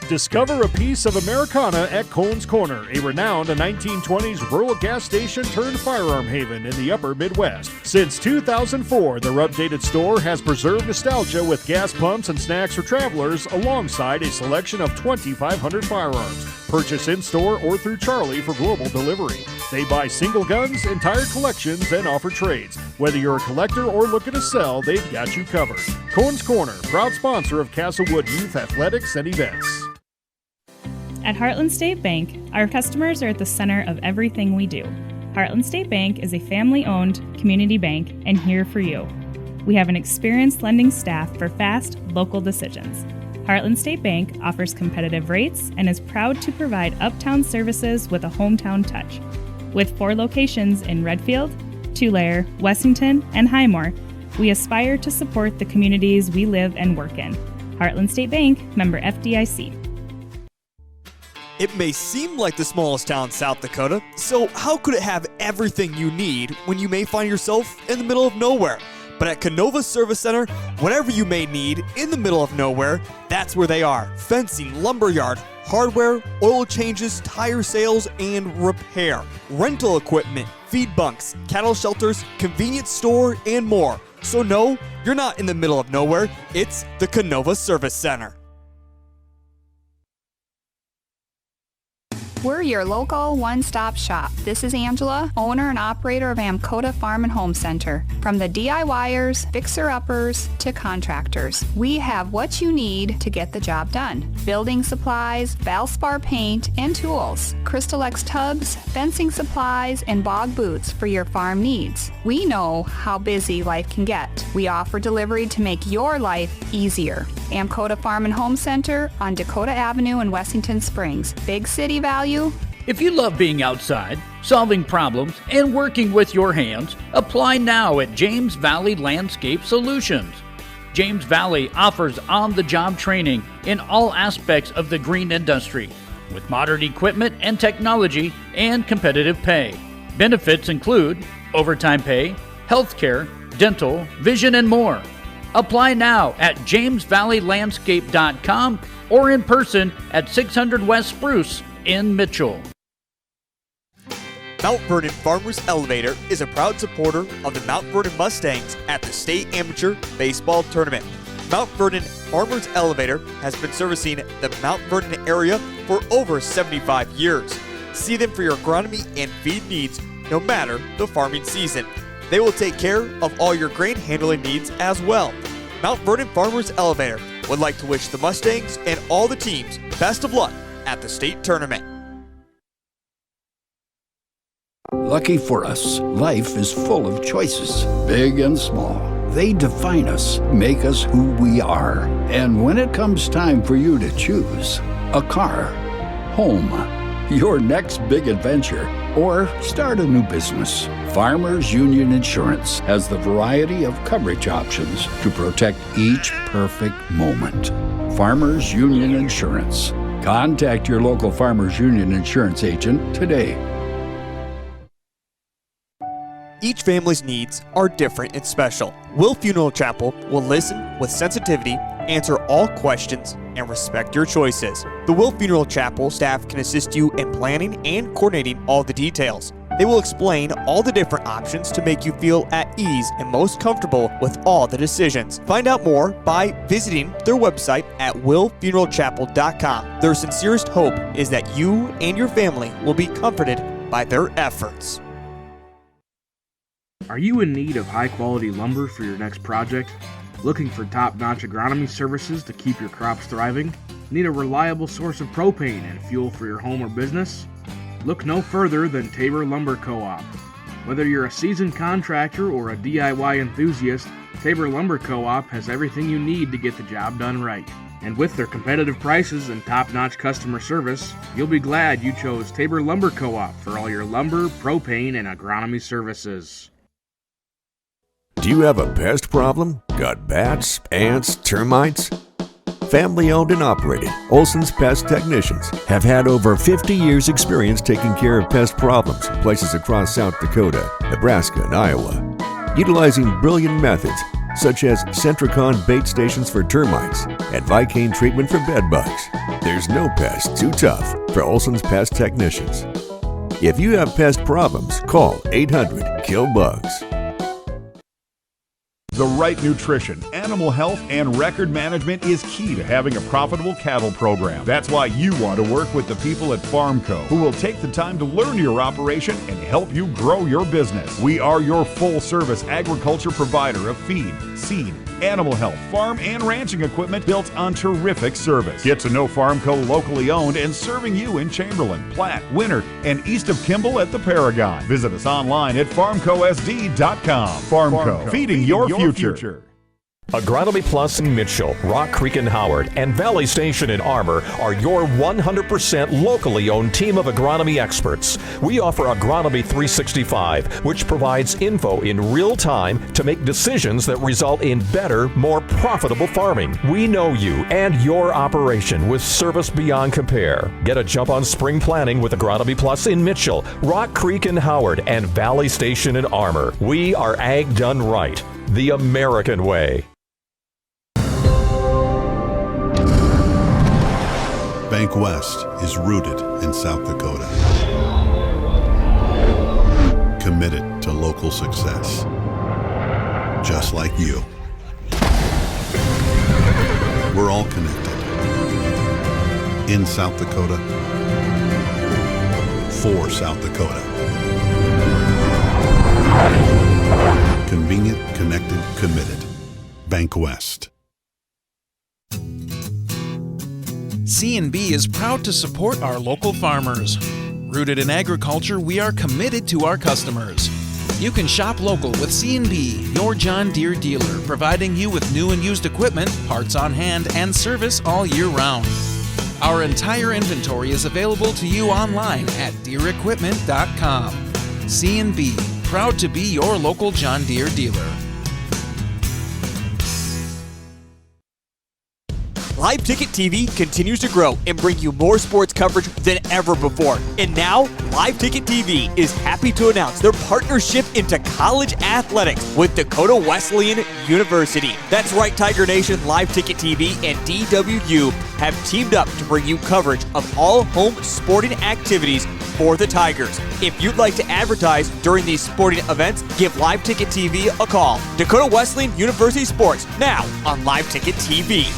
Discover a piece of Americana at Cohn's Corner, a renowned 1920s rural gas station turned firearm haven in the upper Midwest. Since 2004, their updated store has preserved nostalgia with gas pumps and snacks for travelers alongside a selection of 2,500 firearms. Purchase in-store or through Charlie for global delivery. They buy single guns, entire collections, and offer trades. Whether you're a collector or looking to sell, they've got you covered. Cohn's Corner, proud sponsor of Castlewood Youth Athletics and Events. At Heartland State Bank, our customers are at the center of everything we do. Heartland State Bank is a family-owned community bank and here for you. We have an experienced lending staff for fast, local decisions. Heartland State Bank offers competitive rates and is proud to provide uptown services with a hometown touch. With 4 locations in Redfield, Tulare, Wessington, and Highmore, we aspire to support the communities we live and work in. Heartland State Bank, member FDIC. It may seem like the smallest town in South Dakota, so how could it have everything you need when you may find yourself in the middle of nowhere? But at Canova Service Center, whatever you may need in the middle of nowhere, that's where they are. Fencing, lumberyard, hardware, oil changes, tire sales, and repair. Rental equipment, feed bunks, cattle shelters, convenience store, and more. So no, you're not in the middle of nowhere. It's the Canova Service Center. We're your local one-stop shop. This is Angela, owner and operator of Amcoda Farm and Home Center. From the DIYers, fixer-uppers, to contractors, we have what you need to get the job done. Building supplies, Valspar paint, and tools, Crystal X tubs, fencing supplies, and bog boots for your farm needs. We know how busy life can get. We offer delivery to make your life easier. Amcoda Farm and Home Center on Dakota Avenue in Wessington Springs. Big city value. If you love being outside, solving problems, and working with your hands, apply now at James Valley Landscape Solutions. James Valley offers on-the-job training in all aspects of the green industry, with modern equipment and technology and competitive pay. Benefits include overtime pay, healthcare, dental, vision, and more. Apply now at jamesvalleylandscape.com or in person at 600 West Spruce in Mitchell. Mount Vernon Farmers Elevator is a proud supporter of the Mount Vernon Mustangs at the State Amateur Baseball Tournament. Mount Vernon Farmers Elevator has been servicing the Mount Vernon area for over 75 years. See them for your agronomy and feed needs no matter the farming season. They will take care of all your grain handling needs as well. Mount Vernon Farmers Elevator would like to wish the Mustangs and all the teams best of luck at the state tournament. Lucky for us, life is full of choices, big and small. They define us, make us who we are. And when it comes time for you to choose, a car, home, your next big adventure, or start a new business, Farmers Union Insurance has the variety of coverage options to protect each perfect moment. Farmers Union Insurance. Contact your local Farmers Union Insurance agent today. Each family's needs are different and special. Will Funeral Chapel will listen with sensitivity, answer all questions, and respect your choices. The Will Funeral Chapel staff can assist you in planning and coordinating all the details. They will explain all the different options to make you feel at ease and most comfortable with all the decisions. Find out more by visiting their website at willfuneralchapel.com. Their sincerest hope is that you and your family will be comforted by their efforts. Are you in need of high-quality lumber for your next project? Looking for top-notch agronomy services to keep your crops thriving? Need a reliable source of propane and fuel for your home or business? Look no further than Tabor Lumber Co-op. Whether you're a seasoned contractor or a DIY enthusiast, Tabor Lumber Co-op has everything you need to get the job done right. And with their competitive prices and top-notch customer service, you'll be glad you chose Tabor Lumber Co-op for all your lumber, propane, and agronomy services. Do you have a pest problem? Got bats, ants, termites? Family owned and operated, Olson's Pest Technicians have had over 50 years experience taking care of pest problems in places across South Dakota, Nebraska, and Iowa. Utilizing brilliant methods, such as Centricon bait stations for termites and Vicane treatment for bed bugs. There's no pest too tough for Olson's Pest Technicians. If you have pest problems, call 800-KILL-BUGS. The right nutrition, animal health, and record management is key to having a profitable cattle program. That's why you want to work with the people at Farmco, who will take the time to learn your operation and help you grow your business. We are your full-service agriculture provider of feed, seed, animal health, farm, and ranching equipment built on terrific service. Get to know Farmco locally owned and serving you in Chamberlain, Platte, Winter, and east of Kimball at the Paragon. Visit us online at farmcosd.com. Farmco, feeding your future. Agronomy Plus in Mitchell, Rock Creek and Howard, and Valley Station in Armour are your 100% locally owned team of agronomy experts. We offer Agronomy 365, which provides info in real time to make decisions that result in better, more profitable farming. We know you and your operation with service beyond compare. Get a jump on spring planning with Agronomy Plus in Mitchell, Rock Creek and Howard, and Valley Station in Armour. We are ag done right, the American way. Bank West is rooted in South Dakota. Committed to local success. Just like you. We're all connected. In South Dakota. For South Dakota. Convenient, connected, committed. Bank West. C&B is proud to support our local farmers. Rooted in agriculture, we are committed to our customers. You can shop local with C&B, your John Deere dealer, providing you with new and used equipment, parts on hand, and service all year round. Our entire inventory is available to you online at DeereEquipment.com. C&B, proud to be your local John Deere dealer. Live Ticket TV continues to grow and bring you more sports coverage than ever before. And now, Live Ticket TV is happy to announce their partnership into college athletics with Dakota Wesleyan University. That's right, Tiger Nation. Live Ticket TV and DWU have teamed up to bring you coverage of all home sporting activities for the Tigers. If you'd like to advertise during these sporting events, give Live Ticket TV a call. Dakota Wesleyan University Sports, now on Live Ticket TV.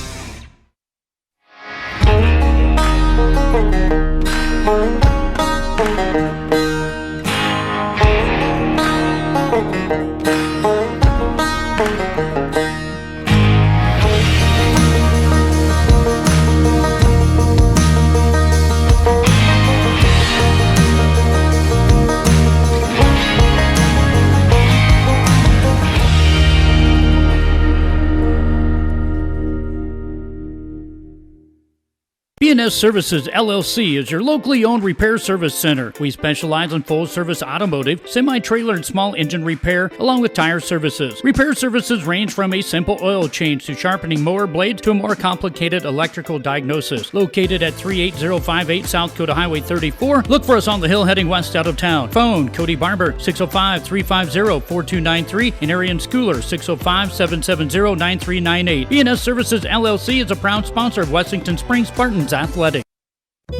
B&S Services LLC is your locally owned repair service center. We specialize in full-service automotive, semi-trailer, and small engine repair, along with tire services. Repair services range from a simple oil change to sharpening mower blades to a more complicated electrical diagnosis. Located at 38058 South Dakota Highway 34, look for us on the hill heading west out of town. Phone Cody Barber 605-350-4293 and Arian Schooler 605-770-9398. B&S Services LLC is a proud sponsor of Wessington Springs Spartans Athletic.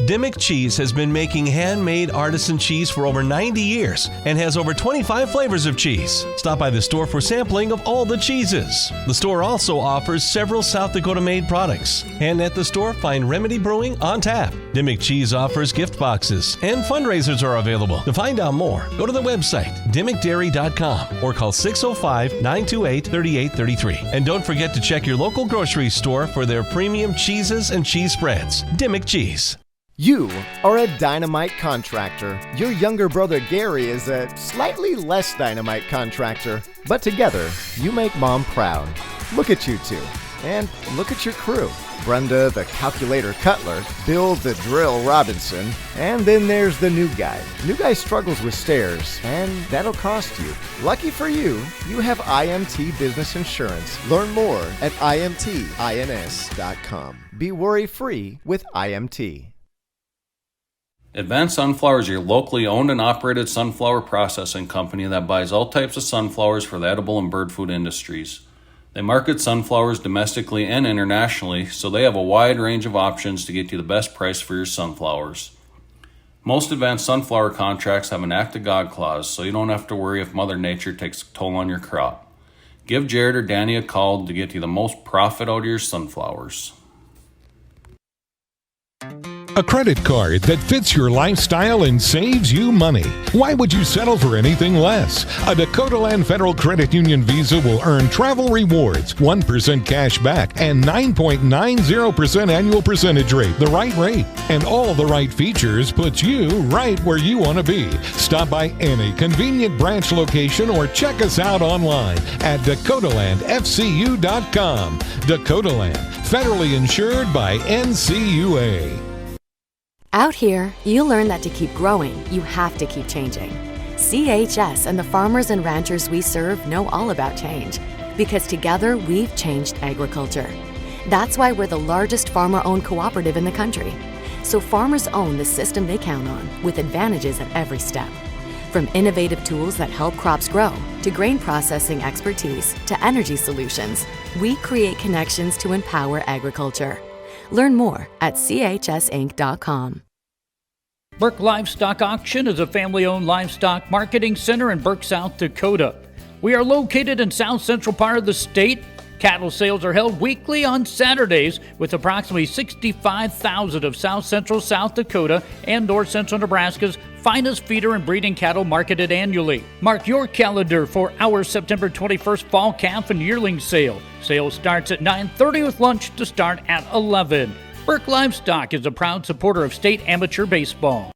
Dimmick Cheese has been making handmade artisan cheese for over 90 years and has over 25 flavors of cheese. Stop by the store for sampling of all the cheeses. The store also offers several South Dakota-made products. And at the store, find Remedy Brewing on tap. Dimmick Cheese offers gift boxes, and fundraisers are available. To find out more, go to the website, dimmickdairy.com, or call 605-928-3833. And don't forget to check your local grocery store for their premium cheeses and cheese spreads. Dimmick Cheese. You are a dynamite contractor. Your younger brother Gary is a slightly less dynamite contractor. But together, you make Mom proud. Look at you two. And look at your crew. Brenda, the calculator Cutler, Bill, the drill Robinson, and then there's the new guy. New guy struggles with stairs, and that'll cost you. Lucky for you, you have IMT Business Insurance. Learn more at imtins.com. Be worry-free with IMT. Advanced Sunflower is your locally owned and operated sunflower processing company that buys all types of sunflowers for the edible and bird food industries. They market sunflowers domestically and internationally, so they have a wide range of options to get you the best price for your sunflowers. Most advanced sunflower contracts have an Act of God clause, so you don't have to worry if Mother Nature takes a toll on your crop. Give Jared or Danny a call to get you the most profit out of your sunflowers. A credit card that fits your lifestyle and saves you money. Why would you settle for anything less? A Dakota Land Federal Credit Union Visa will earn travel rewards, 1% cash back, and 9.90% annual percentage rate, the right rate. And all the right features puts you right where you want to be. Stop by any convenient branch location or check us out online at DakotaLandFCU.com. Dakota Land, federally insured by NCUA. Out here, you learn that to keep growing, you have to keep changing. CHS and the farmers and ranchers we serve know all about change, because together we've changed agriculture. That's why we're the largest farmer-owned cooperative in the country. So farmers own the system they count on, with advantages at every step. From innovative tools that help crops grow, to grain processing expertise, to energy solutions, we create connections to empower agriculture. Learn more at chsinc.com. Burke Livestock Auction is a family-owned livestock marketing center in Burke, South Dakota. We are located in south central part of the state. Cattle sales are held weekly on Saturdays, with approximately 65,000 of south central South Dakota and north central Nebraska's finest feeder and breeding cattle marketed annually. Mark your calendar for our September 21st fall calf and yearling sale. Sale starts at 9:30 with lunch to start at 11. Burke Livestock is a proud supporter of state amateur baseball.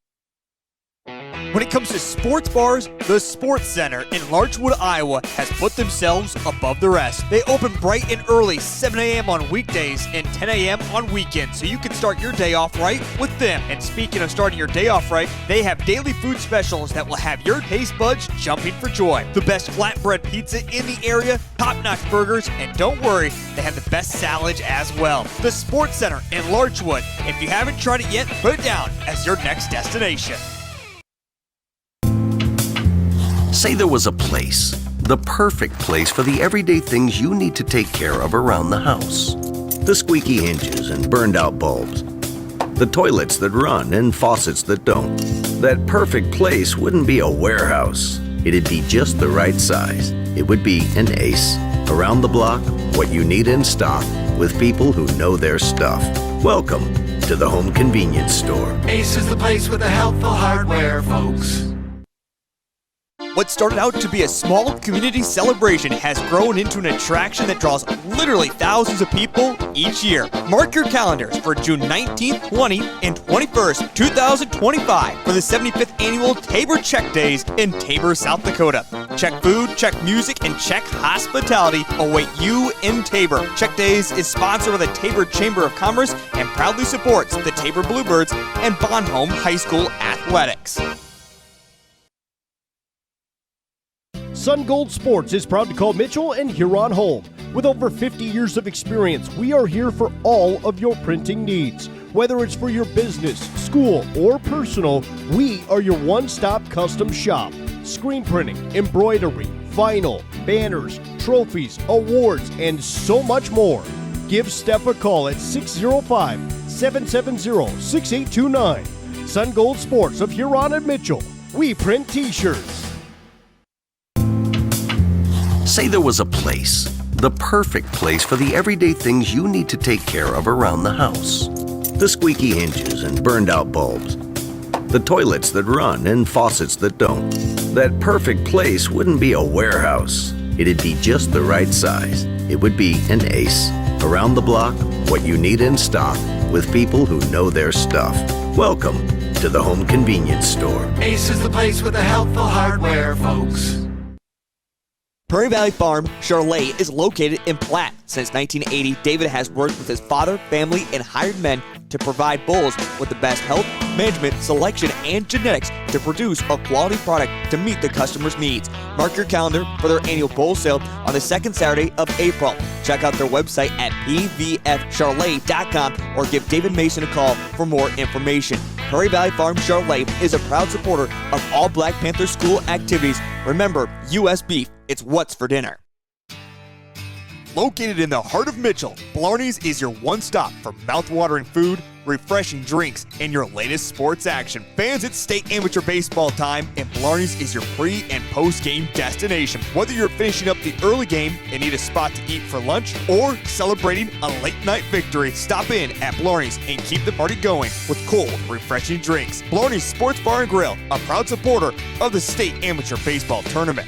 When it comes to sports bars, the Sports Center in Larchwood, Iowa has put themselves above the rest. They open bright and early, 7 a.m. on weekdays and 10 a.m. on weekends, so you can start your day off right with them. And speaking of starting your day off right, they have daily food specials that will have your taste buds jumping for joy. The best flatbread pizza in the area, top-notch burgers, and don't worry, they have the best salads as well. The Sports Center in Larchwood. If you haven't tried it yet, put it down as your next destination. Say there was a place, the perfect place for the everyday things you need to take care of around the house. The squeaky hinges and burned out bulbs. The toilets that run and faucets that don't. That perfect place wouldn't be a warehouse. It'd be just the right size. It would be an Ace. Around the block, what you need in stock, with people who know their stuff. Welcome to the Home Convenience Store. Ace is the place with the helpful hardware, folks. What started out to be a small community celebration has grown into an attraction that draws literally thousands of people each year. Mark your calendars for June 19th, 20th, and 21st, 2025 for the 75th Annual Tabor Check Days in Tabor, South Dakota. Check food, check music, and check hospitality await you in Tabor. Check Days is sponsored by the Tabor Chamber of Commerce and proudly supports the Tabor Bluebirds and Bonhomme High School athletics. Sun Gold Sports is proud to call Mitchell and Huron home. With over 50 years of experience, we are here for all of your printing needs. Whether it's for your business, school, or personal, we are your one-stop custom shop. Screen printing, embroidery, vinyl, banners, trophies, awards, and so much more. Give Steph a call at 605-770-6829. Sun Gold Sports of Huron and Mitchell. We print t-shirts. Say there was a place, the perfect place for the everyday things you need to take care of around the house. The squeaky hinges and burned out bulbs. The toilets that run and faucets that don't. That perfect place wouldn't be a warehouse. It'd be just the right size. It would be an Ace. Around the block, what you need in stock, with people who know their stuff. Welcome to the Home Convenience Store. Ace is the place with the helpful hardware, folks. Prairie Valley Farm Charolais is located in Platte. Since 1980, David has worked with his father, family, and hired men to provide bulls with the best health, management, selection, and genetics to produce a quality product to meet the customer's needs. Mark your calendar for their annual bull sale on the second Saturday of April. Check out their website at pvfcharolais.com or give David Mason a call for more information. Prairie Valley Farm Charolais is a proud supporter of all Black Panther school activities. Remember, U.S. beef, it's what's for dinner. Located in the heart of Mitchell, Blarney's is your one stop for mouth-watering food, refreshing drinks, and your latest sports action. Fans, it's state amateur baseball time, and Blarney's is your pre- and post-game destination. Whether you're finishing up the early game and need a spot to eat for lunch, or celebrating a late-night victory, stop in at Blarney's and keep the party going with cold, refreshing drinks. Blarney's Sports Bar and Grill, a proud supporter of the state amateur baseball tournament.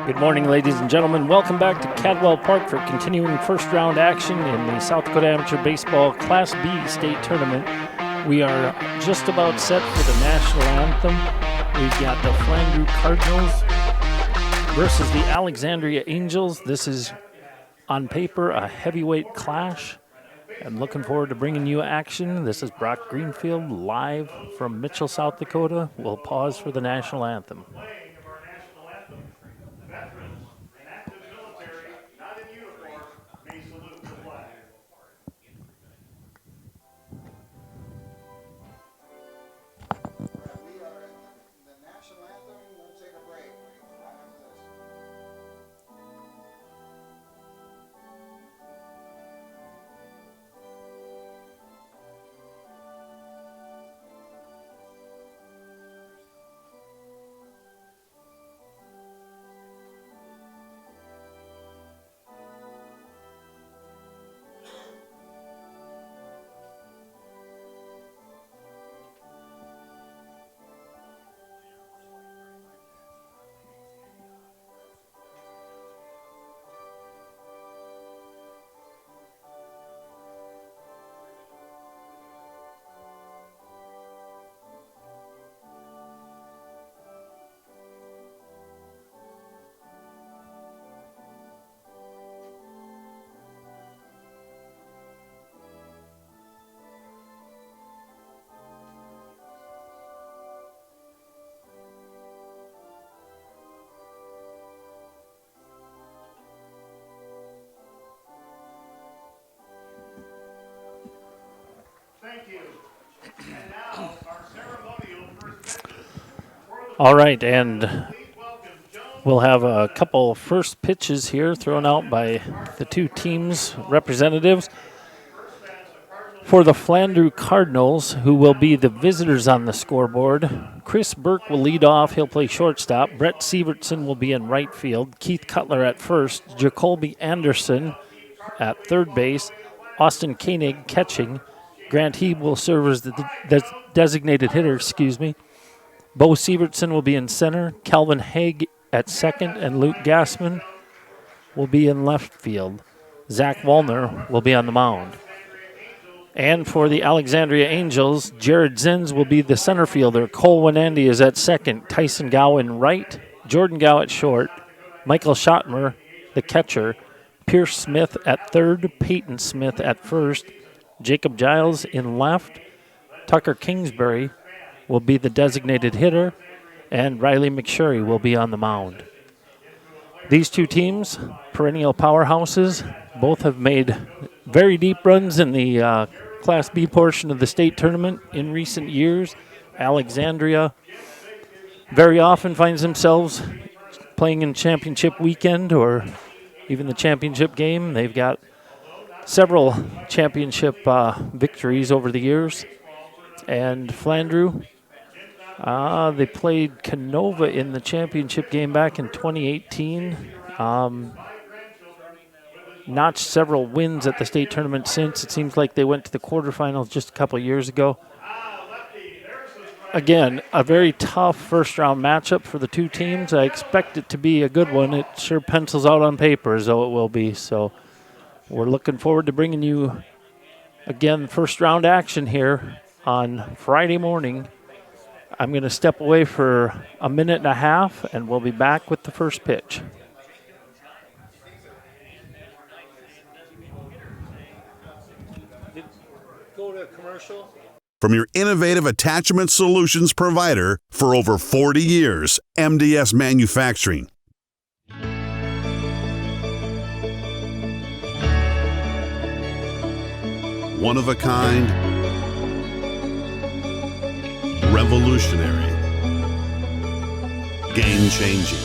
Good morning, ladies and gentlemen. Welcome back to Cadwell Park for continuing first-round action in the South Dakota Amateur Baseball Class B State Tournament. We are just about set for the national anthem. We've got the Flandreau Cardinals versus the Alexandria Angels. This is, on paper, a heavyweight clash. I'm looking forward to bringing you action. This is Brock Greenfield live from Mitchell, South Dakota. We'll pause for the national anthem. Thank you. And now our ceremonial first pitch. All right, and we'll have a couple first pitches here thrown out by the two teams' representatives. For the Flandreau Cardinals, who will be the visitors on the scoreboard, Chris Burke will lead off. He'll play shortstop. Brett Sievertson will be in right field. Keith Cutler at first. Jacoby Anderson at third base. Austin Koenig catching. Grant Heeb will serve as the designated hitter, Bo Sievertson will be in center. Calvin Haig at second, and Luke Gassman will be in left field. Zach Wallner will be on the mound. And for the Alexandria Angels, Jared Zins will be the center fielder. Cole Winandy is at second. Tyson Gow in right. Jordan Gow at short. Michael Schottmer, the catcher. Pierce Smith at third. Peyton Smith at first. Jacob Giles in left. Tucker Kingsbury will be the designated hitter, and Riley McSherry will be on the mound. These two teams, perennial powerhouses, both have made very deep runs in the Class B portion of the state tournament in recent years. Alexandria very often finds themselves playing in championship weekend or even the championship game. They've got several championship victories over the years. And Flandreau, they played Canova in the championship game back in 2018. Notched several wins at the state tournament since. It seems like they went to the quarterfinals just a couple years ago. Again, a very tough first-round matchup for the two teams. I expect it to be a good one. It sure pencils out on paper as though it will be. So we're looking forward to bringing you, again, first-round action here on Friday morning. I'm going to step away for a minute and a half, and we'll be back with the first pitch. Go to commercial. From your innovative attachment solutions provider for over 40 years, MDS Manufacturing. One of a kind, revolutionary, game-changing.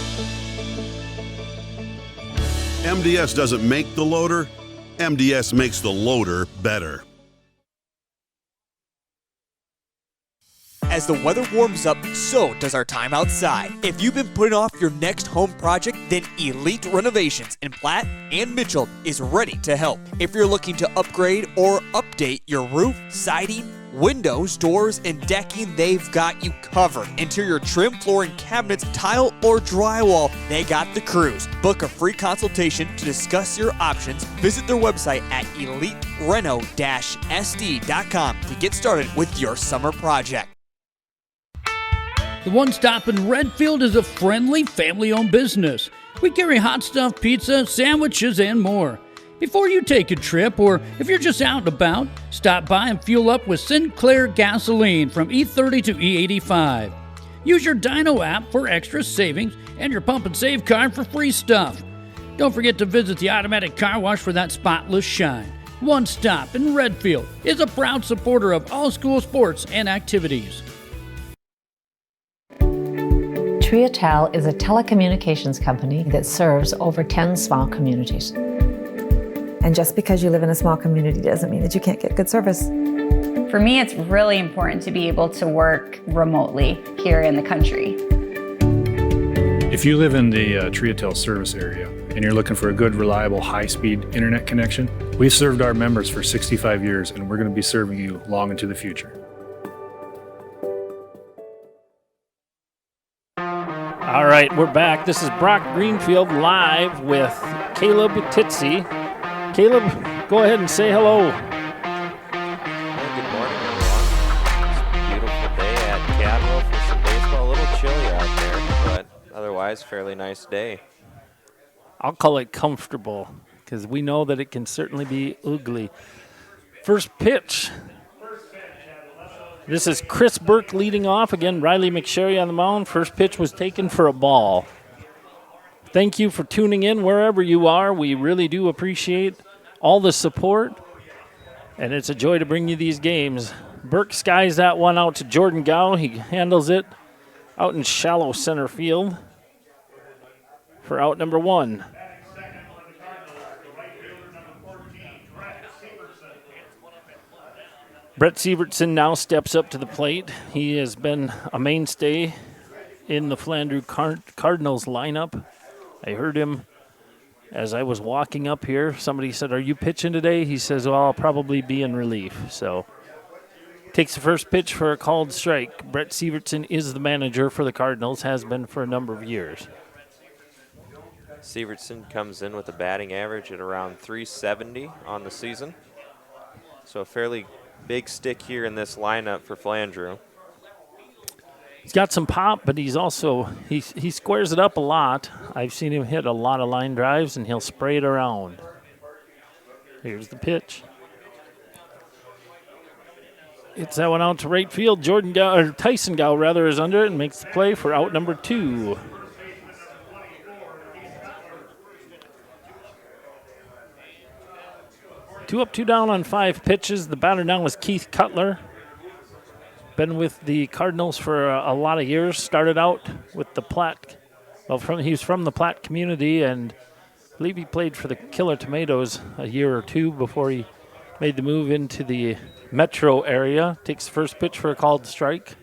MDS doesn't make the loader, MDS makes the loader better. As the weather warms up, so does our time outside. If you've been putting off your next home project, then Elite Renovations in Platte and Mitchell is ready to help. If you're looking to upgrade or update your roof, siding, windows, doors, and decking, they've got you covered. Interior trim, flooring, cabinets, tile, or drywall, they got the crews. Book a free consultation to discuss your options. Visit their website at elitereno-sd.com to get started with your summer project. The One Stop in Redfield is a friendly, family-owned business. We carry hot stuff, pizza, sandwiches, and more. Before you take a trip, or if you're just out and about, stop by and fuel up with Sinclair gasoline from E30 to E85. Use your Dino app for extra savings and your Pump and Save card for free stuff. Don't forget to visit the automatic car wash for that spotless shine. One Stop in Redfield is a proud supporter of all school sports and activities. Triatel is a telecommunications company that serves over 10 small communities. And just because you live in a small community doesn't mean that you can't get good service. For me, it's really important to be able to work remotely here in the country. If you live in the Triatel service area and you're looking for a good, reliable, high-speed internet connection, we've served our members for 65 years and we're going to be serving you long into the future. All right, we're back. This is Brock Greenfield live with Caleb Titze. Caleb, go ahead and say hello. Good morning, everyone. It's a beautiful day at Cadwell for some baseball. A little chilly out there, but otherwise fairly nice day. I'll call it comfortable because we know that it can certainly be ugly. First pitch. This is Chris Burke leading off. Again, Riley McSherry on the mound. First pitch was taken for a ball. Thank you for tuning in wherever you are. We really do appreciate all the support, and it's a joy to bring you these games. Burke skies that one out to Jordan Gow. He handles it out in shallow center field for out number one. Brett Sievertson now steps up to the plate. He has been a mainstay in the Flandreau Cardinals lineup. I heard him as I was walking up here. Somebody said, "Are you pitching today?" He says, "Well, I'll probably be in relief." So takes the first pitch for a called strike. Brett Sievertson is the manager for the Cardinals, has been for a number of years. Sievertson comes in with a batting average at around .370 on the season. So a fairly big stick here in this lineup for Flandreau. He's got some pop, but he's also, he squares it up a lot. I've seen him hit a lot of line drives, and he'll spray it around. Here's the pitch. It's that one out to right field. Tyson Gow is under it and makes the play for out number two. Two up, two down on 5 pitches. The batter now is Keith Cutler. Been with the Cardinals for a lot of years. Started out with the Platte. Well, he was from the Platte community, and I believe he played for the Killer Tomatoes a year or two before he made the move into the metro area. Takes the first pitch for a called strike.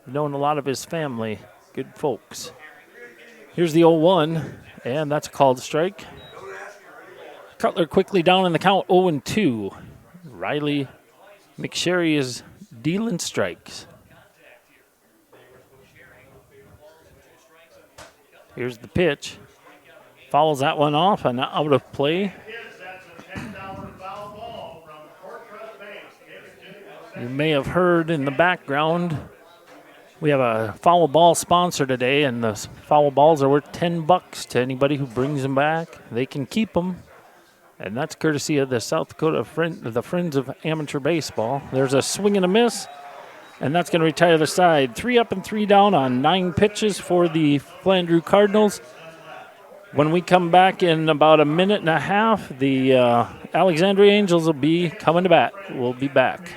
I've known a lot of his family. Good folks. Here's the 0-1, and that's a called strike. Cutler quickly down in the count, 0-2. Riley McSherry is dealing strikes. Here's the pitch. Fouls that one off and out of play. You may have heard in the background, we have a foul ball sponsor today, and the foul balls are worth $10 to anybody who brings them back. They can keep them. And that's courtesy of the South Dakota Friends of Amateur Baseball. There's a swing and a miss, and that's going to retire the side. 3 up and 3 down on 9 pitches for the Flandreau Cardinals. When we come back in about a minute and a half, the Alexandria Angels will be coming to bat. We'll be back.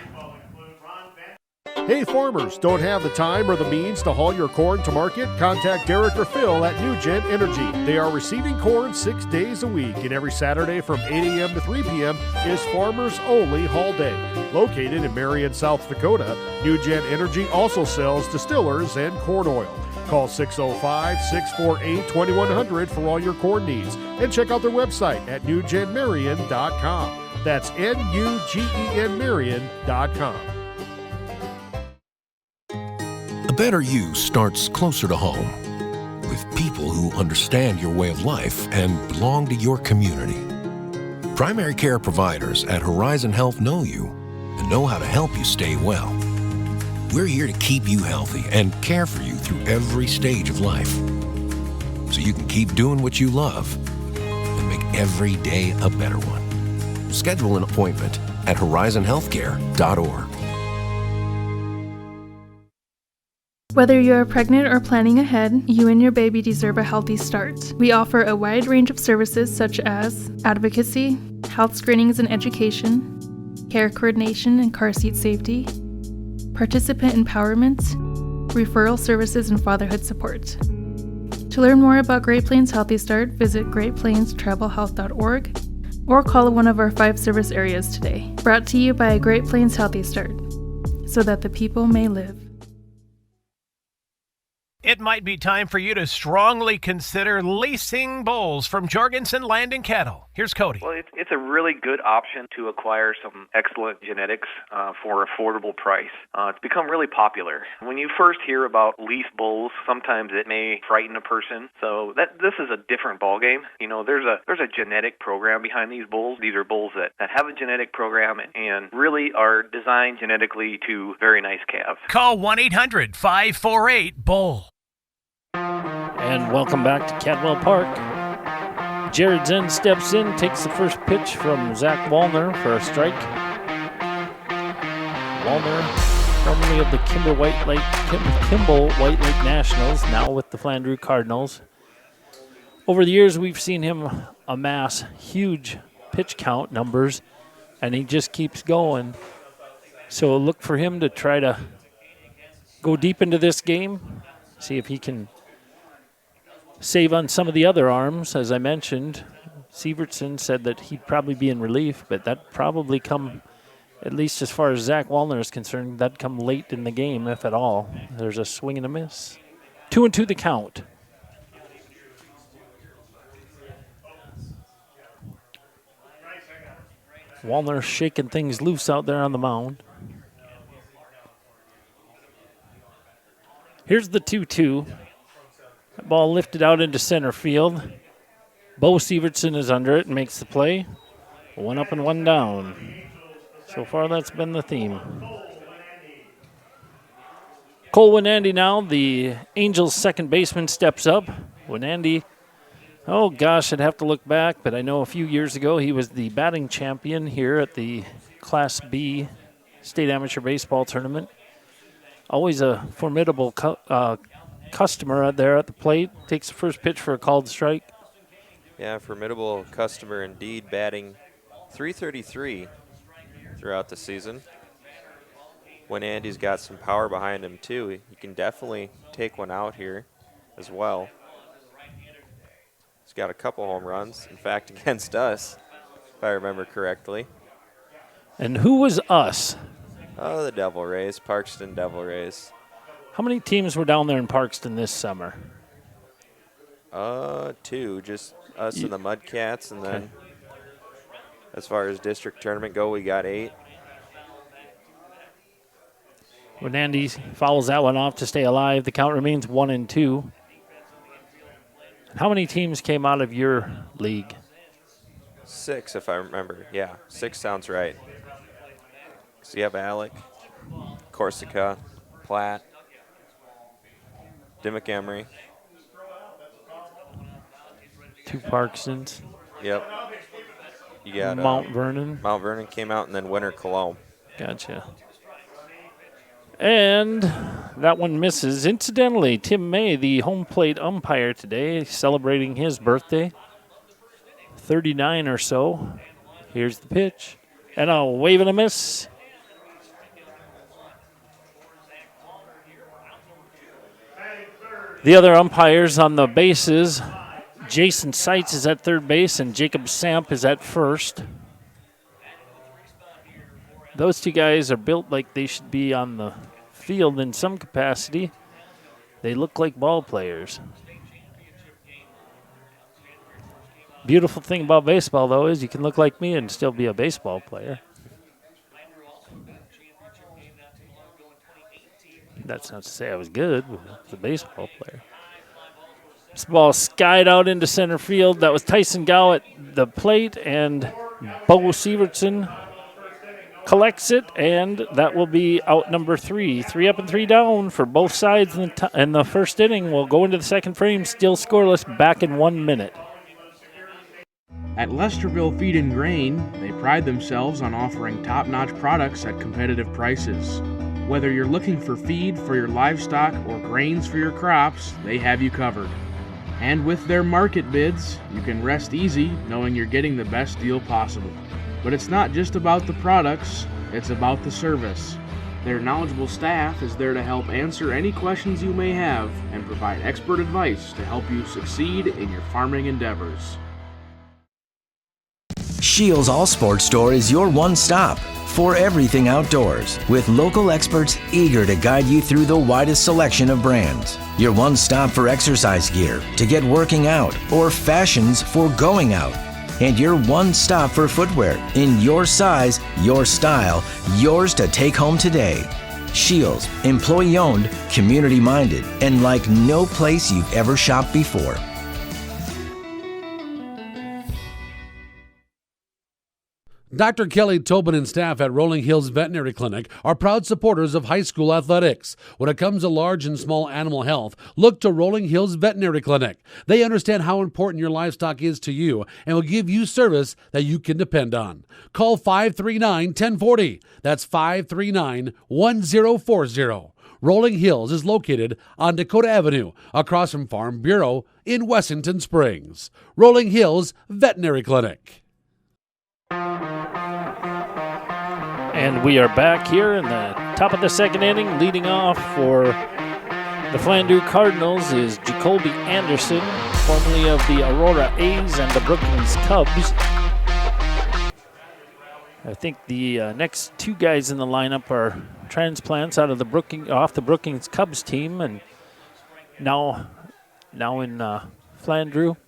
Hey farmers, don't have the time or the means to haul your corn to market? Contact Derek or Phil at New Gen Energy. They are receiving corn 6 days a week, and every Saturday from 8 a.m. to 3 p.m. is Farmers Only Haul Day. Located in Marion, South Dakota, New Gen Energy also sells distillers and corn oil. Call 605-648-2100 for all your corn needs, and check out their website at newgenmarion.com. That's NUGEN Marion.com. A better you starts closer to home, with people who understand your way of life and belong to your community. Primary care providers at Horizon Health know you and know how to help you stay well. We're here to keep you healthy and care for you through every stage of life, so you can keep doing what you love and make every day a better one. Schedule an appointment at horizonhealthcare.org. Whether you're pregnant or planning ahead, you and your baby deserve a healthy start. We offer a wide range of services such as advocacy, health screenings and education, care coordination and car seat safety, participant empowerment, referral services, and fatherhood support. To learn more about Great Plains Healthy Start, visit greatplainstravelhealth.org or call one of our 5 service areas today. Brought to you by Great Plains Healthy Start, so that the people may live. It might be time for you to strongly consider leasing bulls from Jorgensen Land and Cattle. Here's Cody. Well, it's a really good option to acquire some excellent genetics for an affordable price. It's become really popular. When you first hear about lease bulls, sometimes it may frighten a person. So this is a different ballgame. You know, there's a genetic program behind these bulls. These are bulls that have a genetic program and really are designed genetically to very nice calves. Call 1-800-548-BULL. And welcome back to Cadwell Park. Jared Zen steps in, takes the first pitch from Zach Wallner for a strike. Wallner, formerly of the Kimball White Lake Nationals, now with the Flandreau Cardinals. Over the years, we've seen him amass huge pitch count numbers, and he just keeps going. So look for him to try to go deep into this game, see if he can save on some of the other arms. As I mentioned, Sievertson said that he'd probably be in relief, but that probably come, at least as far as Zach Wallner is concerned, that'd come late in the game, if at all. There's a swing and a miss. 2-2 the count. Wallner shaking things loose out there on the mound. Here's the 2-2. That ball lifted out into center field. Bo Sievertson is under it and makes the play. 1 up and 1 down. So far, that's been the theme. Cole Winandy now, the Angels' second baseman, steps up. Winandy, oh gosh, I'd have to look back, but I know a few years ago he was the batting champion here at the Class B State Amateur Baseball Tournament. Always a formidable customer there at the plate. Takes the first pitch for a called strike. Yeah, formidable customer indeed, batting .333 throughout the season. When Andy's got some power behind him too, he can definitely take one out here as well. He's got a couple home runs, in fact, against us, if I remember correctly. And who was us? Oh, the Devil Rays, Parkston Devil Rays. How many teams were down there in Parkston this summer? 2, just us and the Mudcats, and then as far as district tournament go, we got 8. When Andy fouls that one off to stay alive, the count remains 1-2. How many teams came out of your league? 6, if I remember. Yeah, 6 sounds right. So you have Alec, Corsica, Platt, Dimmock Emery. 2 Parkstons. Yep. You got Mount Vernon. Mount Vernon came out, and then Winter Cologne. Gotcha. And that one misses. Incidentally, Tim May, the home plate umpire today, celebrating his birthday. 39 or so. Here's the pitch. And a wave and a miss. The other umpires on the bases, Jason Seitz is at third base and Jacob Samp is at first. Those two guys are built like they should be on the field in some capacity. They look like ball players. Beautiful thing about baseball, though, is you can look like me and still be a baseball player. That's not to say I was good, but I was a baseball player. This ball skied out into center field. That was Tyson Gow at the plate, and Bo Sievertson collects it, and that will be out number 3. 3 up and 3 down for both sides in the first inning. We'll go into the second frame, still scoreless, back in 1 minute. At Lesterville Feed and Grain, they pride themselves on offering top-notch products at competitive prices. Whether you're looking for feed for your livestock or grains for your crops, they have you covered. And with their market bids, you can rest easy knowing you're getting the best deal possible. But it's not just about the products, it's about the service. Their knowledgeable staff is there to help answer any questions you may have and provide expert advice to help you succeed in your farming endeavors. Shields All Sports Store is your one stop for everything outdoors, with local experts eager to guide you through the widest selection of brands. Your one stop for exercise gear to get working out or fashions for going out. And your one stop for footwear in your size, your style, yours to take home today. Shields, employee owned, community minded, and like no place you've ever shopped before. Dr. Kelly Tobin and staff at Rolling Hills Veterinary Clinic are proud supporters of high school athletics. When it comes to large and small animal health, look to Rolling Hills Veterinary Clinic. They understand how important your livestock is to you and will give you service that you can depend on. Call 539-1040. That's 539-1040. Rolling Hills is located on Dakota Avenue, across from Farm Bureau in Wessington Springs. Rolling Hills Veterinary Clinic. And we are back here in the top of the second inning. Leading off for the Flandreau Cardinals is Jacoby Anderson, formerly of the Aurora A's and the Brookings Cubs. I think the next two guys in the lineup are transplants out of the Brookings Cubs team, and now in Flandreau.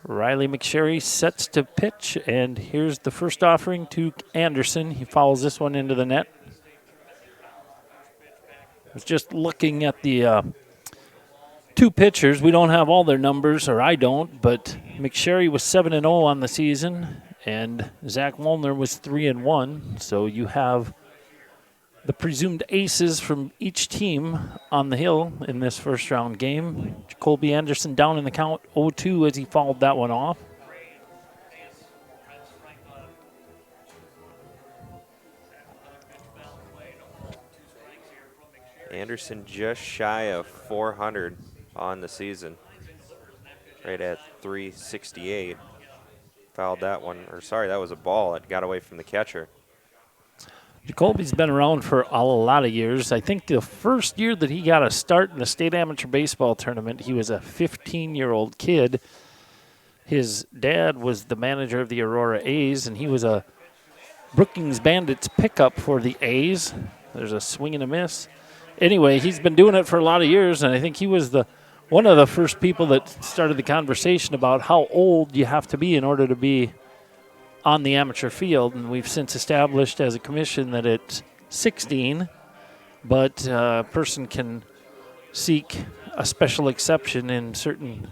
Riley McSherry sets to pitch, and here's the first offering to Anderson. He fouls this one into the net. I was just looking at the two pitchers. We don't have all their numbers, or I don't, but McSherry was 7-0 on the season, and Zach Molnar was 3-1. So you have the presumed aces from each team on the hill in this first round game. Jacoby Anderson down in the count 0-2 as he fouled that one off. Anderson just shy of 400 on the season. Right at 368. Fouled that one, or sorry, that was a ball. It got away from the catcher. Jacoby's been around for a lot of years. I think the first year that he got a start in the state amateur baseball tournament, he was a 15-year-old kid. His dad was the manager of the Aurora A's, and he was a Brookings Bandits pickup for the A's. There's a swing and a miss. Anyway, he's been doing it for a lot of years, and I think he was one of the first people that started the conversation about how old you have to be in order to be on the amateur field, and we've since established as a commission that it's 16, but a person can seek a special exception in certain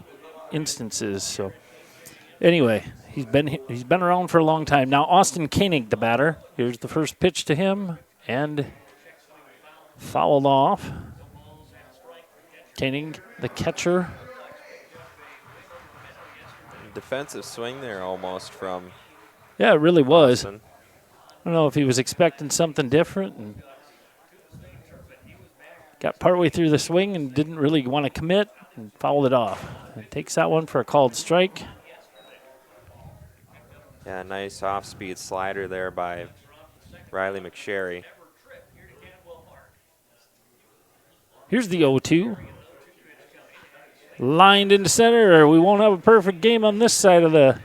instances. So anyway, he's been around for a long time. Now Austin Koenig, the batter. Here's the first pitch to him, and fouled off. Koenig, the catcher. Defensive swing there almost from Yeah, it really was. Austin. I don't know if he was expecting something different and got partway through the swing and didn't really want to commit and fouled it off. And takes that one for a called strike. Yeah, nice off-speed slider there by Riley McSherry. Here's the 0-2. Lined into center, or we won't have a perfect game on this side of the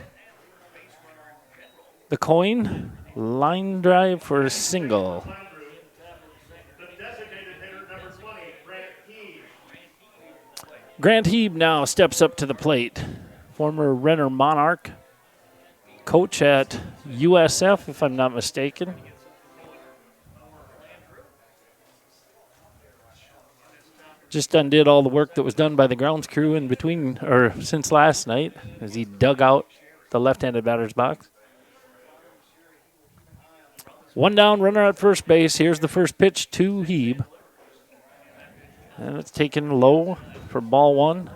coin. Line drive for a single. Grant Heeb now steps up to the plate. Former Renner Monarch, coach at USF, if I'm not mistaken. Just undid all the work that was done by the grounds crew in between, or since last night, as he dug out the left-handed batter's box. One down, runner at first base. Here's the first pitch to Heeb. And it's taken low for ball one.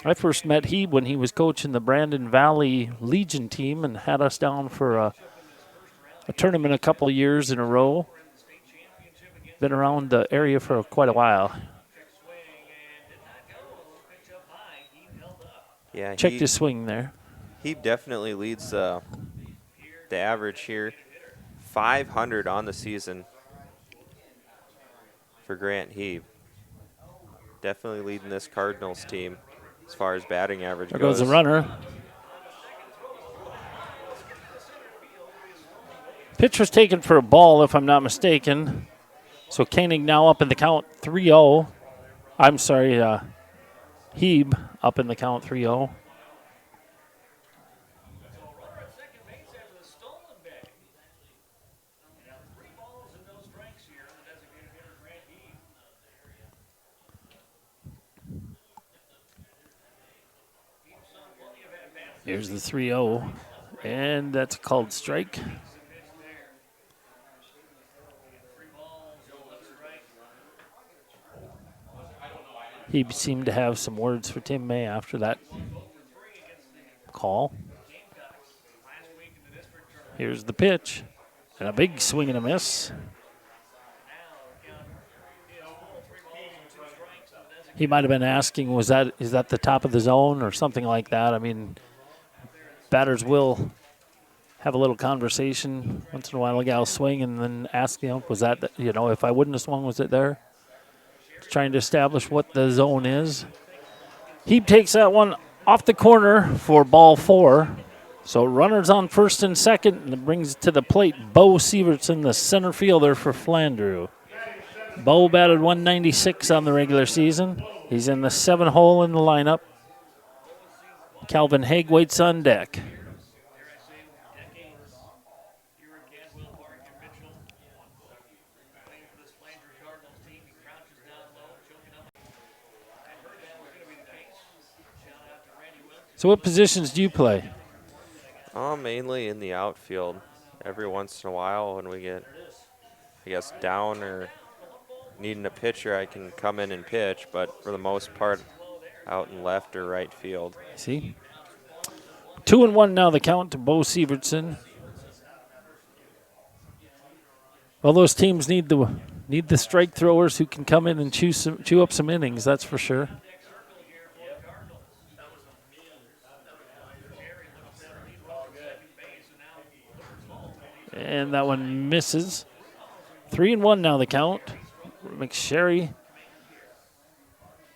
I first met Heeb when he was coaching the Brandon Valley Legion team and had us down for a tournament a couple of years in a row. Been around the area for quite a while. Yeah, checked his swing there. He definitely leads the average here. 500 on the season for Grant Heeb. Definitely leading this Cardinals team as far as batting average goes. There goes the runner. Pitch was taken for a ball, if I'm not mistaken. So Koenig now up in the count 3-0. I'm sorry, Heeb up in the count 3-0. Here's the 3-0, and that's a called strike. He seemed to have some words for Tim May after that call. Here's the pitch, and a big swing and a miss. He might have been asking, is that the top of the zone or something like that? I mean, batters will have a little conversation once in a while. A gal swing and then ask, was that, if I wouldn't have swung, was it there? Trying to establish what the zone is. He takes that one off the corner for ball 4. So runners on first and second, and it brings it to the plate Bo Sievertson, the center fielder for Flandreau. Bo batted 196 on the regular season. He's in the 7 hole in the lineup. Calvin Haig waits on deck. So what positions do you play? Mainly in the outfield. Every once in a while when we get, down or needing a pitcher, I can come in and pitch, but for the most part, out in left or right field. See? 2-1 now the count to Bo Sievertson. Well, those teams need the strike throwers who can come in and chew up some innings, that's for sure. And that one misses. 3-1 now the count. McSherry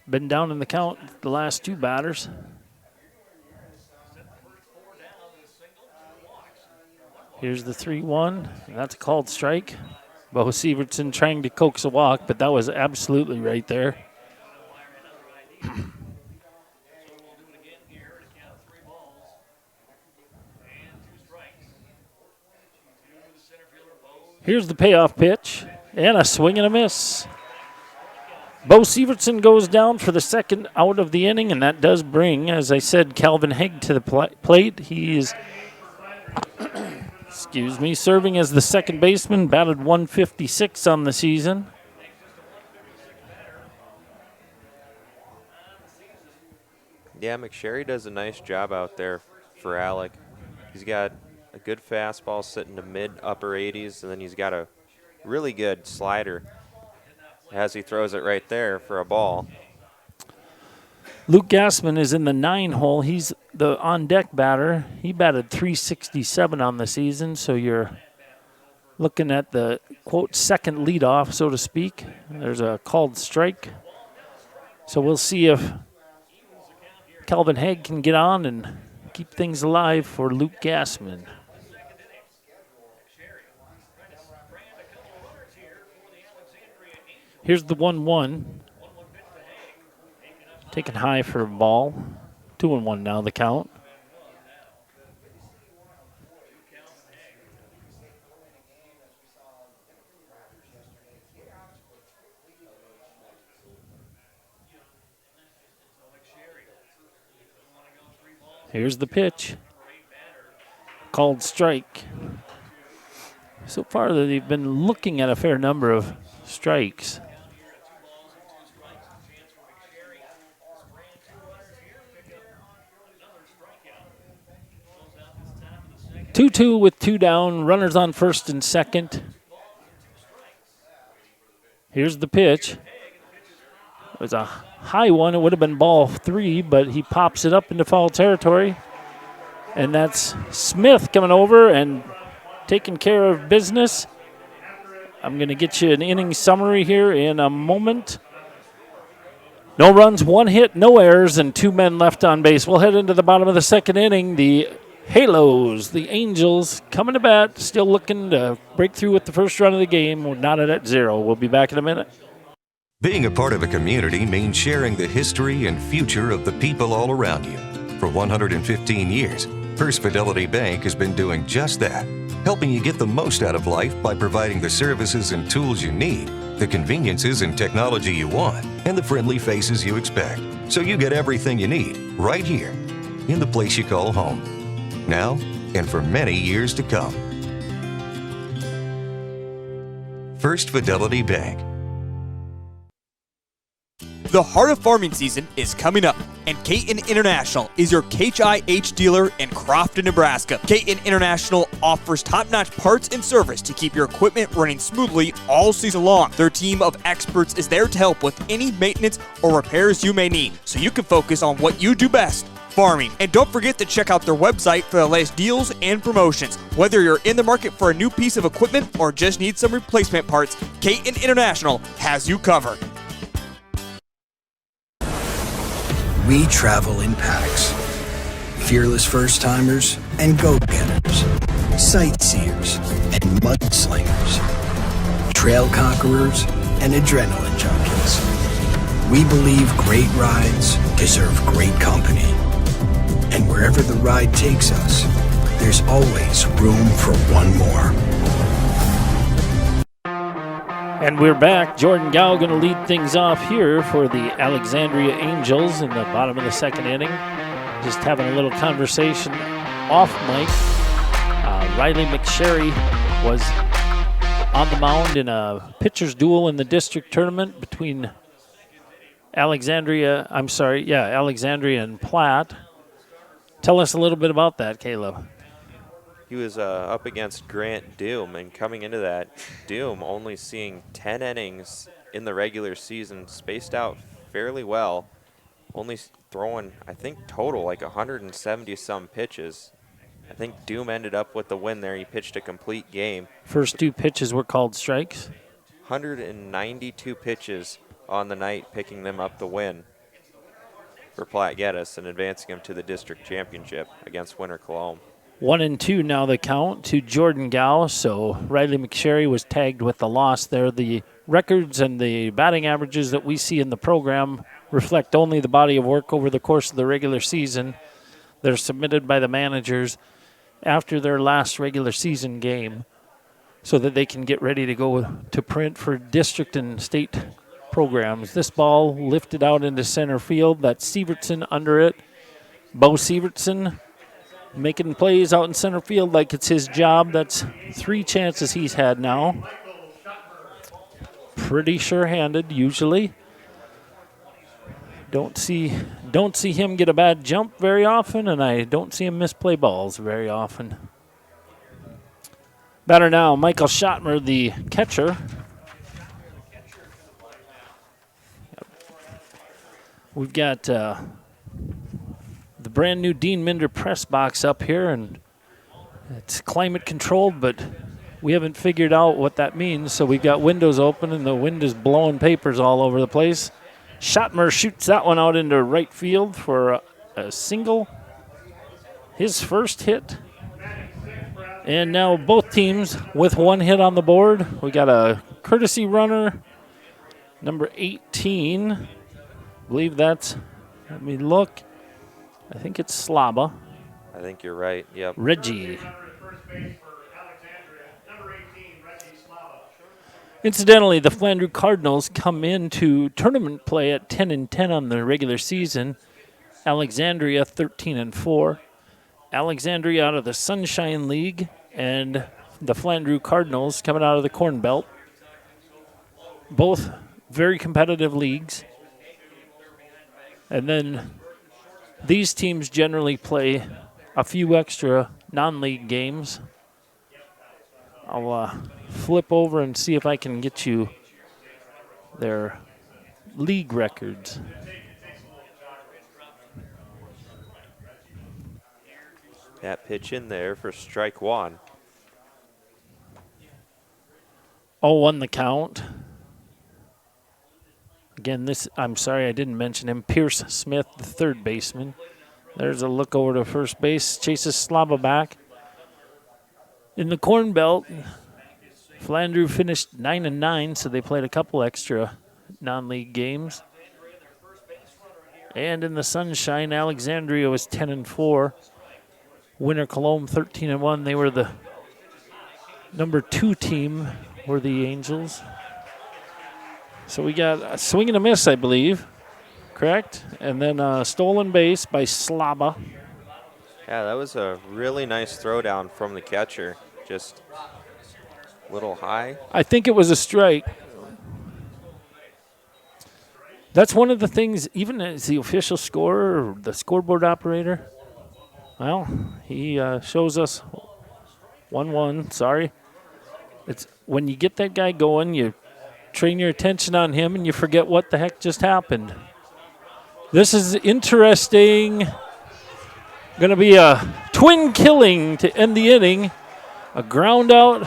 been down in the count the last 2 batters. Here's the 3-1. That's a called strike. Bo Sievertson trying to coax a walk, but that was absolutely right there. Here's the payoff pitch, and a swing and a miss. Bo Sievertson goes down for the second out of the inning, and that does bring, as I said, Calvin Haig to the plate. He is, serving as the second baseman, batted 156 on the season. Yeah, McSherry does a nice job out there for Alec. He's got a good fastball sitting to mid-upper 80s, and then he's got a really good slider as he throws it right there for a ball. Luke Gassman is in the 9 hole. He's the on-deck batter. He batted 367 on the season, so you're looking at the, quote, second leadoff, so to speak. There's a called strike. So we'll see if Calvin Haig can get on and keep things alive for Luke Gassman. Here's the 1-1. Taken high for a ball. 2-1 now the count. Here's the pitch. Called strike. So far, they've been looking at a fair number of strikes. Two with 2 down. Runners on first and second. Here's the pitch. It was a high one. It would have been ball 3, but he pops it up into foul territory. And that's Smith coming over and taking care of business. I'm going to get you an inning summary here in a moment. No runs, 1 hit, no errors, and 2 men left on base. We'll head into the bottom of the second inning. The Halos, the Angels, coming to bat, still looking to break through with the first run of the game. We're knotted at 0. We'll be back in a minute. Being a part of a community means sharing the history and future of the people all around you. For 115 years, First Fidelity Bank has been doing just that, helping you get the most out of life by providing the services and tools you need, the conveniences and technology you want, and the friendly faces you expect. So you get everything you need right here in the place you call home. Now and for many years to come. First Fidelity Bank. The heart of farming season is coming up, and Caton International is your HIH dealer in Crofton, Nebraska. Caton International offers top-notch parts and service to keep your equipment running smoothly all season long. Their team of experts is there to help with any maintenance or repairs you may need, so you can focus on what you do best, farming. And don't forget to check out their website for the latest deals and promotions. Whether you're in the market for a new piece of equipment or just need some replacement parts, Caton International has you covered. We travel in packs. Fearless first-timers and go-getters. Sightseers and mudslingers. Trail conquerors and adrenaline junkies. We believe great rides deserve great company. And wherever the ride takes us, there's always room for one more. And we're back. Jordan Gow going to lead things off here for the Alexandria Angels in the bottom of the second inning. Just having a little conversation off mic. Riley McSherry was on the mound in a pitcher's duel in the district tournament between Alexandria and Platte. Tell us a little bit about that, Caleb. He was up against Grant Doom, and coming into that, Doom only seeing 10 innings in the regular season, spaced out fairly well, only throwing, I think, total like 170-some pitches. I think Doom ended up with the win there. He pitched a complete game. First 2 pitches were called strikes. 192 pitches on the night, picking them up the win for Platte Geddes and advancing him to the district championship against Winter Cologne. 1-2 now the count to Jordan Gow. So Riley McSherry was tagged with the loss there. The records and the batting averages that we see in the program reflect only the body of work over the course of the regular season. They're submitted by the managers after their last regular season game so that they can get ready to go to print for district and state programs. This ball lifted out into center field. That's Sievertson under it. Bo Sievertson making plays out in center field like it's his job. That's 3 chances he's had now. Pretty sure-handed usually. Don't see him get a bad jump very often, and I don't see him misplay balls very often. Batter now, Michael Schottmer, the catcher. We've got the brand new Dean Minder press box up here, and it's climate controlled, but we haven't figured out what that means. So we've got windows open and the wind is blowing papers all over the place. Schottmer shoots that one out into right field for a single. His first hit. And now both teams with one hit on the board. We got a courtesy runner, number 18. I believe that's, let me look. I think it's SDABA. I think you're right. Yep. Reggie. Incidentally, the Flandreau Cardinals come into tournament play at 10-10 on the regular season. Alexandria 13-4. Alexandria out of the Sunshine League, and the Flandreau Cardinals coming out of the Corn Belt. Both very competitive leagues. And then these teams generally play a few extra non-league games. I'll flip over and see if I can get you their league records. That pitch in there for strike one. 0-1 the count. Again, I'm sorry I didn't mention him. Pierce Smith, the third baseman. There's a look over to first base. Chases SDABA back. In the Corn Belt, Flandreau finished 9-9, so they played a couple extra non-league games. And in the Sunshine, Alexandria was 10-4. Winter Cologne 13-1. They were the number 2 team, were the Angels. So we got a swing and a miss, I believe. Correct? And then a stolen base by SDABA. Yeah, that was a really nice throwdown from the catcher. Just a little high. I think it was a strike. That's one of the things, even as the official scorer or the scoreboard operator, well, he shows us 1-1. Sorry. It's when you get that guy going, you train your attention on him and you forget what the heck just happened. This is interesting. Going to be a twin killing to end the inning. A ground out,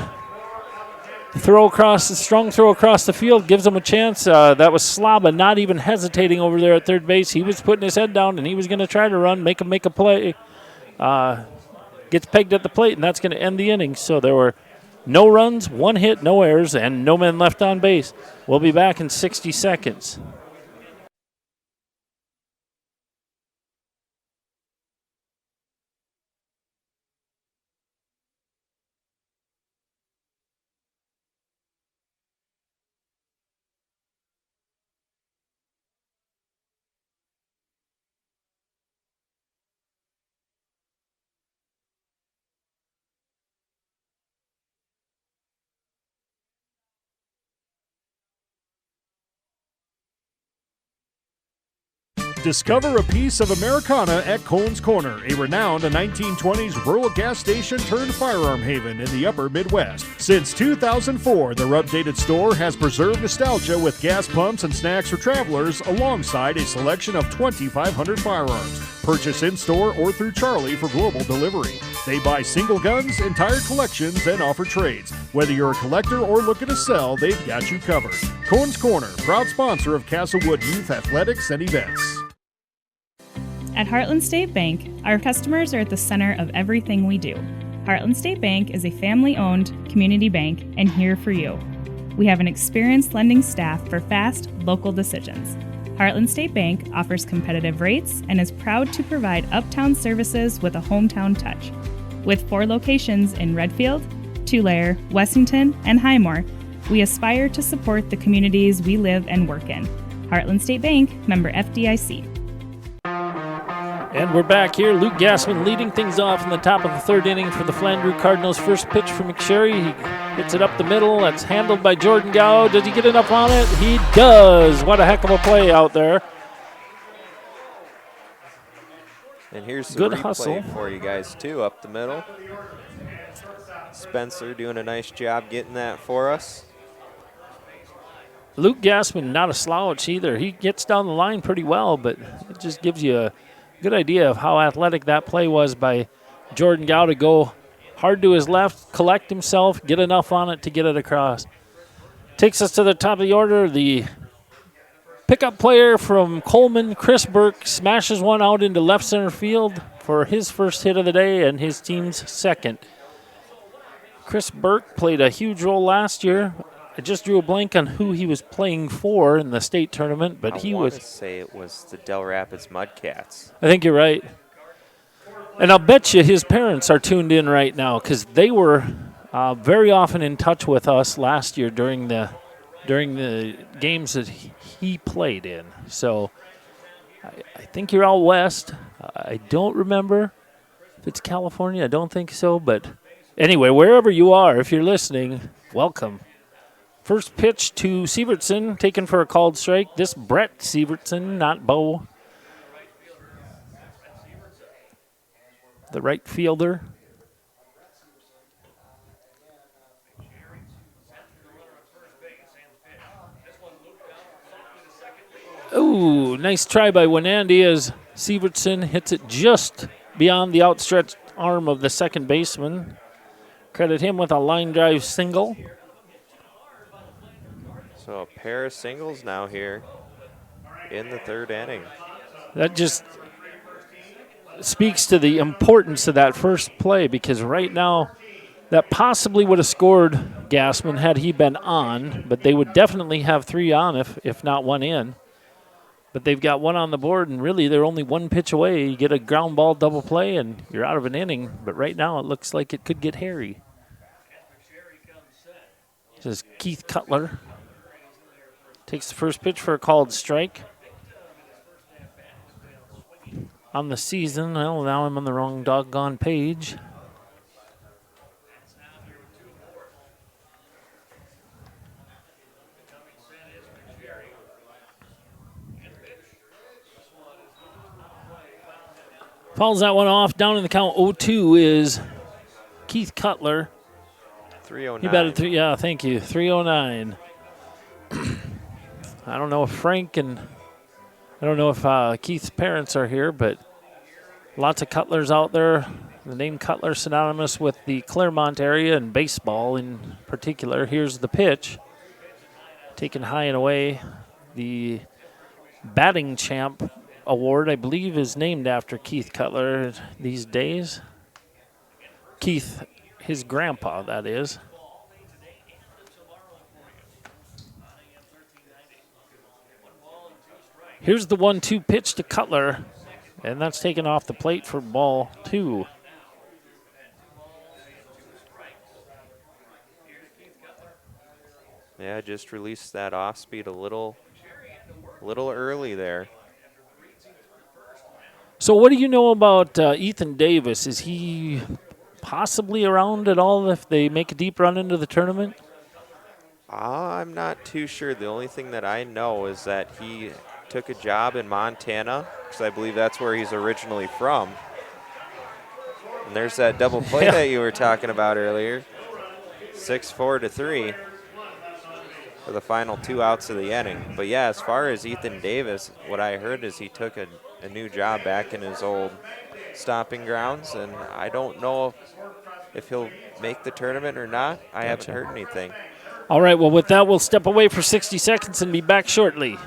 strong throw across the field gives him a chance. That was SDABA not even hesitating over there at third base. He was putting his head down and he was going to try to run, make a play. Gets pegged at the plate, and that's going to end the inning. So there were no runs, 1 hit, no errors, and no men left on base. We'll be back in 60 seconds. Discover a piece of Americana at Cohn's Corner, a renowned 1920s rural gas station turned firearm haven in the upper Midwest. Since 2004, their updated store has preserved nostalgia with gas pumps and snacks for travelers alongside a selection of 2,500 firearms. Purchase in-store or through Charlie for global delivery. They buy single guns, entire collections, and offer trades. Whether you're a collector or looking to sell, they've got you covered. Cohn's Corner, proud sponsor of Castlewood Youth Athletics and Events. At Heartland State Bank, our customers are at the center of everything we do. Heartland State Bank is a family-owned community bank and here for you. We have an experienced lending staff for fast, local decisions. Heartland State Bank offers competitive rates and is proud to provide uptown services with a hometown touch. With 4 locations in Redfield, Tulare, Wessington, and Highmore, we aspire to support the communities we live and work in. Heartland State Bank, member FDIC. And we're back here. Luke Gassman leading things off in the top of the third inning for the Flandreau Cardinals. First pitch for McSherry. He hits it up the middle. That's handled by Jordan Gow. Does he get enough on it? He does. What a heck of a play out there. And here's some good replay hustle for you guys, too, up the middle. Spencer doing a nice job getting that for us. Luke Gassman, not a slouch either. He gets down the line pretty well, but it just gives you a good idea of how athletic that play was by Jordan Gow to go hard to his left, collect himself, get enough on it to get it across. Takes us to the top of the order. The Pickup player from Coleman, Chris Burke, smashes one out into left center field for his first hit of the day and his team's second. Chris Burke played a huge role last year. I just drew a blank on who he was playing for in the state tournament, but I want to say it was the Del Rapids Mudcats. I think you're right. And I'll bet you his parents are tuned in right now because they were very often in touch with us last year during the games that he played in. So I think you're out west. I don't remember if it's California. I don't think so. But anyway, wherever you are, if you're listening, welcome. First pitch to Sievertson, taken for a called strike. This Brett Sievertson, not Bo. The right fielder. Ooh, nice try by Wenandy as Sievertson hits it just beyond the outstretched arm of the second baseman. Credit him with a line drive single. So a pair of singles now here in the third inning. That just speaks to the importance of that first play because right now that possibly would have scored Gassman had he been on, but they would definitely have 3 on if not 1 in. But they've got 1 on the board, and really they're only 1 pitch away. You get a ground ball double play, and you're out of an inning. But right now it looks like it could get hairy. This is Keith Cutler. Takes the first pitch for a called strike. On the season, well, now I'm on the wrong doggone page. Fouls that one off. Down in the count 0-2 is Keith Cutler. 309. He batted 3. Yeah, thank you. 309. I don't know if Frank and I don't know if Keith's parents are here, but lots of Cutlers out there. The name Cutler synonymous with the Claremont area and baseball in particular. Here's the pitch. Taken high and away. The batting champ award, I believe, is named after Keith Cutler these days. Keith, his grandpa, that is. Here's the 1-2 pitch to Cutler, and that's taken off the plate for ball 2. Yeah, just released that off speed a little early there. So what do you know about Ethan Davis? Is he possibly around at all if they make a deep run into the tournament? I'm not too sure. The only thing that I know is that he took a job in Montana, because I believe that's where he's originally from. And there's that double play that you were talking about earlier. 6-4-3 for the final 2 outs of the inning. But yeah, as far as Ethan Davis, what I heard is he took a new job back in his old stomping grounds, and I don't know if he'll make the tournament or not. I haven't heard anything. All right, well, with that, we'll step away for 60 seconds and be back shortly.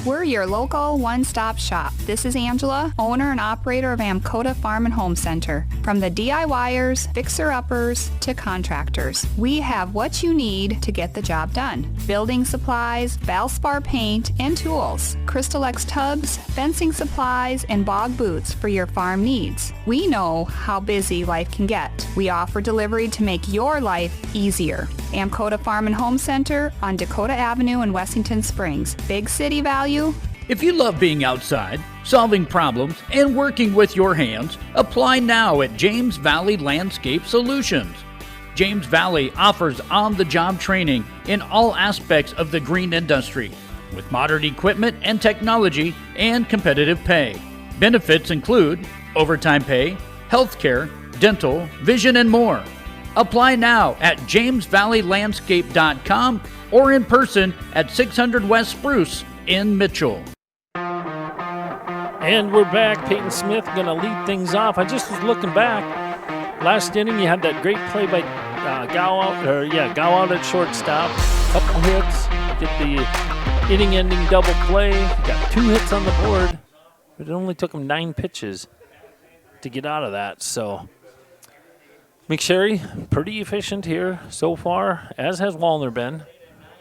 We're your local one-stop shop. This is Angela, owner and operator of Amcota Farm and Home Center. From the DIYers, fixer-uppers, to contractors, we have what you need to get the job done. Building supplies, Valspar paint, and tools, Crystal X tubs, fencing supplies, and bog boots for your farm needs. We know how busy life can get. We offer delivery to make your life easier. Amcota Farm and Home Center on Dakota Avenue in Wessington Springs. Big city value. If you love being outside, solving problems, and working with your hands, apply now at James Valley Landscape Solutions. James Valley offers on-the-job training in all aspects of the green industry, with modern equipment and technology and competitive pay. Benefits include overtime pay, health care, dental, vision, and more. Apply now at jamesvalleylandscape.com or in person at 600 West Spruce in Mitchell. And we're back. Peyton Smith going to lead things off. I just was looking back. Last inning, you had that great play by Gow out at shortstop. Couple hits, get the inning-ending double play. Got 2 hits on the board, but it only took him 9 pitches to get out of that. So McSherry, pretty efficient here so far, as has Wallner been.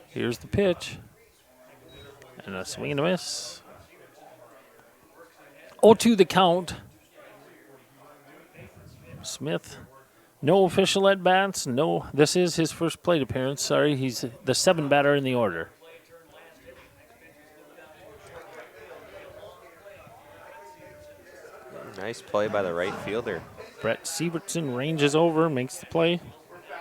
Here's the pitch. And a swing and a miss. 0-2 the count. Smith, no official at-bats. No, this is his first plate appearance. Sorry, he's the 7 batter in the order. Nice play by the right fielder. Brett Sievertson ranges over, makes the play.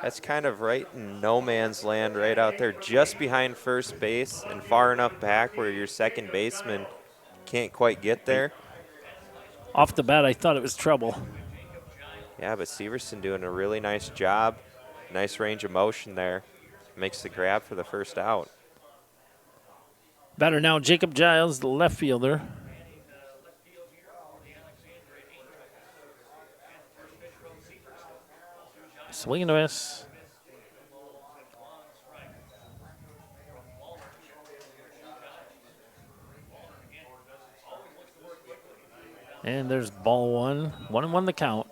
That's kind of right in no man's land right out there, just behind first base and far enough back where your second baseman can't quite get there. Off the bat, I thought it was trouble. Yeah, but Severson doing a really nice job. Nice range of motion there. Makes the grab for the first out. Batter now, Jacob Giles, the left fielder. Swing and a miss. And there's ball 1. 1-1 the count.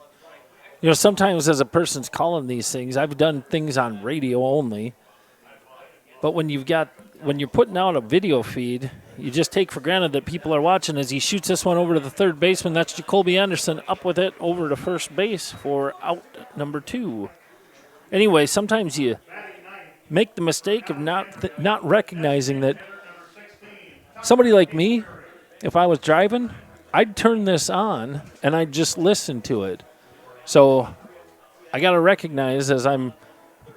You know, sometimes as a person's calling these things, I've done things on radio only. But when you're putting out a video feed, you just take for granted that people are watching. As he shoots this one over to the third baseman, that's Jacoby Anderson up with it over to first base for out number 2. Anyway, sometimes you make the mistake of not recognizing that somebody like me, if I was driving, I'd turn this on and I'd just listen to it. So I got to recognize as I'm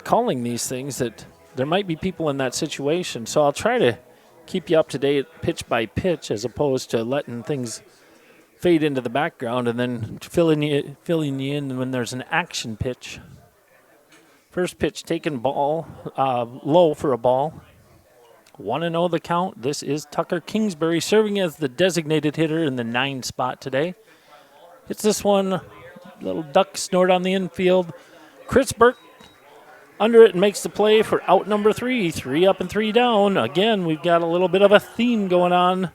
calling these things that there might be people in that situation. So I'll try to keep you up to date pitch by pitch as opposed to letting things fade into the background and then filling you in when there's an action pitch. First pitch taken ball, low for a ball. 1-0 the count. This is Tucker Kingsbury serving as the designated hitter in the 9 spot today. Hits this one, little duck snort on the infield. Chris Burke under it and makes the play for out number 3. 3 up and 3 down. Again, we've got a little bit of a theme going on.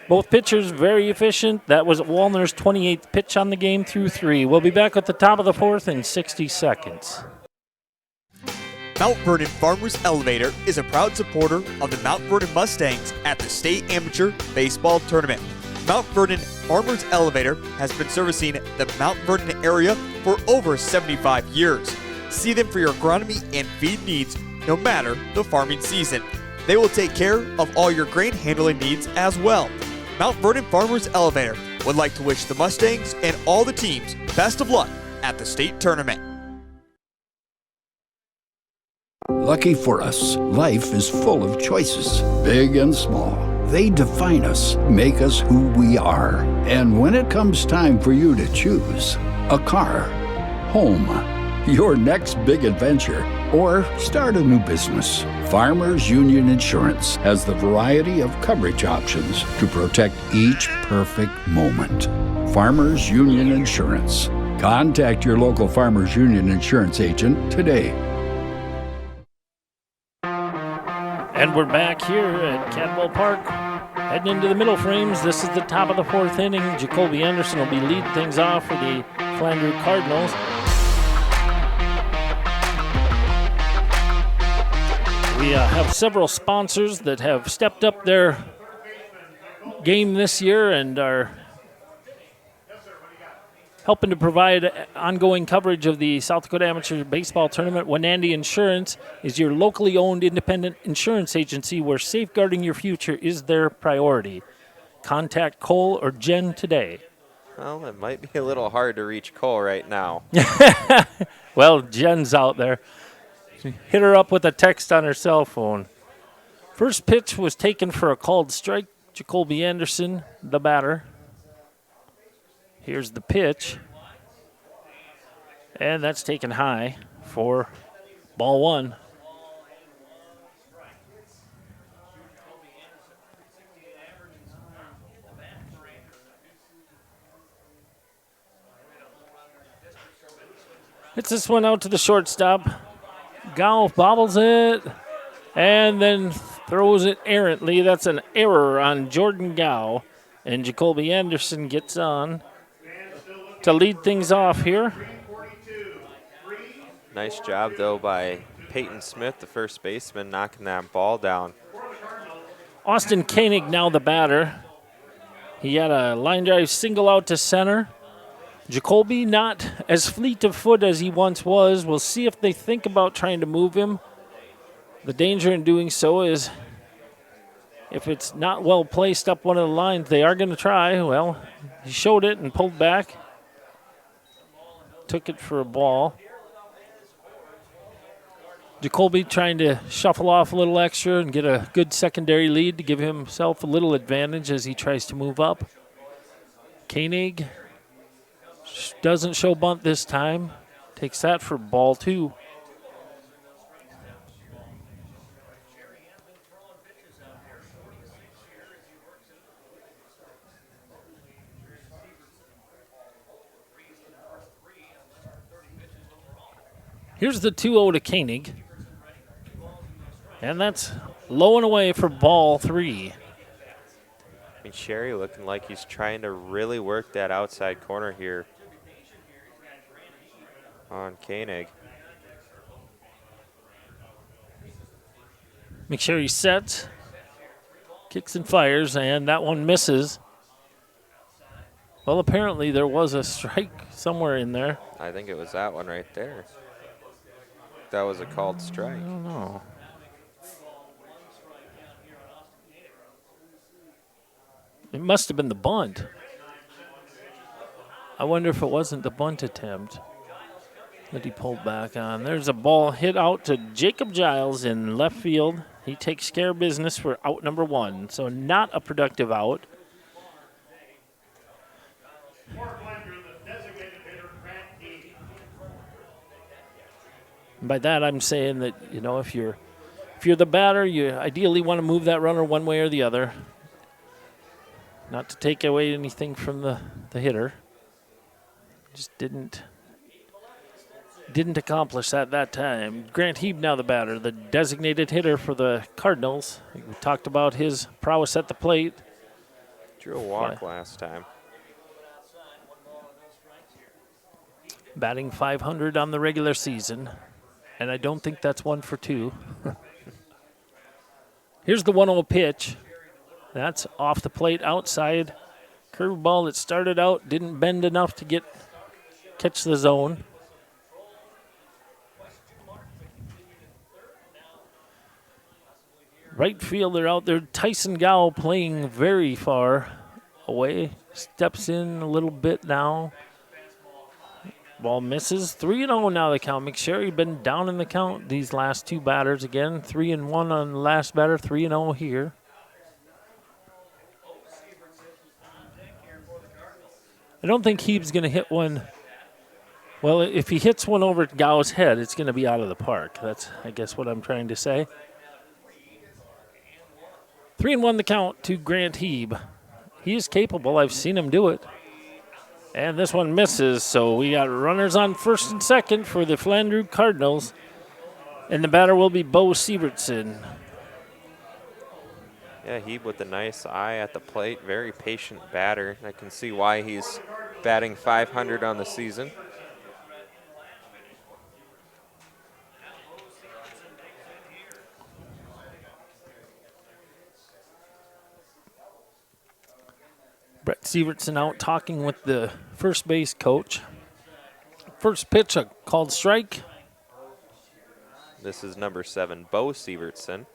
Both pitchers very efficient. That was Wallner's 28th pitch on the game through 3. We'll be back at the top of the 4th in 60 seconds. Mount Vernon Farmers Elevator is a proud supporter of the Mount Vernon Mustangs at the State Amateur Baseball Tournament. Mount Vernon Farmers Elevator has been servicing the Mount Vernon area for over 75 years. See them for your agronomy and feed needs no matter the farming season. They will take care of all your grain handling needs as well. Mount Vernon Farmers Elevator would like to wish the Mustangs and all the teams best of luck at the state tournament. Lucky for us, life is full of choices, big and small. They define us, make us who we are. And when it comes time for you to choose a car, home, your next big adventure, or start a new business, Farmers Union Insurance has the variety of coverage options to protect each perfect moment. Farmers Union Insurance. Contact your local Farmers Union Insurance agent today. And we're back here at Cadwell Park, heading into the middle frames. This is the top of the 4th inning. Jacoby Anderson will be leading things off for the Flandreau Cardinals. We have several sponsors that have stepped up their game this year and are helping to provide ongoing coverage of the South Dakota Amateur Baseball Tournament. Wenandy Insurance is your locally owned independent insurance agency where safeguarding your future is their priority. Contact Cole or Jen today. Well, it might be a little hard to reach Cole right now. Well, Jen's out there. She hit her up with a text on her cell phone. First pitch was taken for a called strike. Jacoby Anderson, the batter. Here's the pitch. And that's taken high for ball one. Hits this one out to the shortstop. Gao bobbles it and then throws it errantly. That's an error on Jordan Gao. And Jacoby Anderson gets on to lead things off here. Nice job, though, by Peyton Smith, the first baseman, knocking that ball down. Austin Koenig now the batter. He had a line drive single out to center. Jacoby not as fleet of foot as he once was. We'll see if they think about trying to move him. The danger in doing so is if it's not well placed up one of the lines, they are going to try. Well, he showed it and pulled back. Took it for a ball. Jacoby trying to shuffle off a little extra and get a good secondary lead to give himself a little advantage as he tries to move up. Koenig doesn't show bunt this time. Takes that for ball two. Here's the 2-0 to Koenig. And that's low and away for ball three. I mean, Sherry looking like he's trying to really work that outside corner here on Koenig. McSherry sets, kicks and fires, and that one misses. Well, apparently there was a strike somewhere in there. I think it was that one right there. That was a called strike. I don't know. It must have been the bunt. I wonder if it wasn't the bunt attempt that he pulled back on. There's a ball hit out to Jacob Giles in left field. He takes care of business for out number one, so not a productive out. By that, I'm saying that, you know, if you're the batter, you ideally want to move that runner one way or the other. Not to take away anything from the hitter. Just didn't accomplish that time. Grant Heeb now the batter, the designated hitter for the Cardinals. We talked about his prowess at the plate. Drew a walk last time. Batting .500 on the regular season. And I don't think that's 1 for 2. Here's the 1-0 pitch. That's off the plate outside. Curveball that started out, didn't bend enough to catch the zone. Right fielder out there, Tyson Gao, playing very far away. Steps in a little bit now. Ball misses. 3-0 now the count. McSherry been down in the count these last two batters again. 3-1 on the last batter, 3-0 here. I don't think Heeb's going to hit one. Well, if he hits one over Gao's head, it's going to be out of the park. That's, I guess, what I'm trying to say. 3-1 the count to Grant Heeb. He is capable. I've seen him do it. And this one misses, so we got runners on first and second for the Flandreau Cardinals. And the batter will be Bo Sievertson. Yeah, Heeb with a nice eye at the plate. Very patient batter. I can see why he's batting .500 on the season. Brett Sievertson out talking with the first base coach. First pitch, a called strike. This is number 7, Bo Sievertson.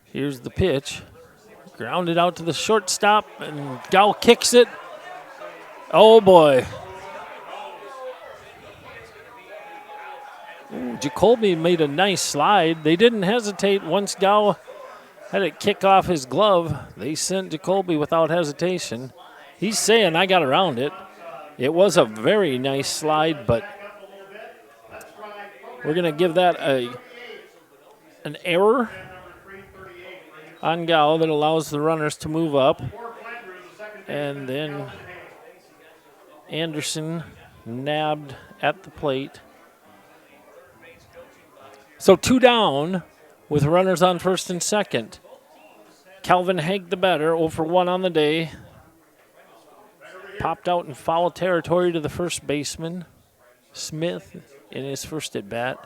Here's the pitch. Grounded out to the shortstop, and Gow kicks it. Oh, boy. Ooh, Jacoby made a nice slide. They didn't hesitate once Gow had it kick off his glove. They sent Jacoby without hesitation. He's saying, I got around it. It was a very nice slide, but we're going to give that an error on Gow that allows the runners to move up. And then Anderson nabbed at the plate. So 2 down with runners on first and second. Calvin Haig, the batter, 0 for 1 on the day. Popped out in foul territory to the first baseman, Smith, in his first at bat.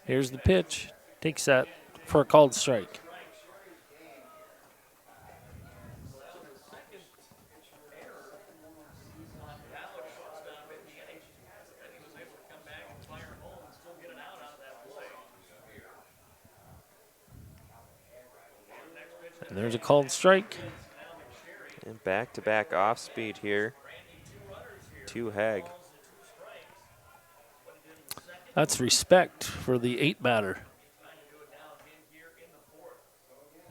Here's the pitch. Takes that for a called strike. And there's a called strike. And back-to-back off speed here to Haig. That's respect for the 8 batter.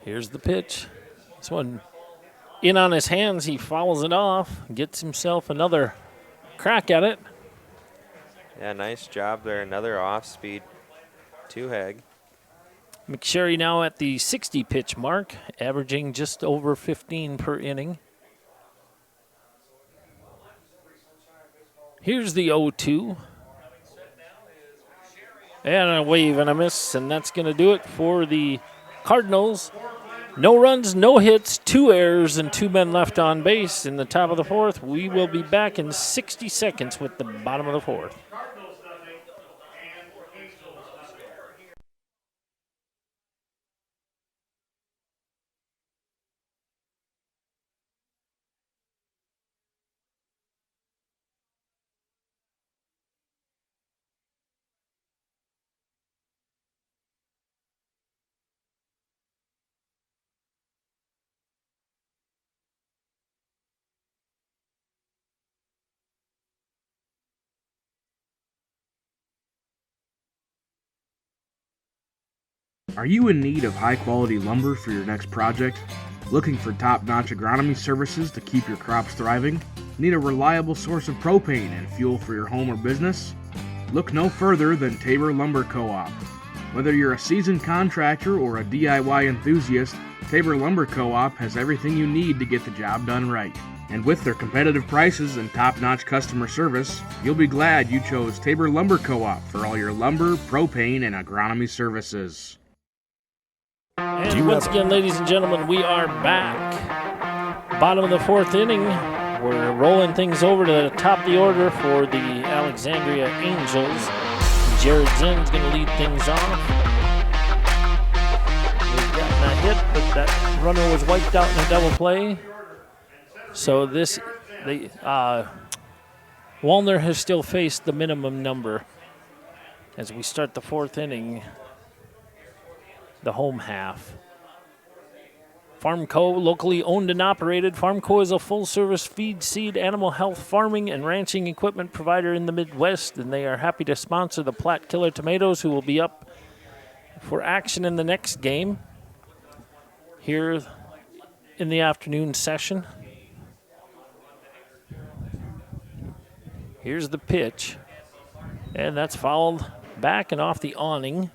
Here's the pitch. This one in on his hands. He fouls it off. Gets himself another crack at it. Yeah, nice job there. Another off speed to Haig. McSherry now at the 60 pitch mark, averaging just over 15 per inning. Here's the 0-2. And a wave and a miss, and that's going to do it for the Cardinals. No runs, no hits, 2 errors, and 2 men left on base in the top of the 4th. We will be back in 60 seconds with the bottom of the 4th. Are you in need of high-quality lumber for your next project? Looking for top-notch agronomy services to keep your crops thriving? Need a reliable source of propane and fuel for your home or business? Look no further than Tabor Lumber Co-op. Whether you're a seasoned contractor or a DIY enthusiast, Tabor Lumber Co-op has everything you need to get the job done right. And with their competitive prices and top-notch customer service, you'll be glad you chose Tabor Lumber Co-op for all your lumber, propane, and agronomy services. And once again, ladies and gentlemen, we are back. Bottom of the 4th inning. We're rolling things over to the top of the order for the Alexandria Angels. Jared Zinn's going to lead things off. We've gotten a hit, but that runner was wiped out in a double play. So Wallner has still faced the minimum number as we start the 4th inning. The home half. Farmco, locally owned and operated. Farmco is a full-service feed, seed, animal health, farming, and ranching equipment provider in the Midwest, and they are happy to sponsor the Platte Killer Tomatoes, who will be up for action in the next game here in the afternoon session. Here's the pitch, and that's fouled back and off the awning.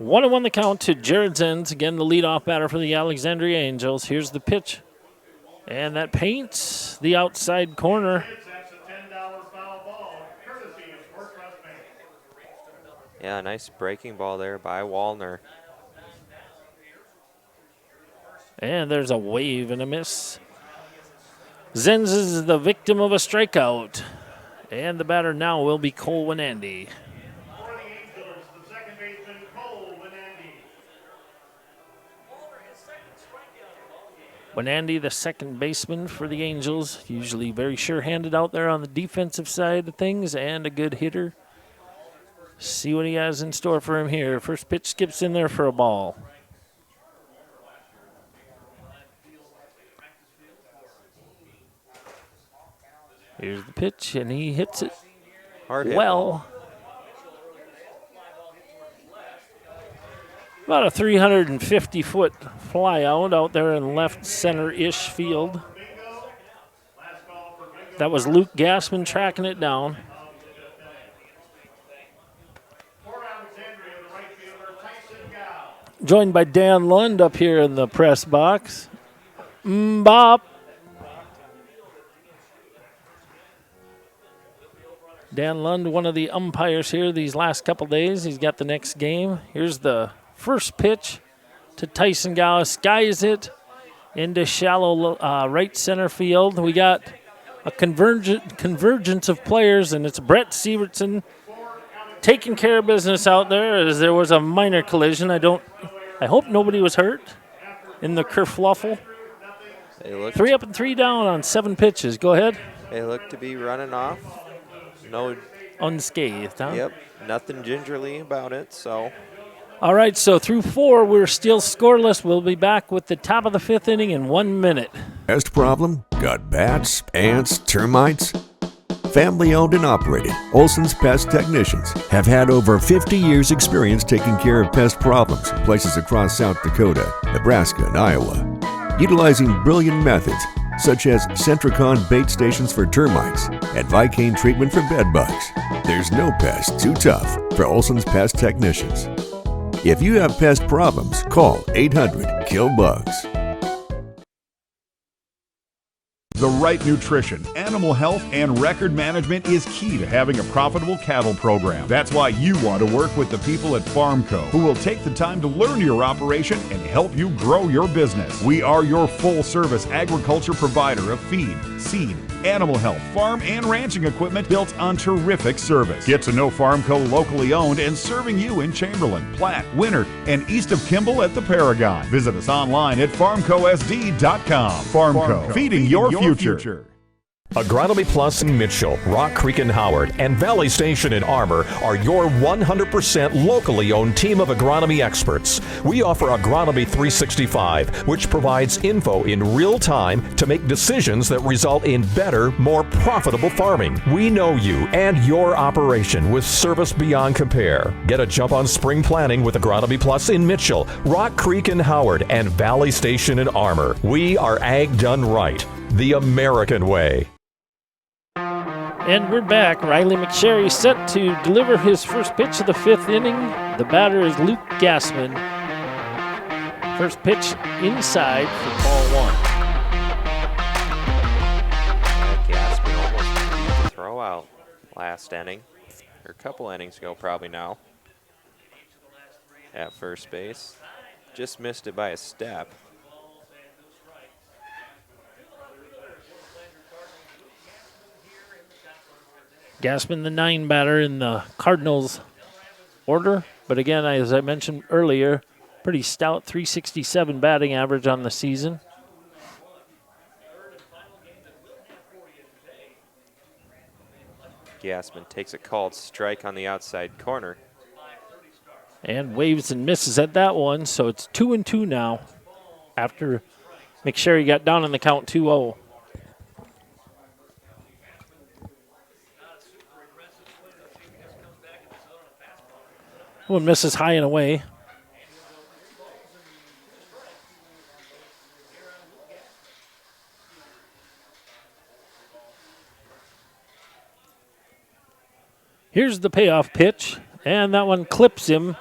1-1 the count to Jared Zenz, again the leadoff batter for the Alexandria Angels. Here's the pitch, and that paints the outside corner. Yeah, nice breaking ball there by Wallner. And there's a wave and a miss. Zenz is the victim of a strikeout, and the batter now will be Cole Winandy. When Andy, the second baseman for the Angels, usually very sure-handed out there on the defensive side of things and a good hitter. See what he has in store for him here. First pitch skips in there for a ball. Here's the pitch, and he hits it Hard hit well. ball. About a 350-foot fly out there in left center-ish field. That was Luke Gassman tracking it down. Joined by Dan Lund up here in the press box. Bop. Dan Lund, one of the umpires here these last couple days. He's got the next game. Here's the first pitch to Tyson Gallus. Skies it into shallow right center field. We got a convergence of players, and it's Brett Sievertson taking care of business out there as there was a minor collision. I hope nobody was hurt in the kerfluffle. 3 up and 3 down on 7 pitches. Go ahead. They look to be running off. No unscathed, huh? Yep, nothing gingerly about it, so. All right, so through 4, we're still scoreless. We'll be back with the top of the 5th inning in 1 minute. Pest problem? Got bats, ants, termites? Family owned and operated, Olson's Pest Technicians have had over 50 years experience taking care of pest problems in places across South Dakota, Nebraska, and Iowa. Utilizing brilliant methods such as Centricon bait stations for termites and Vicane treatment for bed bugs. There's no pest too tough for Olson's Pest Technicians. If you have pest problems, call 800-KILL-BUGS. The right nutrition, animal health, and record management is key to having a profitable cattle program. That's why you want to work with the people at Farmco, who will take the time to learn your operation and help you grow your business. We are your full-service agriculture provider of feed, seed, animal health, farm, and ranching equipment built on terrific service. Get to know Farmco locally owned and serving you in Chamberlain, Platte, Winter, and east of Kimball at the Paragon. Visit us online at farmcosd.com. Farmco, feeding your future. Agronomy Plus in Mitchell, Rock Creek and Howard, and Valley Station in Armour are your 100% locally owned team of agronomy experts. We offer Agronomy 365, which provides info in real time to make decisions that result in better, more profitable farming. We know you and your operation with service beyond compare. Get a jump on spring planning with Agronomy Plus in Mitchell, Rock Creek and Howard, and Valley Station in Armour. We are ag done right, the American way. And we're back. Riley McSherry set to deliver his first pitch of the 5th inning. The batter is Luke Gassman. First pitch inside for ball 1. Gassman almost beat the throw out last inning, or a couple innings ago probably now, at first base. Just missed it by a step. Gassman, the 9 batter in the Cardinals order. But again, as I mentioned earlier, pretty stout 367 batting average on the season. Gassman takes a called strike on the outside corner. And waves and misses at that one, so it's 2-2 now after McSherry got down in the count 2-0. One misses high and away. Here's the payoff pitch, and that one clips him.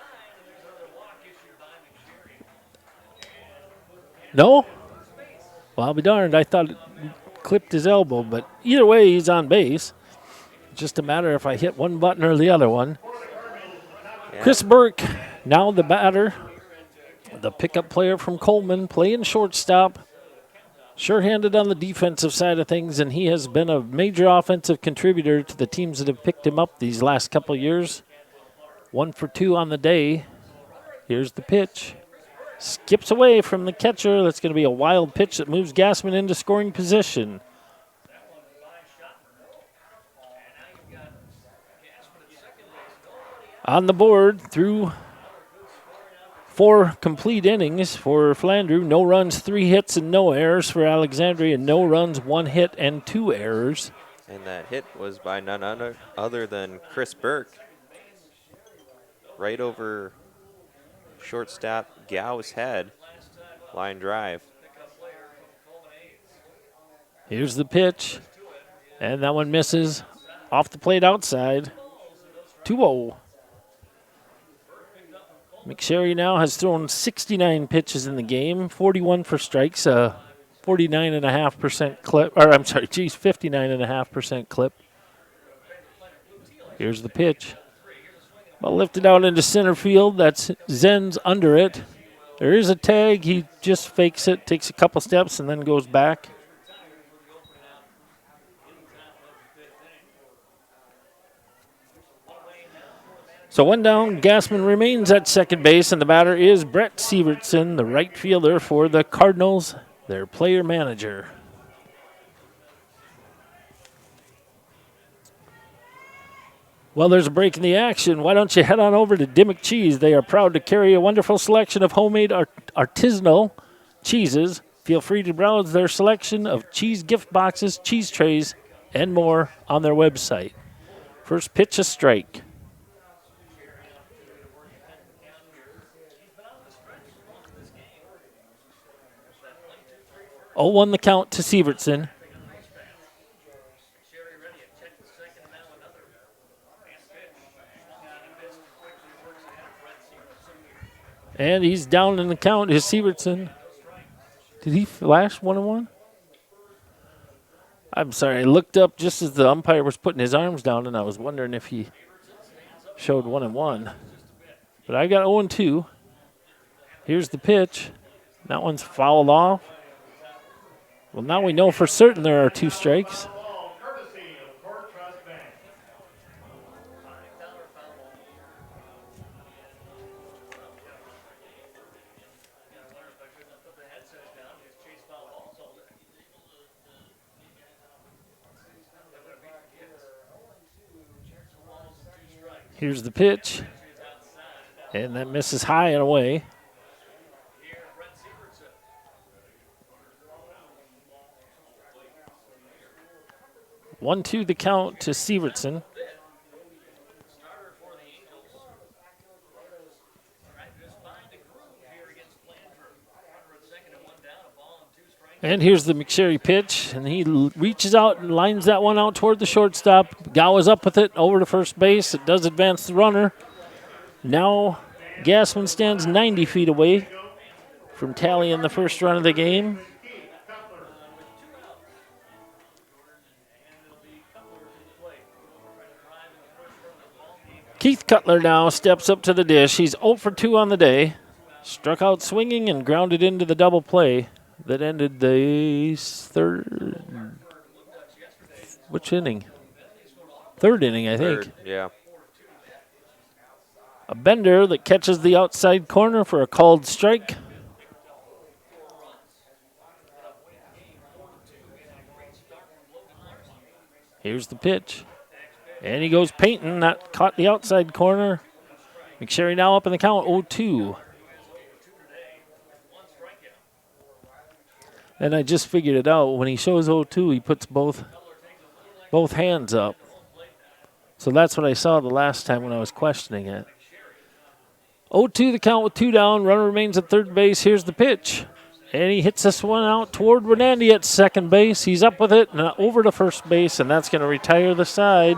No? Well, I'll be darned. I thought it clipped his elbow, but either way, he's on base. It's just a matter if I hit one button or the other one. Yeah. Chris Burke, now the batter, the pickup player from Coleman, playing shortstop. Sure-handed on the defensive side of things, and he has been a major offensive contributor to the teams that have picked him up these last couple years. 1 for 2 on the day. Here's the pitch. skips away from the catcher. That's going to be a wild pitch that moves Gassman into scoring position. On the board through 4 complete innings for Flandreau. No runs, 3 hits, and no errors for Alexandria. No runs, 1 hit, and 2 errors. And that hit was by none other than Chris Burke. Right over shortstop Gao's head. Line drive. Here's the pitch. And that one misses off the plate outside. 2-0. McSherry now has thrown 69 pitches in the game, 41 for strikes, 49.5% clip, or I'm sorry, 59.5% clip. Here's the pitch. Well, lifted out into center field. That's Zen's under it. There is a tag. He just fakes it, takes a couple steps, and then goes back. So 1 down, Gassman remains at second base, and the batter is Brett Sievertson, the right fielder for the Cardinals, their player manager. Well, there's a break in the action. Why don't you head on over to Dimmock Cheese? They are proud to carry a wonderful selection of homemade artisanal cheeses. Feel free to browse their selection of cheese gift boxes, cheese trays, and more on their website. First pitch, a strike. 0-1 the count to Sievertson. And he's down in the count is Sievertson. Did he flash 1-1? I'm sorry, I looked up just as the umpire was putting his arms down, and I was wondering if he showed 1-1. But I got 0-2. Here's the pitch. That one's fouled off. Well, now we know for certain there are 2 strikes. Here's the pitch. And that misses high and away. One, 2 the count to Sievertson. And here's the McSherry pitch, and he reaches out and lines that one out toward the shortstop. Gao is up with it over to first base. It does advance the runner. Now Gassman stands 90 feet away from tallying the first run of the game. Keith Cutler now steps up to the dish. He's 0 for 2 on the day. Struck out swinging and grounded into the double play that ended the third. Which inning? Third inning, I think. Third, yeah. A bender that catches the outside corner for a called strike. Here's the pitch. And he goes painting. That caught the outside corner. McSherry now up in the count, 0-2. And I just figured it out. When he shows 0-2, he puts both hands up. So that's what I saw the last time when I was questioning it. 0-2 the count with 2 down. Runner remains at third base. Here's the pitch. And he hits this one out toward Renandy at second base. He's up with it and over to first base, and that's going to retire the side.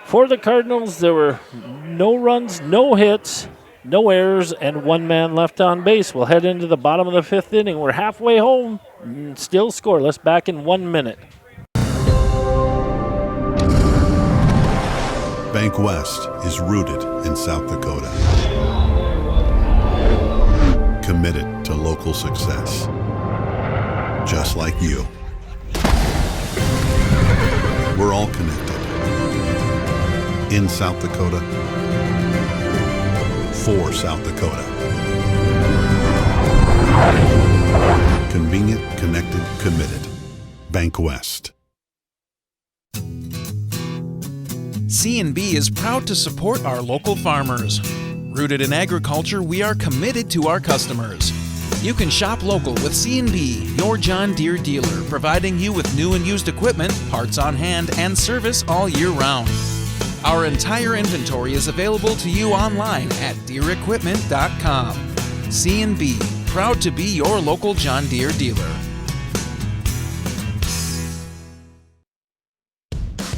For the Cardinals, there were no runs, no hits, no errors, and 1 man left on base. We'll head into the bottom of the 5th inning. We're halfway home, still scoreless, back in 1 minute. Bank West is rooted in South Dakota. Committed to local success. Just like you. We're all connected. In South Dakota. For South Dakota. Convenient, connected, committed. Bank West. C&B is proud to support our local farmers. Rooted in agriculture, we are committed to our customers. You can shop local with C&B, your John Deere dealer, providing you with new and used equipment, parts on hand, and service all year round. Our entire inventory is available to you online at DeereEquipment.com. C&B, proud to be your local John Deere dealer.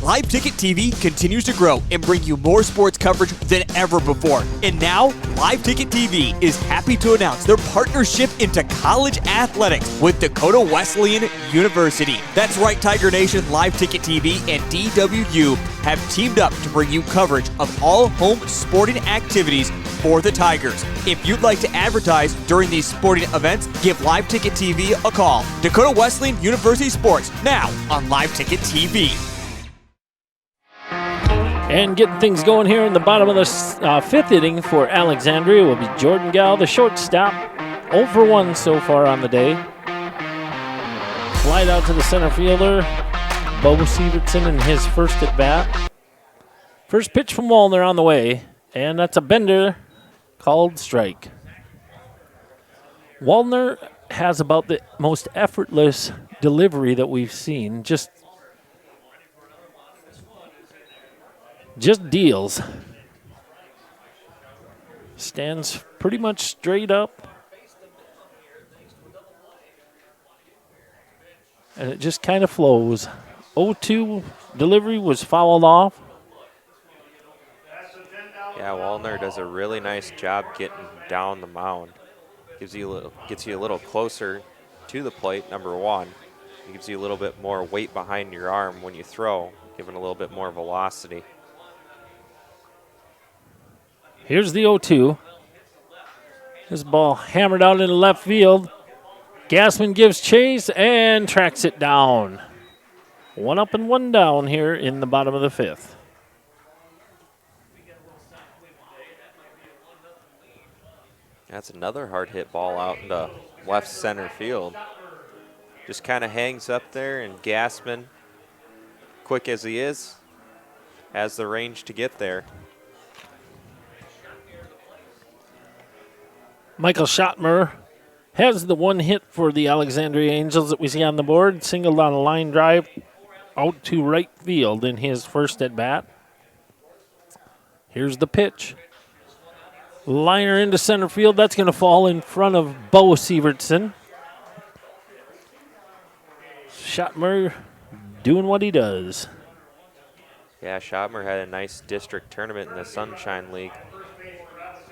Live Ticket TV continues to grow and bring you more sports coverage than ever before. And now, Live Ticket TV is happy to announce their partnership into college athletics with Dakota Wesleyan University. That's right, Tiger Nation. Live Ticket TV and DWU have teamed up to bring you coverage of all home sporting activities for the Tigers. If you'd like to advertise during these sporting events, give Live Ticket TV a call. Dakota Wesleyan University Sports, now on Live Ticket TV. And getting things going here in the bottom of the fifth inning for Alexandria will be Jordan Gall, the shortstop. 0 for 1 so far on the day. Slide out to the center fielder, Bo Sievertson in his first at bat. First pitch from Wallner on the way, and that's a bender called strike. Wallner has about the most effortless delivery that we've seen. Just deals. Stands pretty much straight up. And it just kind of flows. 0-2 delivery was fouled off. Yeah, Wallner does a really nice job getting down the mound. Gets you a little closer to the plate, number one. It gives you a little bit more weight behind your arm when you throw, giving a little bit more velocity. Here's the 0-2. This ball hammered out into left field. Gassman gives chase and tracks it down. 1 up and 1 down here in the bottom of the fifth. That's another hard hit ball out into left center field. Just kind of hangs up there, and Gassman, quick as he is, has the range to get there. Michael Schottmer has the one hit for the Alexandria Angels that we see on the board. Singled on a line drive out to right field in his first at bat. Here's the pitch. Liner into center field. That's going to fall in front of Bo Sievertson. Schottmer doing what he does. Yeah, Schottmer had a nice district tournament in the Sunshine League.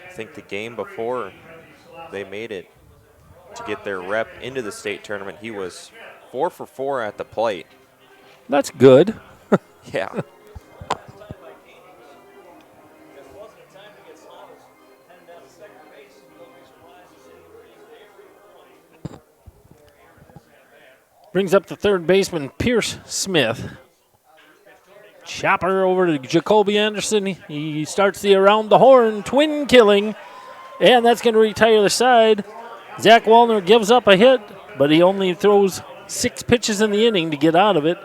I think the game before they made it to get their rep into the state tournament, he was 4 for 4 at the plate. That's good. Yeah. Brings up the third baseman, Pierce Smith. Chopper over to Jacoby Anderson. He starts the around the horn twin killing, and that's going to retire the side. Zach Wallner gives up a hit, but he only throws 6 pitches in the inning to get out of it.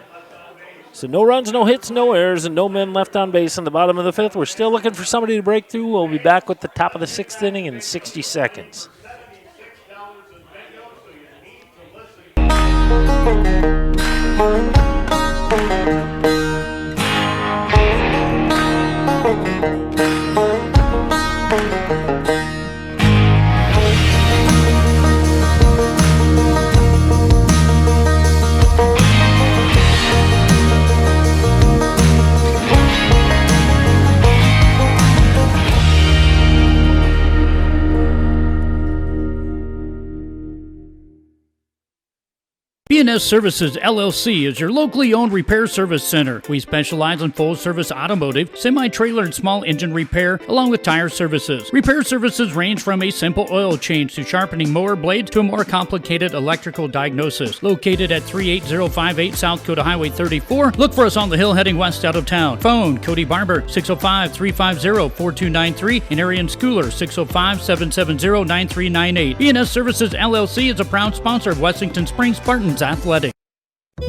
So no runs, no hits, no errors, and no men left on base in the bottom of the fifth. We're still looking for somebody to break through. We'll be back with the top of the 6th inning in 60 seconds. B&S Services LLC is your locally owned repair service center. We specialize in full-service automotive, semi-trailer, and small engine repair, along with tire services. Repair services range from a simple oil change to sharpening mower blades to a more complicated electrical diagnosis. Located at 38058 South Dakota Highway 34, look for us on the hill heading west out of town. Phone Cody Barber 605-350-4293 and Arian Schooler 605-770-9398. B&S Services LLC is a proud sponsor of Wessington Springs Spartans Athletic.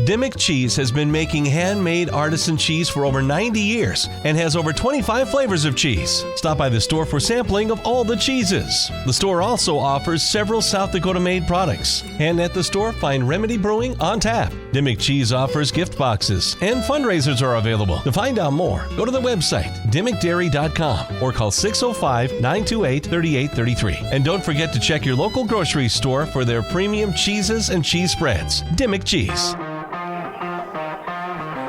Dimmick Cheese has been making handmade artisan cheese for over 90 years and has over 25 flavors of cheese. Stop by the store for sampling of all the cheeses. The store also offers several South Dakota-made products. And at the store, find Remedy Brewing on tap. Dimmick Cheese offers gift boxes, and fundraisers are available. To find out more, go to the website, dimmickdairy.com, or call 605-928-3833. And don't forget to check your local grocery store for their premium cheeses and cheese spreads. Dimmick Cheese.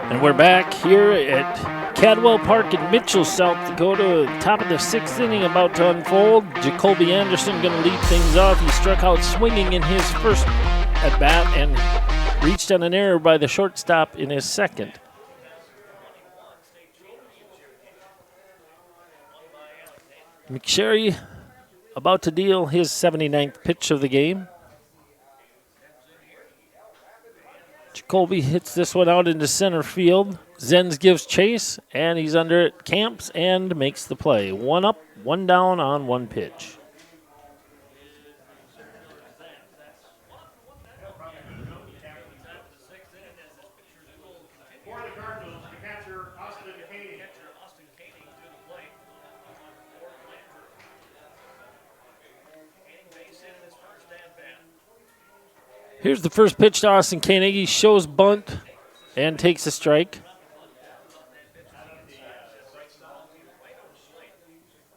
And we're back here at Cadwell Park in Mitchell, South Dakota. Top of the 6th inning about to unfold. Jacoby Anderson going to lead things off. He struck out swinging in his first at bat and reached on an error by the shortstop in his second. McSherry about to deal his 79th pitch of the game. Jacoby hits this one out into center field. Zenz gives chase, and he's under it, camps, and makes the play. One up, one down on one pitch. Here's the first pitch to Austin Koenig. He shows bunt and takes a strike.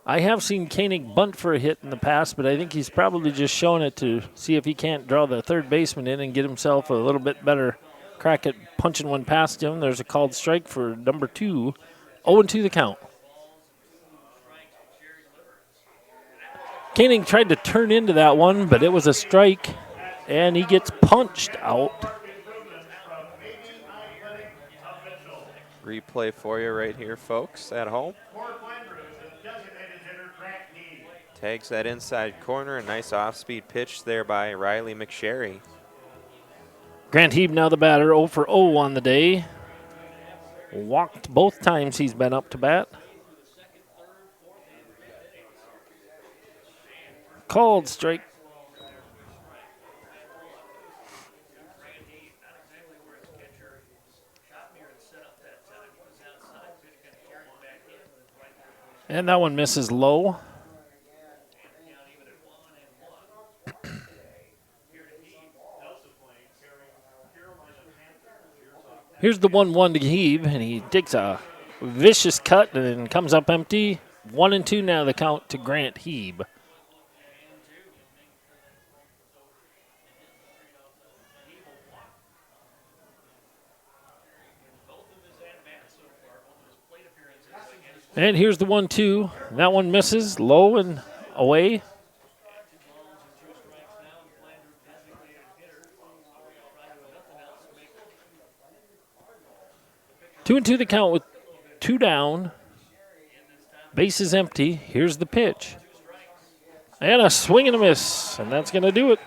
I have seen Koenig bunt for a hit in the past, but I think he's probably just showing it to see if he can't draw the third baseman in and get himself a little bit better crack at punching one past him. There's a called strike for number 2. 0-2 the count. Koenig tried to turn into that one, but it was a strike. And he gets punched out. Replay for you right here, folks, at home. Tags that inside corner. A nice off-speed pitch there by Riley McSherry. Grant Heeb now the batter, 0 for 0 on the day. Walked both times he's been up to bat. Called strike. And that one misses low. Here's the 1-1 to Heeb, and he takes a vicious cut and comes up empty. 1-2 now the count to Grant Heeb. And here's the 1-2. That one misses low and away. Two and two the count with 2 down. Base is empty. Here's the pitch. And a swing and a miss. And that's going to do it.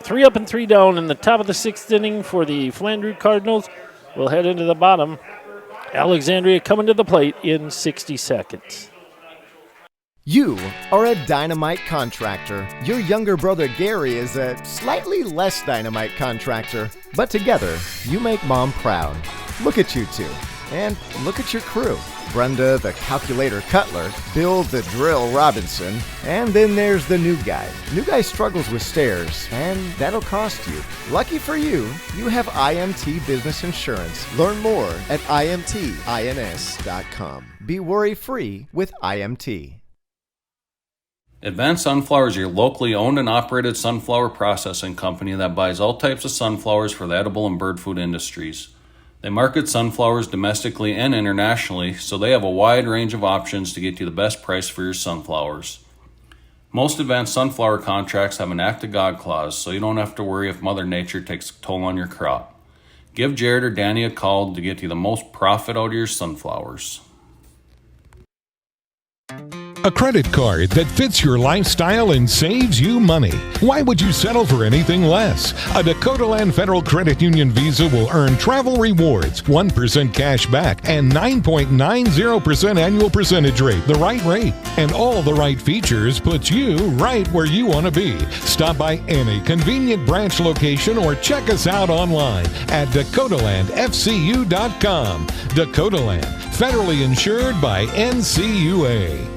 3 up and 3 down in the top of the 6th inning for the Flandreau Cardinals. We'll head into the bottom. Alexandria coming to the plate in 60 seconds. You are a dynamite contractor. Your younger brother Gary is a slightly less dynamite contractor. But together, you make Mom proud. Look at you two. And look at your crew. Brenda the Calculator Cutler, Bill the Drill Robinson, and then there's the new guy. New guy struggles with stairs, and that'll cost you. Lucky for you, you have IMT Business Insurance. Learn more at imtins.com. Be worry-free with IMT. Advanced Sunflower is your locally owned and operated sunflower processing company that buys all types of sunflowers for the edible and bird food industries. They market sunflowers domestically and internationally, so they have a wide range of options to get you the best price for your sunflowers. Most advanced sunflower contracts have an act of God clause, so you don't have to worry if Mother Nature takes a toll on your crop. Give Jared or Danny a call to get you the most profit out of your sunflowers. A credit card that fits your lifestyle and saves you money. Why would you settle for anything less? A Dakota Land Federal Credit Union Visa will earn travel rewards, 1% cash back, and 9.90% annual percentage rate, the right rate. And all the right features puts you right where you want to be. Stop by any convenient branch location or check us out online at DakotaLandFCU.com. Dakota Land, federally insured by NCUA.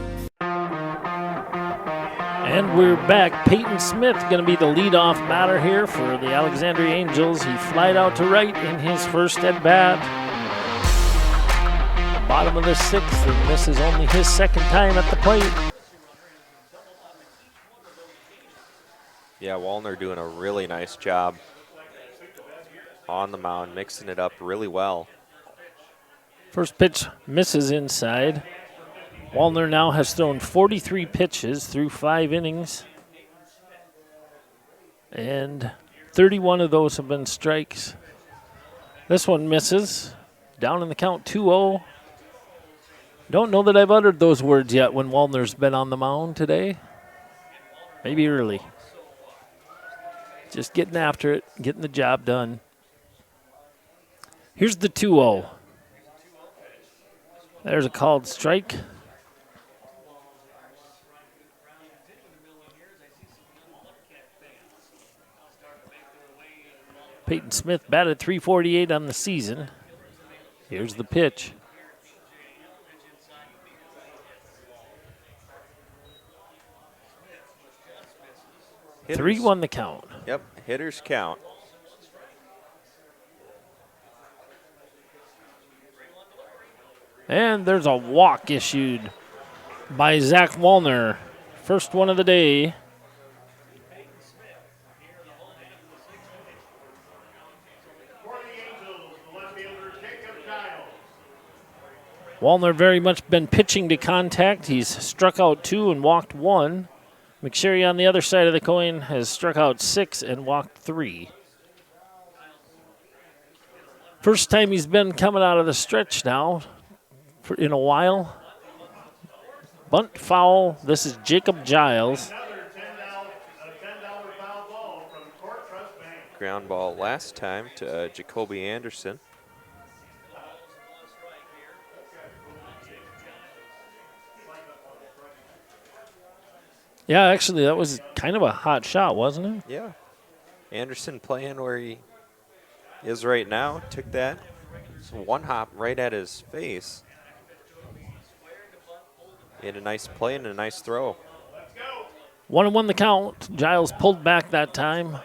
And we're back. Peyton Smith going to be the leadoff batter here for the Alexandria Angels. He flied out to right in his first at-bat. Bottom of the sixth, and this is only his second time at the plate. Yeah, Wallner doing a really nice job on the mound, mixing it up really well. First pitch misses inside. Wallner now has thrown 43 pitches through 5 innings, and 31 of those have been strikes. This one misses. Down in the count, 2-0. Don't know that I've uttered those words yet when Wallner's been on the mound today. Maybe early. Just getting after it, getting the job done. Here's the 2-0. There's a called strike. Peyton Smith batted .348 on the season. Here's the pitch. Hitters. 3-1 the count. Yep, hitters count. And there's a walk issued by Zach Wallner. First one of the day. Wallner very much been pitching to contact. He's struck out 2 and walked 1. McSherry on the other side of the coin has struck out 6 and walked 3. First time he's been coming out of the stretch now in a while. Bunt foul. This is Jacob Giles. Ground ball last time to Jacoby Anderson. Yeah, actually, that was kind of a hot shot, wasn't it? Yeah. Anderson playing where he is right now. Took that. It's one hop right at his face. He had a nice play and a nice throw. 1-1 the count. Giles pulled back that time.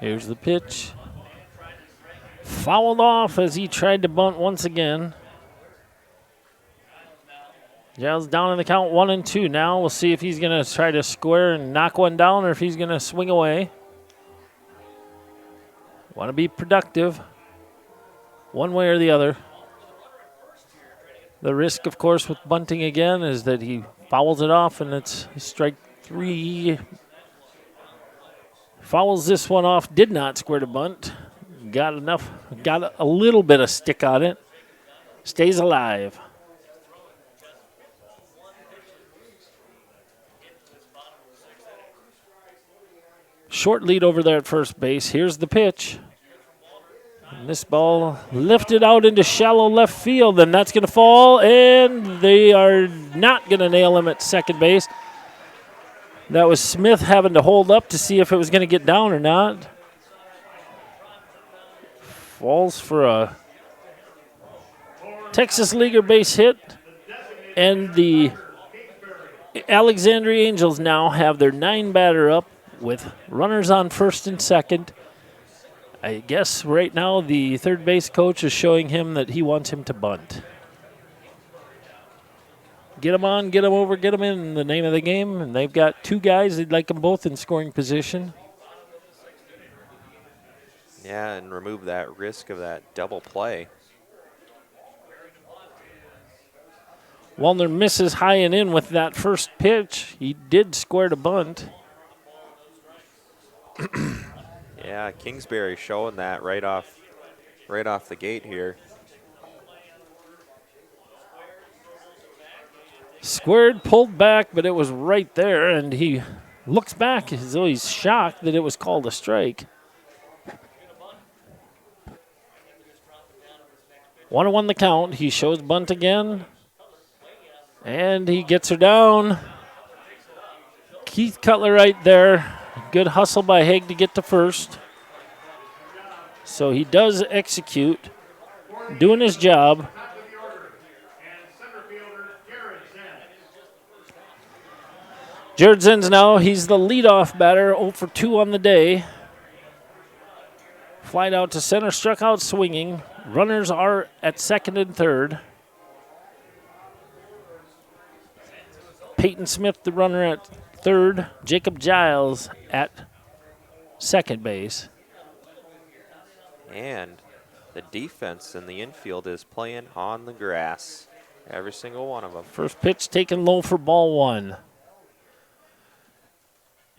Here's the pitch. Fouled off as he tried to bunt once again. Giles down in the count 1-2 now. We'll see if he's going to try to square and knock one down or if he's going to swing away. Want to be productive one way or the other. The risk, of course, with bunting again is that he fouls it off and it's strike 3. Fouls this one off, did not square to bunt. Got a little bit of stick on it. Stays alive. Short lead over there at first base. Here's the pitch. And this ball lifted out into shallow left field, and that's going to fall, and they are not going to nail him at second base. That was Smith having to hold up to see if it was going to get down or not. Falls for a Texas Leaguer base hit. And the Alexandria Angels now have their 9-batter up with runners on first and second. I guess right now the third base coach is showing him that he wants him to bunt. Get them on, get them over, get them in the name of the game. And they've got 2 guys. They'd like them both in scoring position. Yeah, and remove that risk of that double play. Wallner misses high and in with that first pitch. He did square to bunt. Yeah, Kingsbury showing that right off the gate here. Squared, pulled back, but it was right there, and he looks back as though he's shocked that it was called a strike. 1-1 the count. He shows bunt again, and he gets her down. Keith Cutler right there. Good hustle by Haig to get to first. So he does execute, doing his job. Jared Zenz now, he's the leadoff batter, 0 for 2 on the day. Flied out to center, struck out swinging. Runners are at second and third. Peyton Smith, the runner at third. Jacob Giles at second base. And the defense in the infield is playing on the grass. Every single one of them. First pitch taken low for ball 1.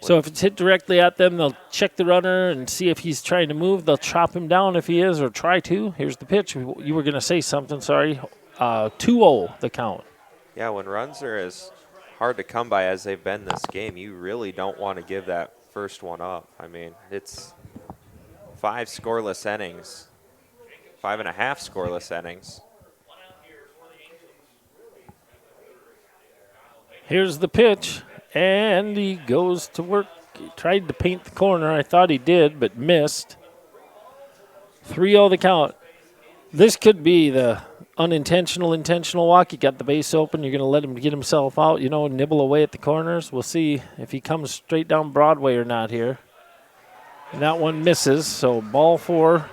So if it's hit directly at them, they'll check the runner and see if he's trying to move. They'll chop him down if he is, or try to. Here's the pitch. You were going to say something, sorry. 2-0 the count. Yeah, when runs are as hard to come by as they've been this game, you really don't want to give that first one up. I mean, it's 5 scoreless innings, 5.5 scoreless innings. Here's the pitch. And he goes to work. He tried to paint the corner. I thought he did, but missed. 3-0 the count. This could be the intentional walk. You got the base open. You're going to let him get himself out, nibble away at the corners. We'll see if he comes straight down Broadway or not here. And that one misses, so ball 4.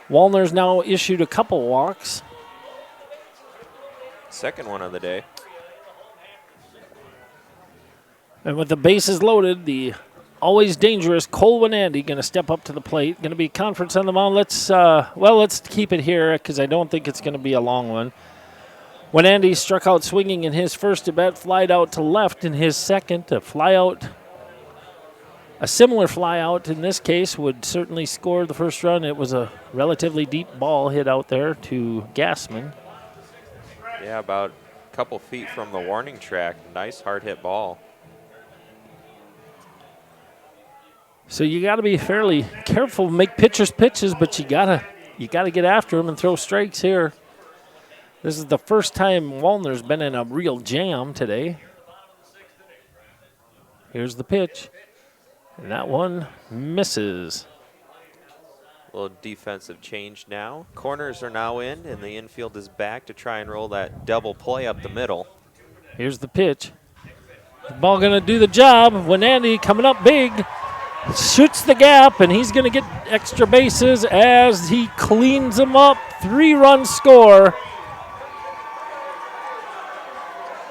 Wallner's now issued a couple walks. Second one of the day. And with the bases loaded, the always dangerous Cole Winandy going to step up to the plate. Going to be conference on the mound. Let's keep it here because I don't think it's going to be a long one. Winandy struck out swinging in his first at bat, flied out to left in his second. A similar fly out in this case would certainly score the first run. It was a relatively deep ball hit out there to Gassman. Yeah, about a couple feet from the warning track. Nice hard hit ball. So you got to be fairly careful, make pitchers pitches, but you gotta get after them and throw strikes here. This is the first time Wallner's been in a real jam today. Here's the pitch, and that one misses. A little defensive change now. Corners are now in, and the infield is back to try and roll that double play up the middle. Here's the pitch. The ball gonna do the job. Winandy coming up big. Shoots the gap, and he's going to get extra bases as he cleans them up. 3-run score.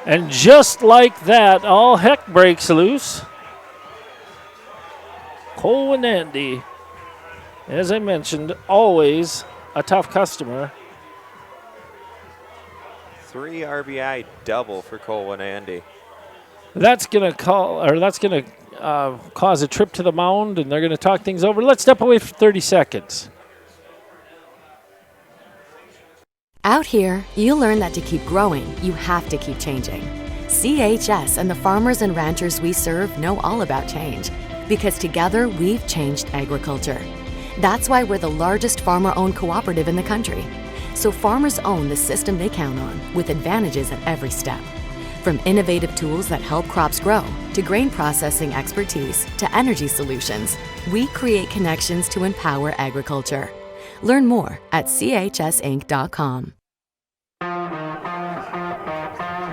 And just like that, all heck breaks loose. Cole Winandy, as I mentioned, always a tough customer. 3 RBI double for Cole Winandy. That's going to cause a trip to the mound, and they're going to talk things over. Let's step away for 30 seconds. Out here, you learn that to keep growing, you have to keep changing. CHS and the farmers and ranchers we serve know all about change, because together we've changed agriculture. That's why we're the largest farmer-owned cooperative in the country. So farmers own the system they count on, with advantages at every step. From innovative tools that help crops grow, to grain processing expertise, to energy solutions, we create connections to empower agriculture. Learn more at chsinc.com.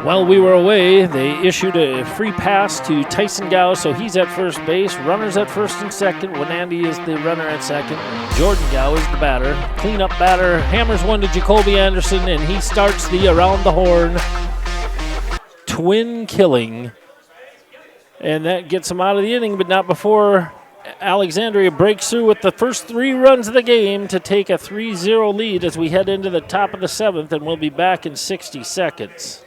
While we were away, they issued a free pass to Tyson Gow, so he's at first base. Runners at first and second. Winandy is the runner at second. Jordan Gow is the batter. Cleanup batter hammers one to Jacoby Anderson, and he starts the around the horn twin killing. And that gets him out of the inning, but not before Alexandria breaks through with the first 3 runs of the game to take a 3-0 lead as we head into the top of the 7th, and we'll be back in 60 seconds.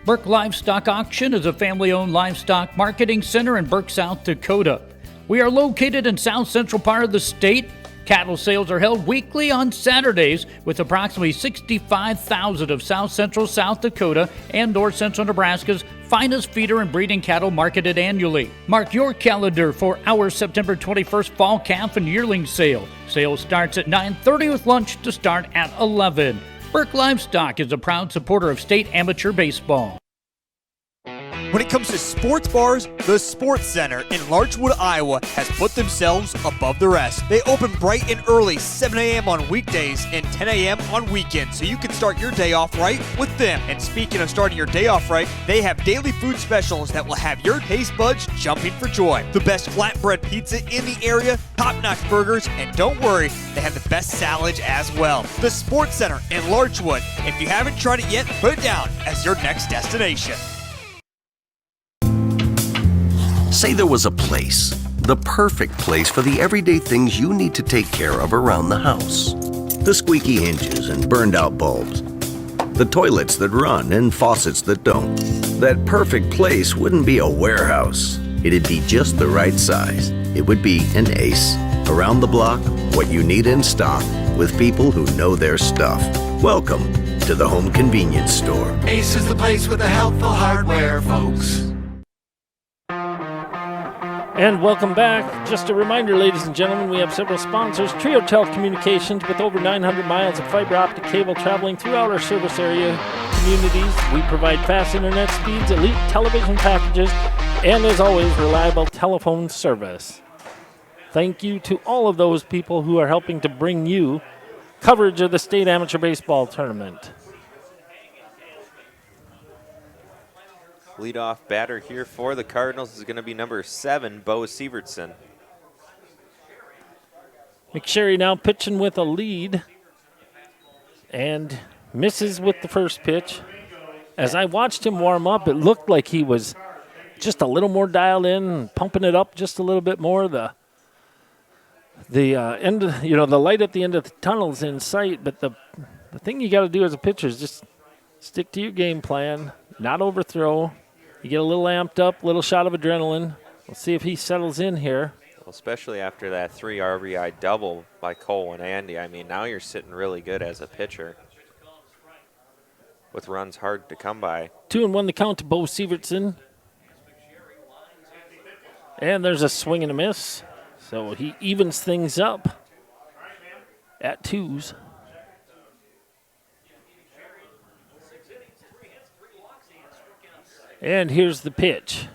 Burke Livestock Auction is a family-owned livestock marketing center in Burke, South Dakota. We are located in south central part of the state. Cattle sales are held weekly on Saturdays with approximately 65,000 of south central South Dakota and north central Nebraska's finest feeder and breeding cattle marketed annually. Mark your calendar for our September 21st fall calf and yearling sale. Sale starts at 9:30 with lunch to start at 11. Burke Livestock is a proud supporter of state amateur baseball. When it comes to sports bars, the Sports Center in Larchwood, Iowa has put themselves above the rest. They open bright and early, 7 a.m. on weekdays and 10 a.m. on weekends, so you can start your day off right with them. And speaking of starting your day off right, they have daily food specials that will have your taste buds jumping for joy. The best flatbread pizza in the area, top-notch burgers, and don't worry, they have the best salads as well. The Sports Center in Larchwood. If you haven't tried it yet, put it down as your next destination. Say there was a place, the perfect place for the everyday things you need to take care of around the house. The squeaky hinges and burned out bulbs. The toilets that run and faucets that don't. That perfect place wouldn't be a warehouse. It'd be just the right size. It would be an Ace. Around the block, what you need in stock, with people who know their stuff. Welcome to the Home Convenience Store. Ace is the place with the helpful hardware, folks. And welcome back. Just a reminder, ladies and gentlemen, we have several sponsors. Trio Telecommunications, with over 900 miles of fiber optic cable traveling throughout our service area communities. We provide fast internet speeds, elite television packages, and as always, reliable telephone service. Thank you to all of those people who are helping to bring you coverage of the state amateur baseball tournament. Leadoff batter here for the Cardinals is going to be number 7, Bo Sievertson. McSherry now pitching with a lead and misses with the first pitch. As I watched him warm up, it looked like he was just a little more dialed in, pumping it up just a little bit more. The end, the light at the end of the tunnel's in sight, but the thing you got to do as a pitcher is just stick to your game plan, not overthrow. You get a little amped up, little shot of adrenaline. We'll see if he settles in here. Well, especially after that 3 RBI double by Cole and Andy. I mean, now you're sitting really good as a pitcher with runs hard to come by. 2-1 the count to Bo Sievertson. And there's a swing and a miss. So he evens things up at 2s. And here's the pitch.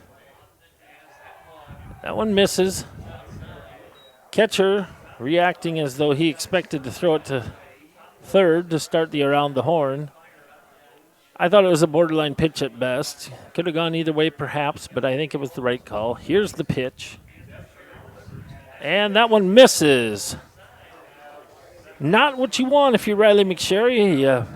That one misses. Catcher reacting as though he expected to throw it to third to start the around the horn. I thought it was a borderline pitch at best. Could have gone either way perhaps, but I think it was the right call. Here's the pitch. And that one misses. Not what you want if you're Riley McSherry.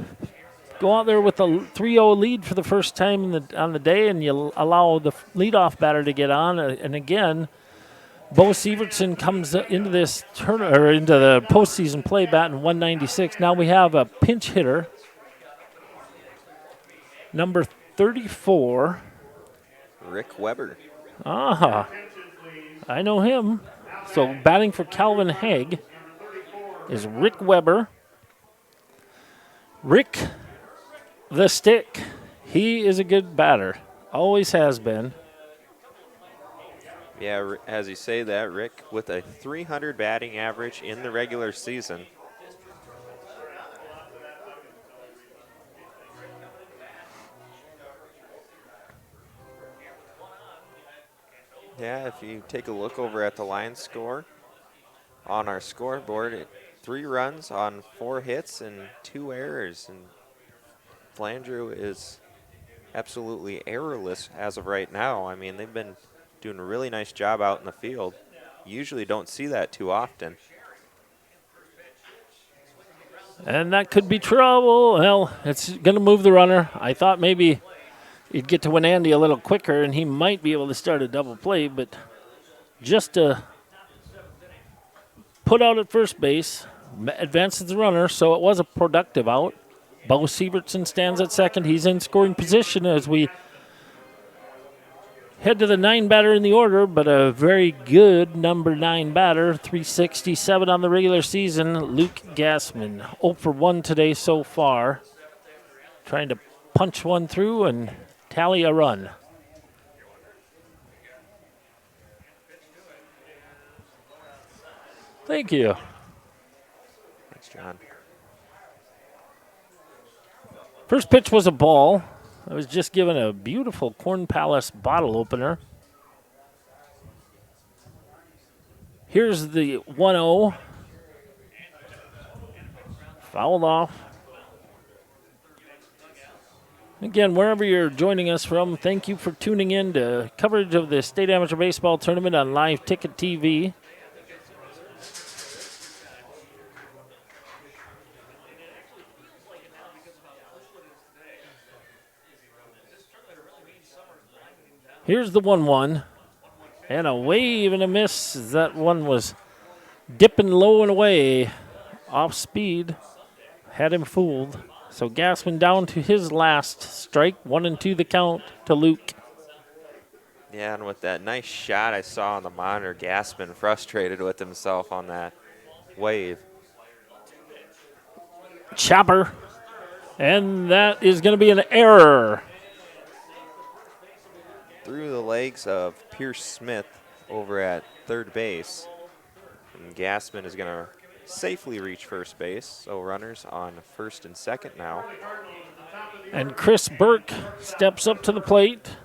Go out there with a 3-0 lead for the first time on the day, and you allow the leadoff batter to get on. And again, Bo Sievertson comes into this into the postseason play batting 196. Now we have a pinch hitter, number 34, Rick Weber. I know him. So batting for Calvin Haig is Rick Weber. Rick the Stick. He is a good batter. Always has been. Yeah, as you say that, Rick with a 300 batting average in the regular season. Yeah, if you take a look over at the Lions score on our scoreboard, 3 runs on 4 hits and 2 errors. And Flandreau is absolutely errorless as of right now. I mean, they've been doing a really nice job out in the field. Usually don't see that too often. And that could be trouble. Well, it's going to move the runner. I thought maybe He'd get to Wenandy a little quicker, and he might be able to start a double play, but just to put out at first base, advances the runner, so it was a productive out. Bo Sievertson stands at second. He's in scoring position as we head to the 9 batter in the order, but a very good number 9 batter, 367 on the regular season, Luke Gassman. 0 for 1 today so far. Trying to punch one through and tally a run. Thank you. Thanks, John. First pitch was a ball. I was just given a beautiful Corn Palace bottle opener. Here's the 1-0. Fouled off. Again, wherever you're joining us from, thank you for tuning in to coverage of the State Amateur Baseball Tournament on Live Ticket TV. Here's the 1-1. And a wave and a miss. That one was dipping low and away. Off speed. Had him fooled. So Gassman down to his last strike. 1-2 the count to Luke. Yeah, and with that nice shot I saw on the monitor, Gassman frustrated with himself on that wave. Chopper. And that is going to be an error. Through the legs of Pierce Smith over at third base. And Gassman is going to safely reach first base. So runners on first and second now. And Chris Burke steps up to the plate.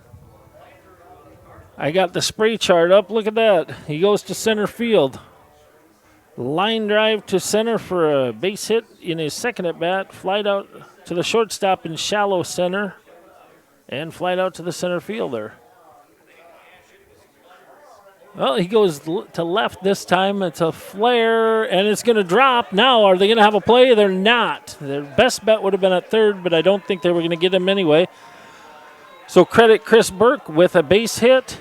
I got the spray chart up. Look at that. He goes to center field. Line drive to center for a base hit in his second at bat. Flied out to the shortstop in shallow center. And flied out to the center fielder. Well, he goes to left this time. It's a flare, and it's going to drop. Now, are they going to have a play? They're not. Their best bet would have been at third, but I don't think they were going to get him anyway. So credit Chris Burke with a base hit.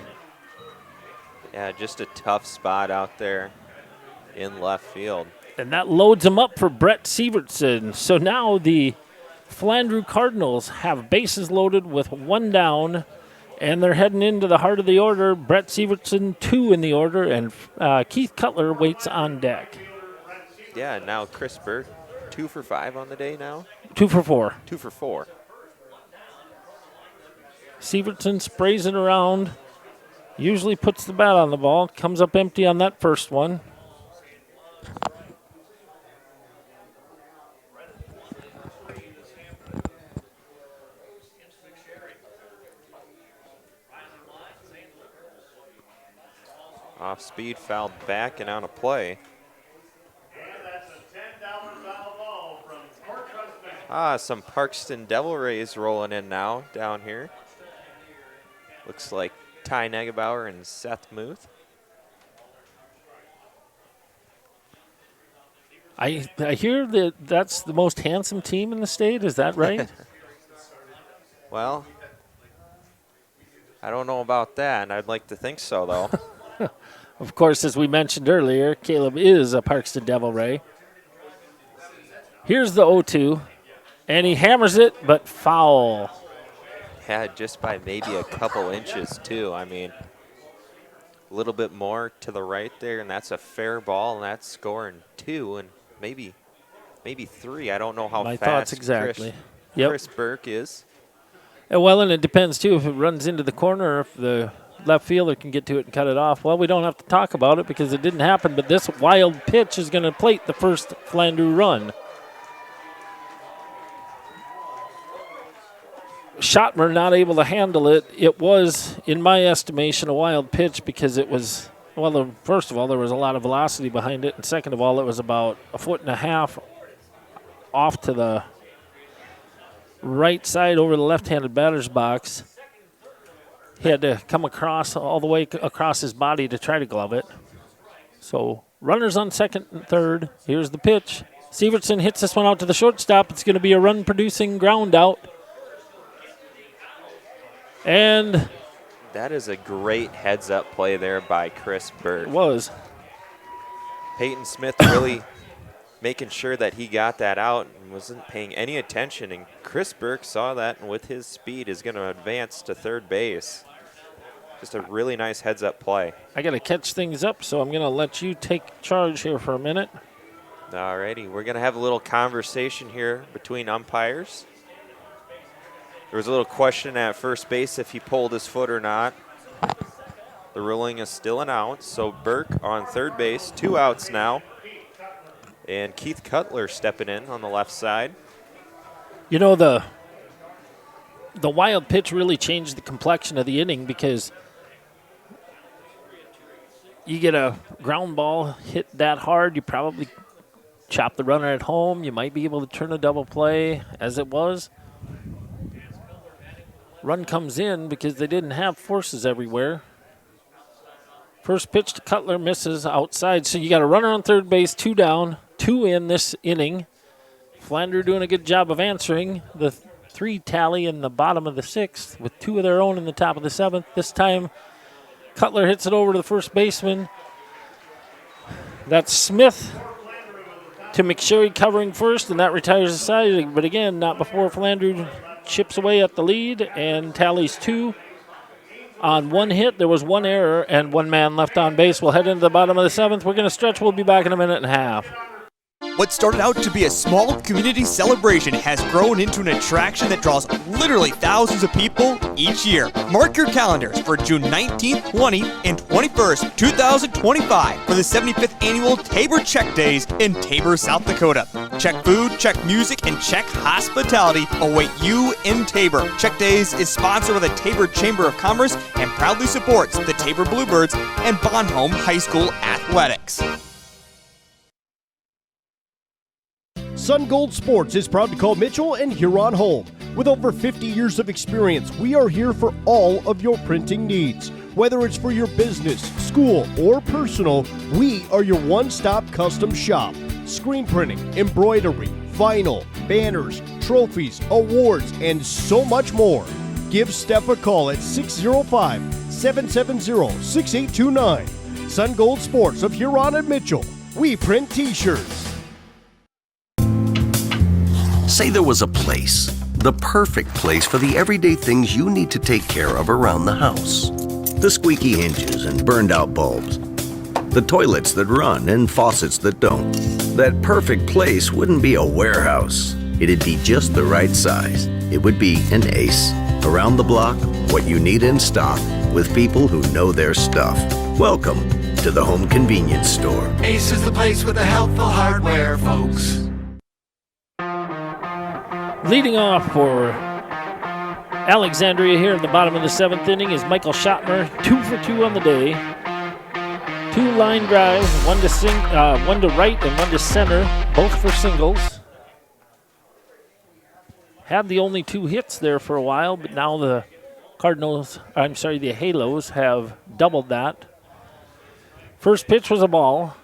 Yeah, just a tough spot out there in left field. And that loads him up for Brett Sievertson. So now the Flandreau Cardinals have bases loaded with 1 down. And they're heading into the heart of the order. Brett Sievertson, 2 in the order, and Keith Cutler waits on deck. Yeah, now Chris Burke, 2 for 5 on the day now? 2 for 4. 2 for 4. Sievertson sprays it around, usually puts the bat on the ball, comes up empty on that first one. Off speed, fouled back and out of play. Some Parkston Devil Rays rolling in now down here. Looks like Ty Negebauer and Seth Muth. I hear that that's the most handsome team in the state. Is that right? Well, I don't know about that, and I'd like to think so, though. Of course, as we mentioned earlier, Caleb is a Parkston Devil Ray. Here's the 0-2, and he hammers it, but foul. Yeah, just by maybe a couple inches, too. I mean, a little bit more to the right there, and that's a fair ball, and that's scoring 2 and maybe 3. I don't know how My fast thoughts exactly. Chris Burke is. Well, and it depends, too, if it runs into the corner, if the left fielder can get to it and cut it off. Well, we don't have to talk about it because it didn't happen, but this wild pitch is going to plate the first Flandreau run. Schottmer not able to handle it. It was, in my estimation, a wild pitch because it was, well, first of all, there was a lot of velocity behind it, and second of all, it was about 1.5 feet off to the right side over the left-handed batter's box. He had to come across all the way across his body to try to glove it. So runners on second and third. Here's the pitch. Sievertson hits this one out to the shortstop. It's going to be a run-producing ground out. And that is a great heads-up play there by Chris Burke. It was. Peyton Smith really making sure that he got that out and wasn't paying any attention. And Chris Burke saw that, and with his speed is going to advance to third base. Just a really nice heads-up play. I got to catch things up, so I'm going to let you take charge here for a minute. All righty. We're going to have a little conversation here between umpires. There was a little question at first base if he pulled his foot or not. The ruling is still an out, so Burke on third base, 2 outs now. And Keith Cutler stepping in on the left side. You know, the wild pitch really changed the complexion of the inning because you get a ground ball hit that hard, you probably chop the runner at home. You might be able to turn a double play as it was. Run comes in because they didn't have forces everywhere. First pitch to Cutler misses outside, so you got a runner on third base, 2 down, 2 in this inning. Flandreau doing a good job of answering the 3 tally in the bottom of the 6th with 2 of their own in the top of the 7th. This time, Cutler hits it over to the first baseman. That's Smith to McSherry covering first, and that retires the side. But again, not before Flandreau chips away at the lead and tallies 2. On 1 hit, there was 1 error and 1 man left on base. We'll head into the bottom of the 7th. We're going to stretch. We'll be back in a minute and a half. What started out to be a small community celebration has grown into an attraction that draws literally thousands of people each year. Mark your calendars for June 19th, 20th, and 21st, 2025 for the 75th Annual Tabor Check Days in Tabor, South Dakota. Check food, check music, and check hospitality await you in Tabor. Check Days is sponsored by the Tabor Chamber of Commerce and proudly supports the Tabor Bluebirds and Bonhomme High School athletics. Sun Gold Sports is proud to call Mitchell and Huron home. With over 50 years of experience, we are here for all of your printing needs. Whether it's for your business, school, or personal, we are your one-stop custom shop. Screen printing, embroidery, vinyl, banners, trophies, awards, and so much more. Give Steph a call at 605-770-6829. Sun Gold Sports of Huron and Mitchell. We print t-shirts. Say there was a place, the perfect place for the everyday things you need to take care of around the house. The squeaky hinges and burned out bulbs. The toilets that run and faucets that don't. That perfect place wouldn't be a warehouse. It'd be just the right size. It would be an Ace. Around the block, what you need in stock, with people who know their stuff. Welcome to the Home Convenience Store. Ace is the place with the helpful hardware, folks. Leading off for Alexandria here in the bottom of the 7th inning is Michael Schottmer, 2 for 2 on the day. 2 line drives, one to right and 1 to center, both for singles. Had the only 2 hits there for a while, but now the the Halos have doubled that. First pitch was a ball.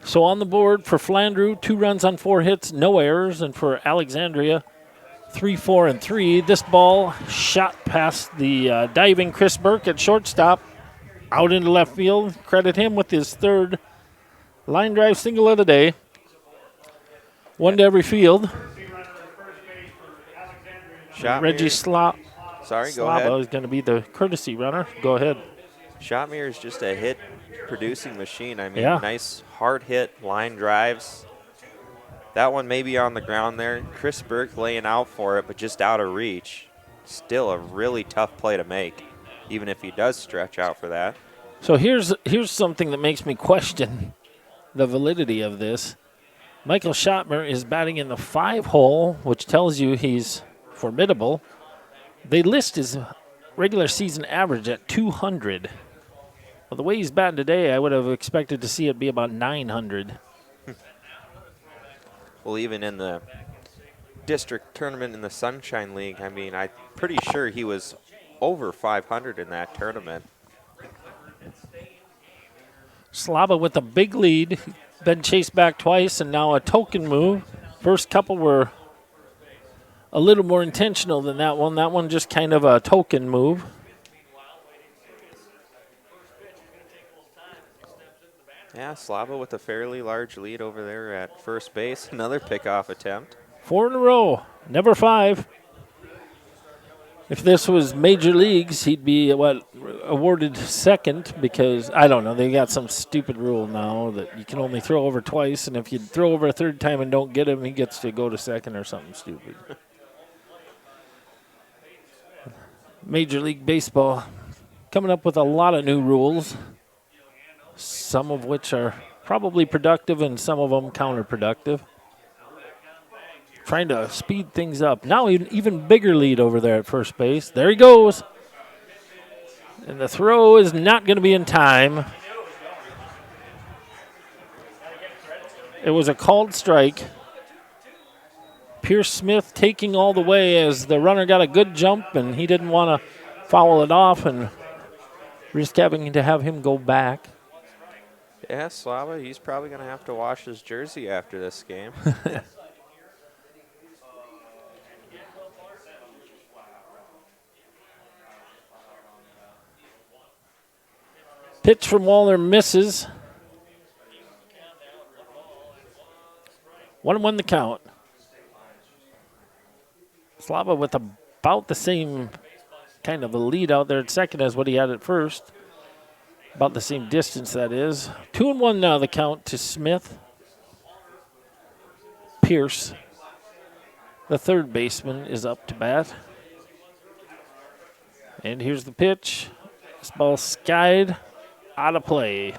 So on the board for Flandreau, 2 runs on 4 hits, no errors, and for Alexandria, 3, 4, and 3. This ball shot past the diving Chris Burke at shortstop, out into left field. Credit him with his 3rd line drive single of the day. 1 to every field. Reggie Sorry, go ahead. Slaba is going to be the courtesy runner. Go ahead. Schottmer is just a hit-producing machine. I mean, Yeah. Nice hard hit, line drives. That one may be on the ground there. Chris Burke laying out for it, but just out of reach. Still a really tough play to make, even if he does stretch out for that. So here's something that makes me question the validity of this. Michael Schottmer is batting in the 5 hole, which tells you he's formidable. They list his regular season average at 200. Well, the way he's batting today, I would have expected to see it be about 900. Well, even in the district tournament in the Sunshine League, I mean, I'm pretty sure he was over 500 in that tournament. Slaba with a big lead, been chased back twice, and now a token move. First couple were a little more intentional than that one. That one just kind of a token move. Yeah, Slava with a fairly large lead over there at first base. Another pickoff attempt. 4 in a row, never 5. If this was major leagues, he'd be awarded second because, I don't know, they got some stupid rule now that you can only throw over twice, and if you throw over a third time and don't get him, he gets to go to second or something stupid. Major League Baseball coming up with a lot of new rules, some of which are probably productive and some of them counterproductive. Trying to speed things up. Now an even bigger lead over there at first base. There he goes. And the throw is not going to be in time. It was a called strike. Pierce Smith taking all the way as the runner got a good jump and he didn't want to foul it off and risk having to have him go back. Yeah, Slava, he's probably going to have to wash his jersey after this game. Pitch from Waller misses. 1-1 the count. Slava with about the same kind of a lead out there at second as what he had at first. About the same distance, that is. 2-1 now the count to Smith. Pierce, the third baseman, is up to bat. And here's the pitch. This ball skied. Out of play.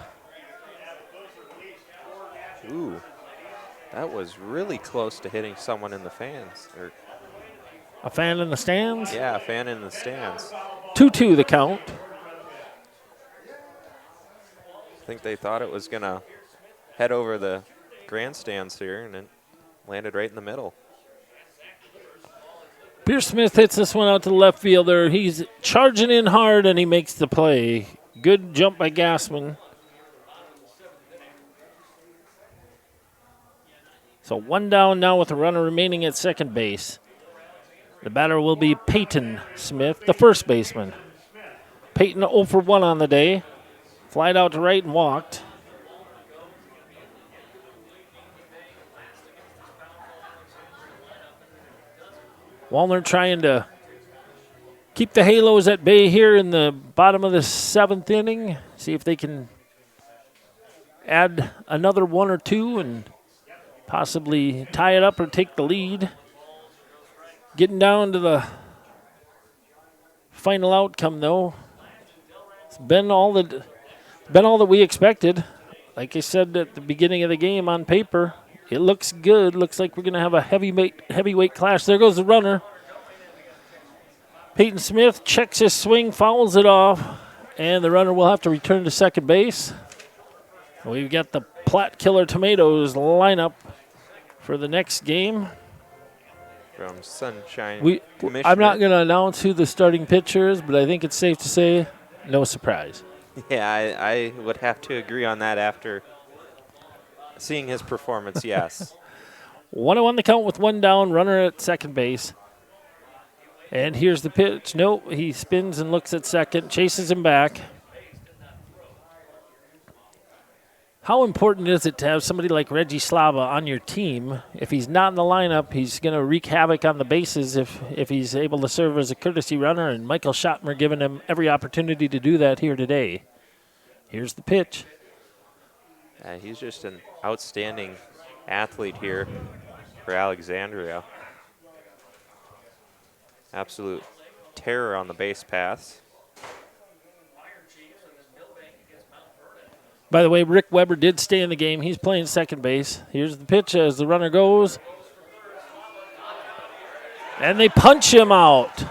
Ooh, that was really close to hitting someone in the fans. A fan in the stands? Yeah, a fan in the stands. 2-2 the count. I think they thought it was going to head over the grandstands here, and it landed right in the middle. Pierce Smith hits this one out to the left fielder. He's charging in hard, and he makes the play. Good jump by Gassman. So 1 down now with a runner remaining at second base. The batter will be Peyton Smith, the first baseman. Peyton 0 for 1 on the day. Flied out to right and walked. Wallner trying to keep the Halos at bay here in the bottom of the 7th inning. See if they can add another 1 or 2 and possibly tie it up or take the lead. Getting down to the final outcome, though. It's been all that we expected. Like I said at the beginning of the game on paper, it looks good. Looks like we're going to have a heavyweight clash. There goes the runner. Peyton Smith checks his swing, fouls it off, and the runner will have to return to second base. We've got the Platte Killer Tomatoes lineup for the next game. From Sunshine Commissioner. I'm not going to announce who the starting pitcher is, but I think it's safe to say no surprise. Yeah, I would have to agree on that after seeing his performance, yes. 1-1 the count with 1 down, runner at second base. And here's the pitch. Nope, he spins and looks at second, chases him back. How important is it to have somebody like Reggie Slava on your team? If he's not in the lineup, he's going to wreak havoc on the bases if he's able to serve as a courtesy runner, and Michael Schottmer giving him every opportunity to do that here today. Here's the pitch. He's just an outstanding athlete here for Alexandria. Absolute terror on the base paths. By the way, Rick Weber did stay in the game. He's playing second base. Here's the pitch as the runner goes. And they punch him out.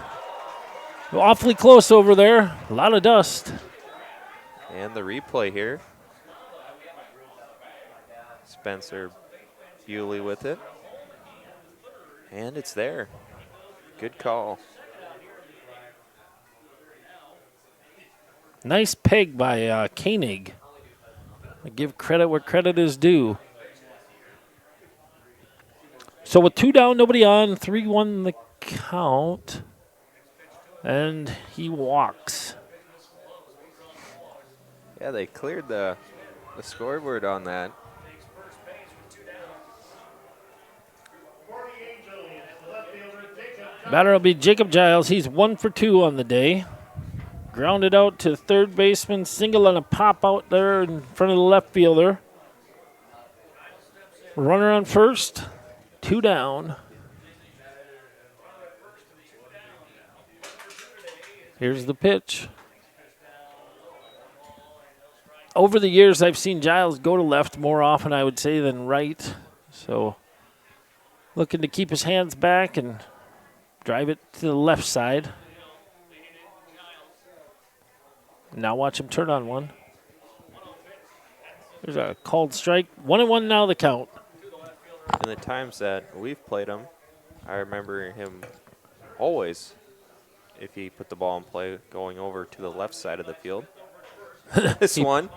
Awfully close over there. A lot of dust. And the replay here. Spencer Bewley with it. And it's there. Good call. Nice peg by Koenig. I give credit where credit is due. So with 2 down, nobody on, 3-1 the count. And he walks. Yeah, they cleared the scoreboard on that. Batter will be Jacob Giles. He's 1 for 2 on the day. Grounded out to third baseman. Single on a pop out there in front of the left fielder. Runner on first. 2 down. Here's the pitch. Over the years, I've seen Giles go to left more often, I would say, than right. So looking to keep his hands back and drive it to the left side. Now watch him turn on one. There's a called strike. 1-1 now the count. In the times that we've played him, I remember him always, if he put the ball in play, going over to the left side of the field. This one.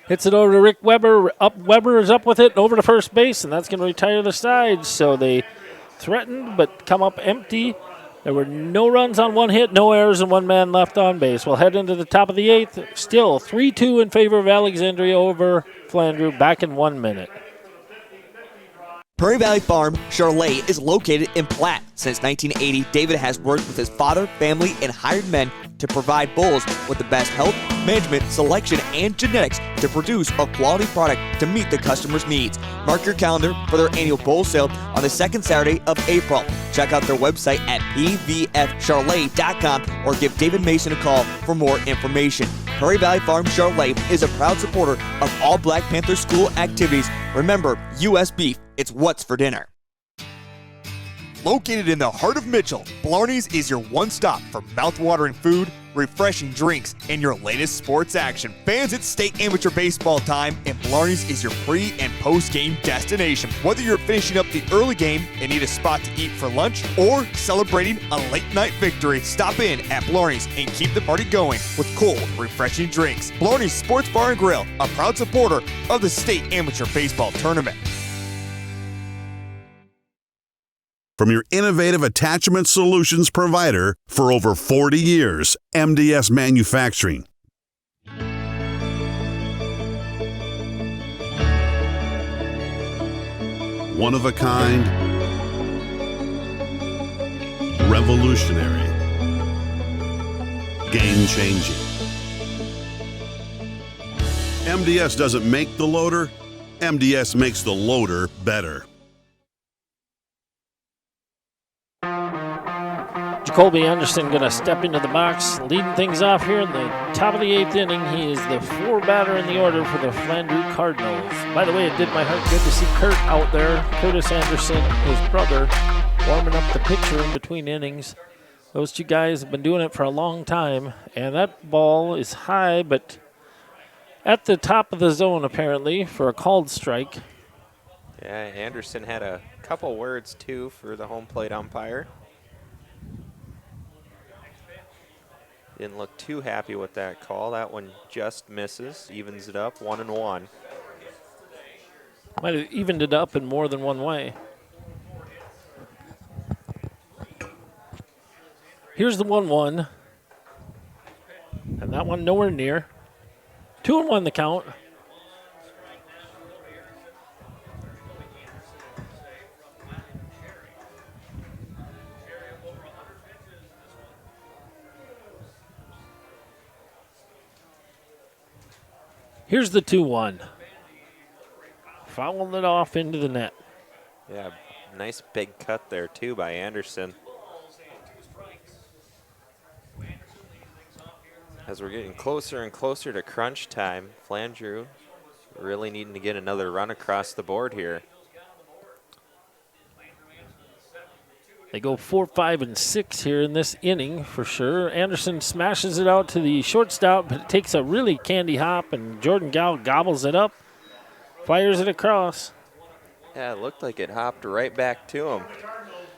Hits it over to Rick Weber. Weber is up with it and over to first base, and that's going to retire the side. So they threatened but come up empty. There were no runs on one hit, no errors, and 1 man left on base. We'll head into the top of the 8th. Still 3-2 in favor of Alexandria over Flandreau. Back in 1 minute. Prairie Valley Farm, Charlotte, is located in Platte. Since 1980, David has worked with his father, family, and hired men to provide bulls with the best health, management, selection, and genetics to produce a quality product to meet the customer's needs. Mark your calendar for their annual bull sale on the second Saturday of April. Check out their website at pvfcharolais.com or give David Mason a call for more information. Prairie Valley Farm Charlotte is a proud supporter of all Black Panther school activities. Remember, U.S. beef, it's what's for dinner. Located in the heart of Mitchell, Blarney's is your one-stop for mouth-watering food, refreshing drinks, and your latest sports action. Fans, it's state amateur baseball time, and Blarney's is your pre- and post-game destination. Whether you're finishing up the early game and need a spot to eat for lunch or celebrating a late-night victory, stop in at Blarney's and keep the party going with cold, refreshing drinks. Blarney's Sports Bar and Grill, a proud supporter of the state amateur baseball tournament. From your innovative attachment solutions provider for over 40 years, MDS Manufacturing. One of a kind, revolutionary, game-changing. MDS doesn't make the loader, MDS makes the loader better. Jacoby Anderson going to step into the box, leading things off here in the top of the 8th inning. He is the 4 batter in the order for the Flandreau Cardinals. By the way, it did my heart good to see Kurt out there. Curtis Anderson, his brother, warming up the pitcher in between innings. Those 2 guys have been doing it for a long time, and that ball is high, but at the top of the zone apparently for a called strike. Yeah, Anderson had a couple words too for the home plate umpire. Didn't look too happy with that call. That one just misses, evens it up 1-1. Might have evened it up in more than one way. Here's the 1-1. And that one nowhere near. 2-1 the count. Here's the 2-1. Fouling it off into the net. Yeah, nice big cut there too by Anderson. As we're getting closer and closer to crunch time, Flandreau really needing to get another run across the board here. They go 4, 5, and 6 here in this inning for sure. Anderson smashes it out to the shortstop, but it takes a really candy hop, and Jordan Gow gobbles it up, fires it across. Yeah, it looked like it hopped right back to him.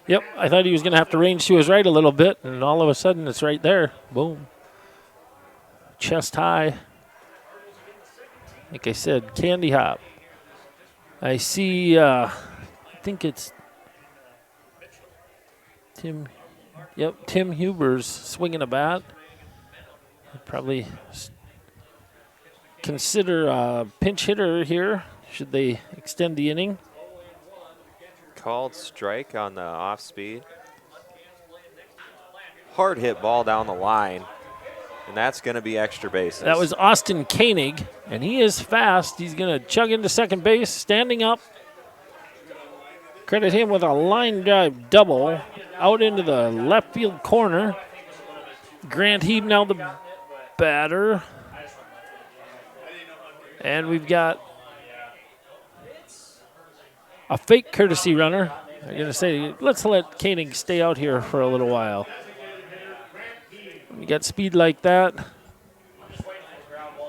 Yep, I thought he was going to have to range to his right a little bit, and all of a sudden it's right there. Boom. Chest high. Like I said, candy hop. I see, I think it's Tim Yep, Tim Huber's swinging a bat. Probably consider a pinch hitter here. Should they extend the inning? Called strike on the off speed. Hard hit ball down the line, and that's going to be extra bases. That was Austin Koenig, and he is fast. He's going to chug into second base, standing up. Credit him with a line drive double out into the left field corner. Grant Heeb now the batter. And we've got a fake courtesy runner. I'm going to say, let's let Koenig stay out here for a little while. You got speed like that.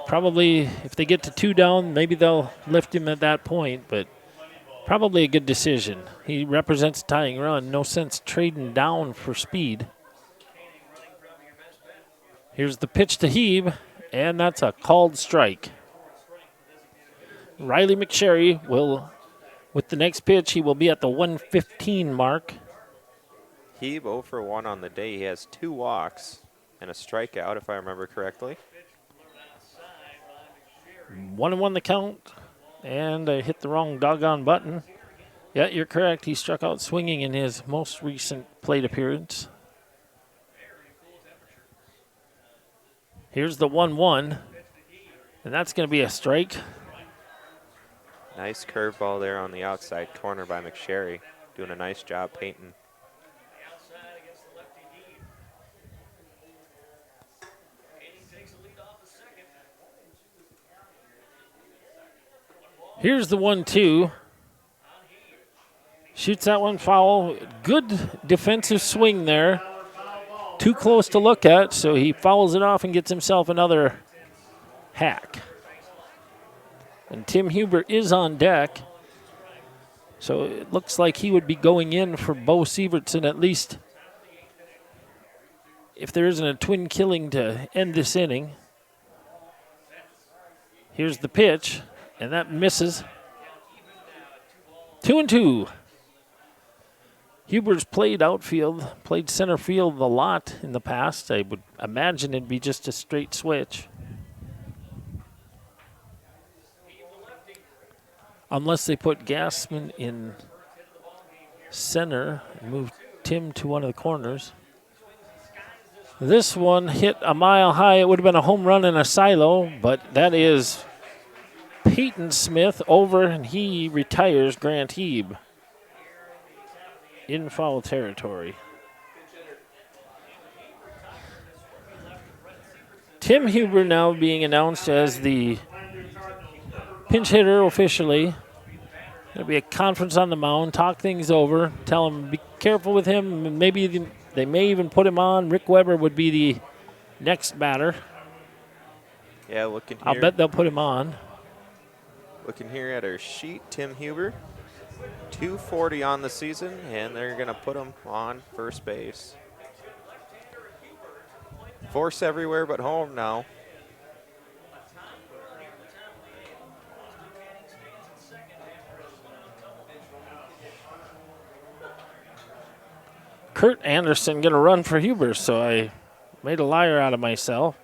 Probably, if they get to 2 down, maybe they'll lift him at that point, but probably a good decision. He represents a tying run. No sense trading down for speed. Here's the pitch to Heeb, and that's a called strike. Riley McSherry will, with the next pitch, he will be at the 115 mark. Heeb 0 for 1 on the day. He has 2 walks and a strikeout, if I remember correctly. 1-1 the count, and I hit the wrong doggone button. Yeah, you're correct. He struck out swinging in his most recent plate appearance. Here's the 1-1, and that's going to be a strike. Nice curveball there on the outside corner by McSherry. Doing a nice job painting. Here's the 1-2. Shoots that one foul. Good defensive swing there. Too close to look at, so he fouls it off and gets himself another hack. And Tim Huber is on deck. So it looks like he would be going in for Bo Sievertson, at least if there isn't a twin killing to end this inning. Here's the pitch, and that misses. 2-2. Huber's played outfield, played center field a lot in the past. I would imagine it'd be just a straight switch. Unless they put Gassman in center and move Tim to one of the corners. This one hit a mile high. It would have been a home run in a silo, but that is Peyton Smith over, and he retires Grant Heeb in foul territory. Tim Huber now being announced as the pinch hitter officially. There'll be a conference on the mound, talk things over, tell him be careful with him. Maybe they may even put him on. Rick Weber would be the next batter. Yeah, looking here. I'll bet they'll put him on. Looking here at our sheet, Tim Huber, 240 on the season, and they're going to put him on first base. Force everywhere but home now. Kurt Anderson going to run for Huber, so I made a liar out of myself.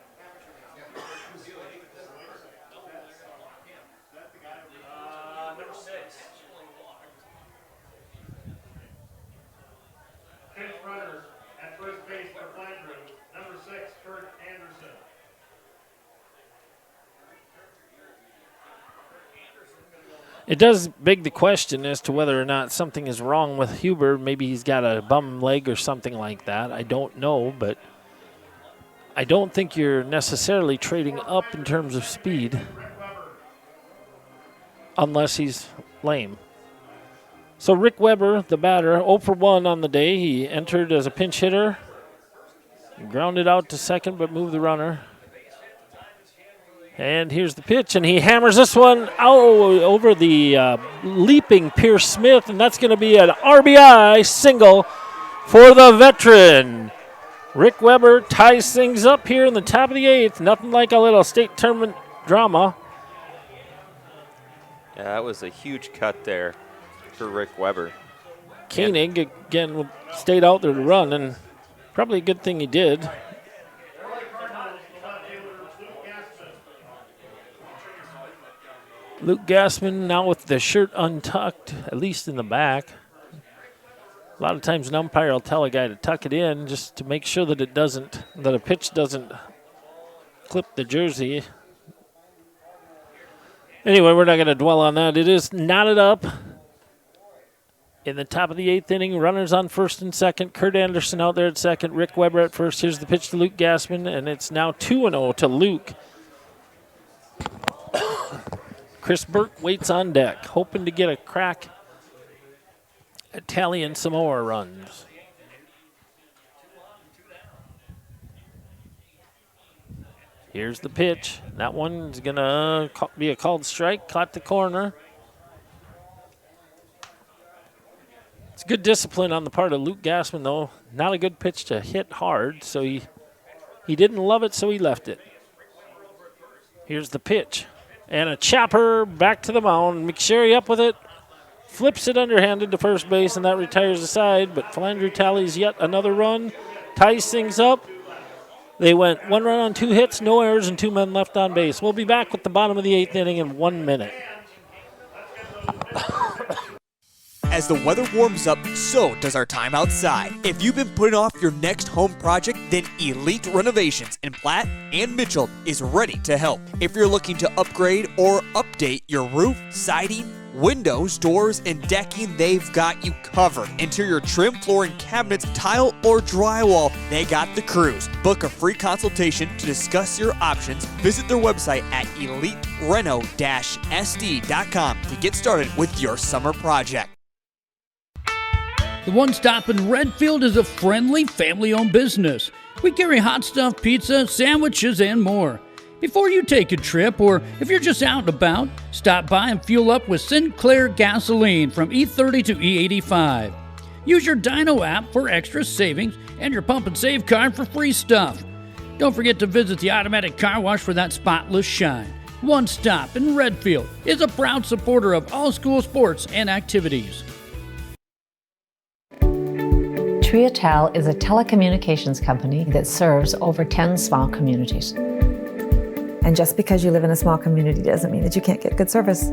At first base for Flandreau, number 6, Kurt Anderson. It does beg the question as to whether or not something is wrong with Huber. Maybe he's got a bum leg or something like that. I don't know, but I don't think you're necessarily trading up in terms of speed unless he's lame. So Rick Weber, the batter, 0 for 1 on the day. He entered as a pinch hitter, grounded out to second, but moved the runner. And here's the pitch, and he hammers this one out over the leaping Pierce Smith, and that's going to be an RBI single for the veteran. Rick Weber ties things up here in the top of the 8th. Nothing like a little state tournament drama. Yeah, that was a huge cut there for Rick Weber. Koenig, again, stayed out there to run, and Probably a good thing he did. Luke Gassman now with the shirt untucked, at least in the back. A lot of times an umpire will tell a guy to tuck it in just to make sure that that a pitch doesn't clip the jersey. Anyway, we're not going to dwell on that. It is knotted up in the top of the 8th inning. Runners on first and second. Kurt Anderson out there at second. Rick Weber at first. Here's the pitch to Luke Gassman, and it's now 2-0 to Luke. Chris Burke waits on deck, hoping to get a crack at tallying some more runs. Here's the pitch. That one's going to be a called strike. Caught the corner. It's good discipline on the part of Luke Gassman, though. Not a good pitch to hit hard, so he didn't love it, so he left it. Here's the pitch. And a chopper back to the mound. McSherry up with it. Flips it underhanded to first base, and that retires the side. But Flandreau tallies yet another run. Ties things up. They went 1 run on 2 hits, no errors, and 2 men left on base. We'll be back with the bottom of the 8th inning in 1 minute. As the weather warms up, so does our time outside. If you've been putting off your next home project, then Elite Renovations in Platte and Mitchell is ready to help. If you're looking to upgrade or update your roof, siding, windows, doors, and decking, they've got you covered. Interior trim, flooring, cabinets, tile, or drywall, they got the crews. Book a free consultation to discuss your options. Visit their website at elitereno-sd.com to get started with your summer project. The One Stop in Redfield is a friendly, family-owned business. We carry hot stuff, pizza, sandwiches, and more. Before you take a trip, or if you're just out and about, stop by and fuel up with Sinclair gasoline from E30 to E85. Use your Dino app for extra savings and your Pump and Save card for free stuff. Don't forget to visit the automatic car wash for that spotless shine. One Stop in Redfield is a proud supporter of all school sports and activities. Triatel is a telecommunications company that serves over 10 small communities. And just because you live in a small community doesn't mean that you can't get good service.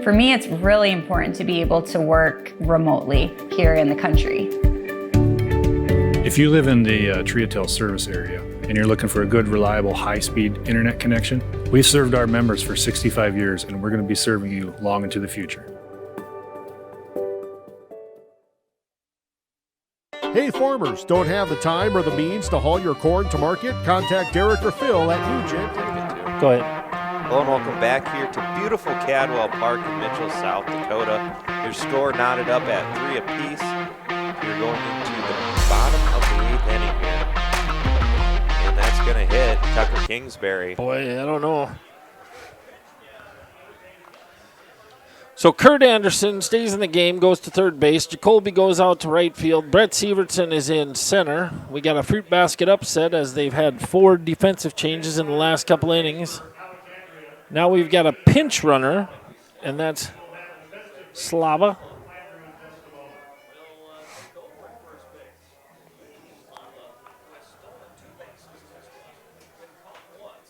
For me, it's really important to be able to work remotely here in the country. If you live in the Triatel service area and you're looking for a good, reliable, high-speed internet connection, we've served our members for 65 years and we're going to be serving you long into the future. Hey farmers, don't have the time or the means to haul your corn to market? Contact Derek or Phil at Nugent. Go ahead. Hello and welcome back here to beautiful Cadwell Park in Mitchell, South Dakota. Your score knotted up at 3 apiece. You're going into the bottom of the 8th inning here. And that's going to hit Tucker Kingsbury. Boy, I don't know. So Kurt Anderson stays in the game, goes to third base. Jacoby goes out to right field. Brett Sievertson is in center. We got a fruit basket upset as they've had 4 defensive changes in the last couple innings. Now we've got a pinch runner, and that's SDABA.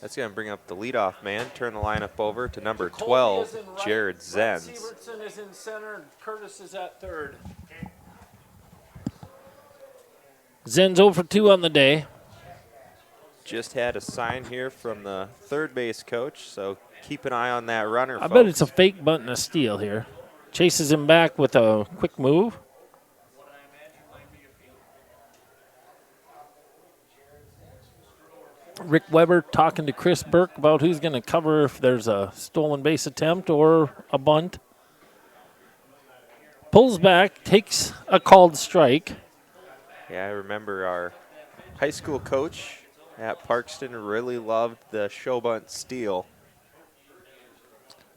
That's going to bring up the leadoff man. Turn the lineup over to number 12, Jared Zenz. Sievertson is in center. Curtis is at third. Zenz 0 for 2 on the day. Just had a sign here from the third base coach, so keep an eye on that runner, I folks. bet it's a fake bunt and a steal here. Chases him back with a quick move. Rick Weber talking to Chris Burke about who's going to cover if there's a stolen base attempt or a bunt. Pulls back, takes a called strike. Yeah, I remember our high school coach at Parkston really loved the show bunt steal.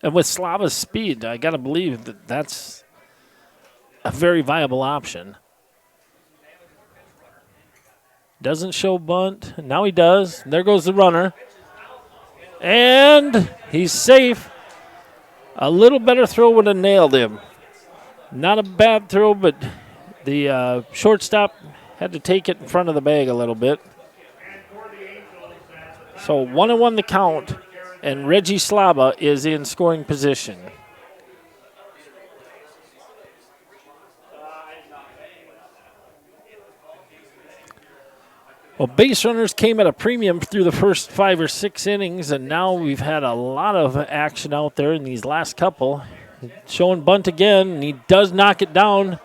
And with SDABA's speed, I got to believe that that's a very viable option. Doesn't show bunt. Now he does. There goes the runner. And he's safe. A little better throw would have nailed him. Not a bad throw, but the shortstop Had to take it in front of the bag a little bit. So 1-1 the count, and Reggie SDABA is in scoring position. Well, base runners came at a premium through the first 5 or 6 innings, and now we've had a lot of action out there in these last couple. Showing bunt again, and he does knock it down.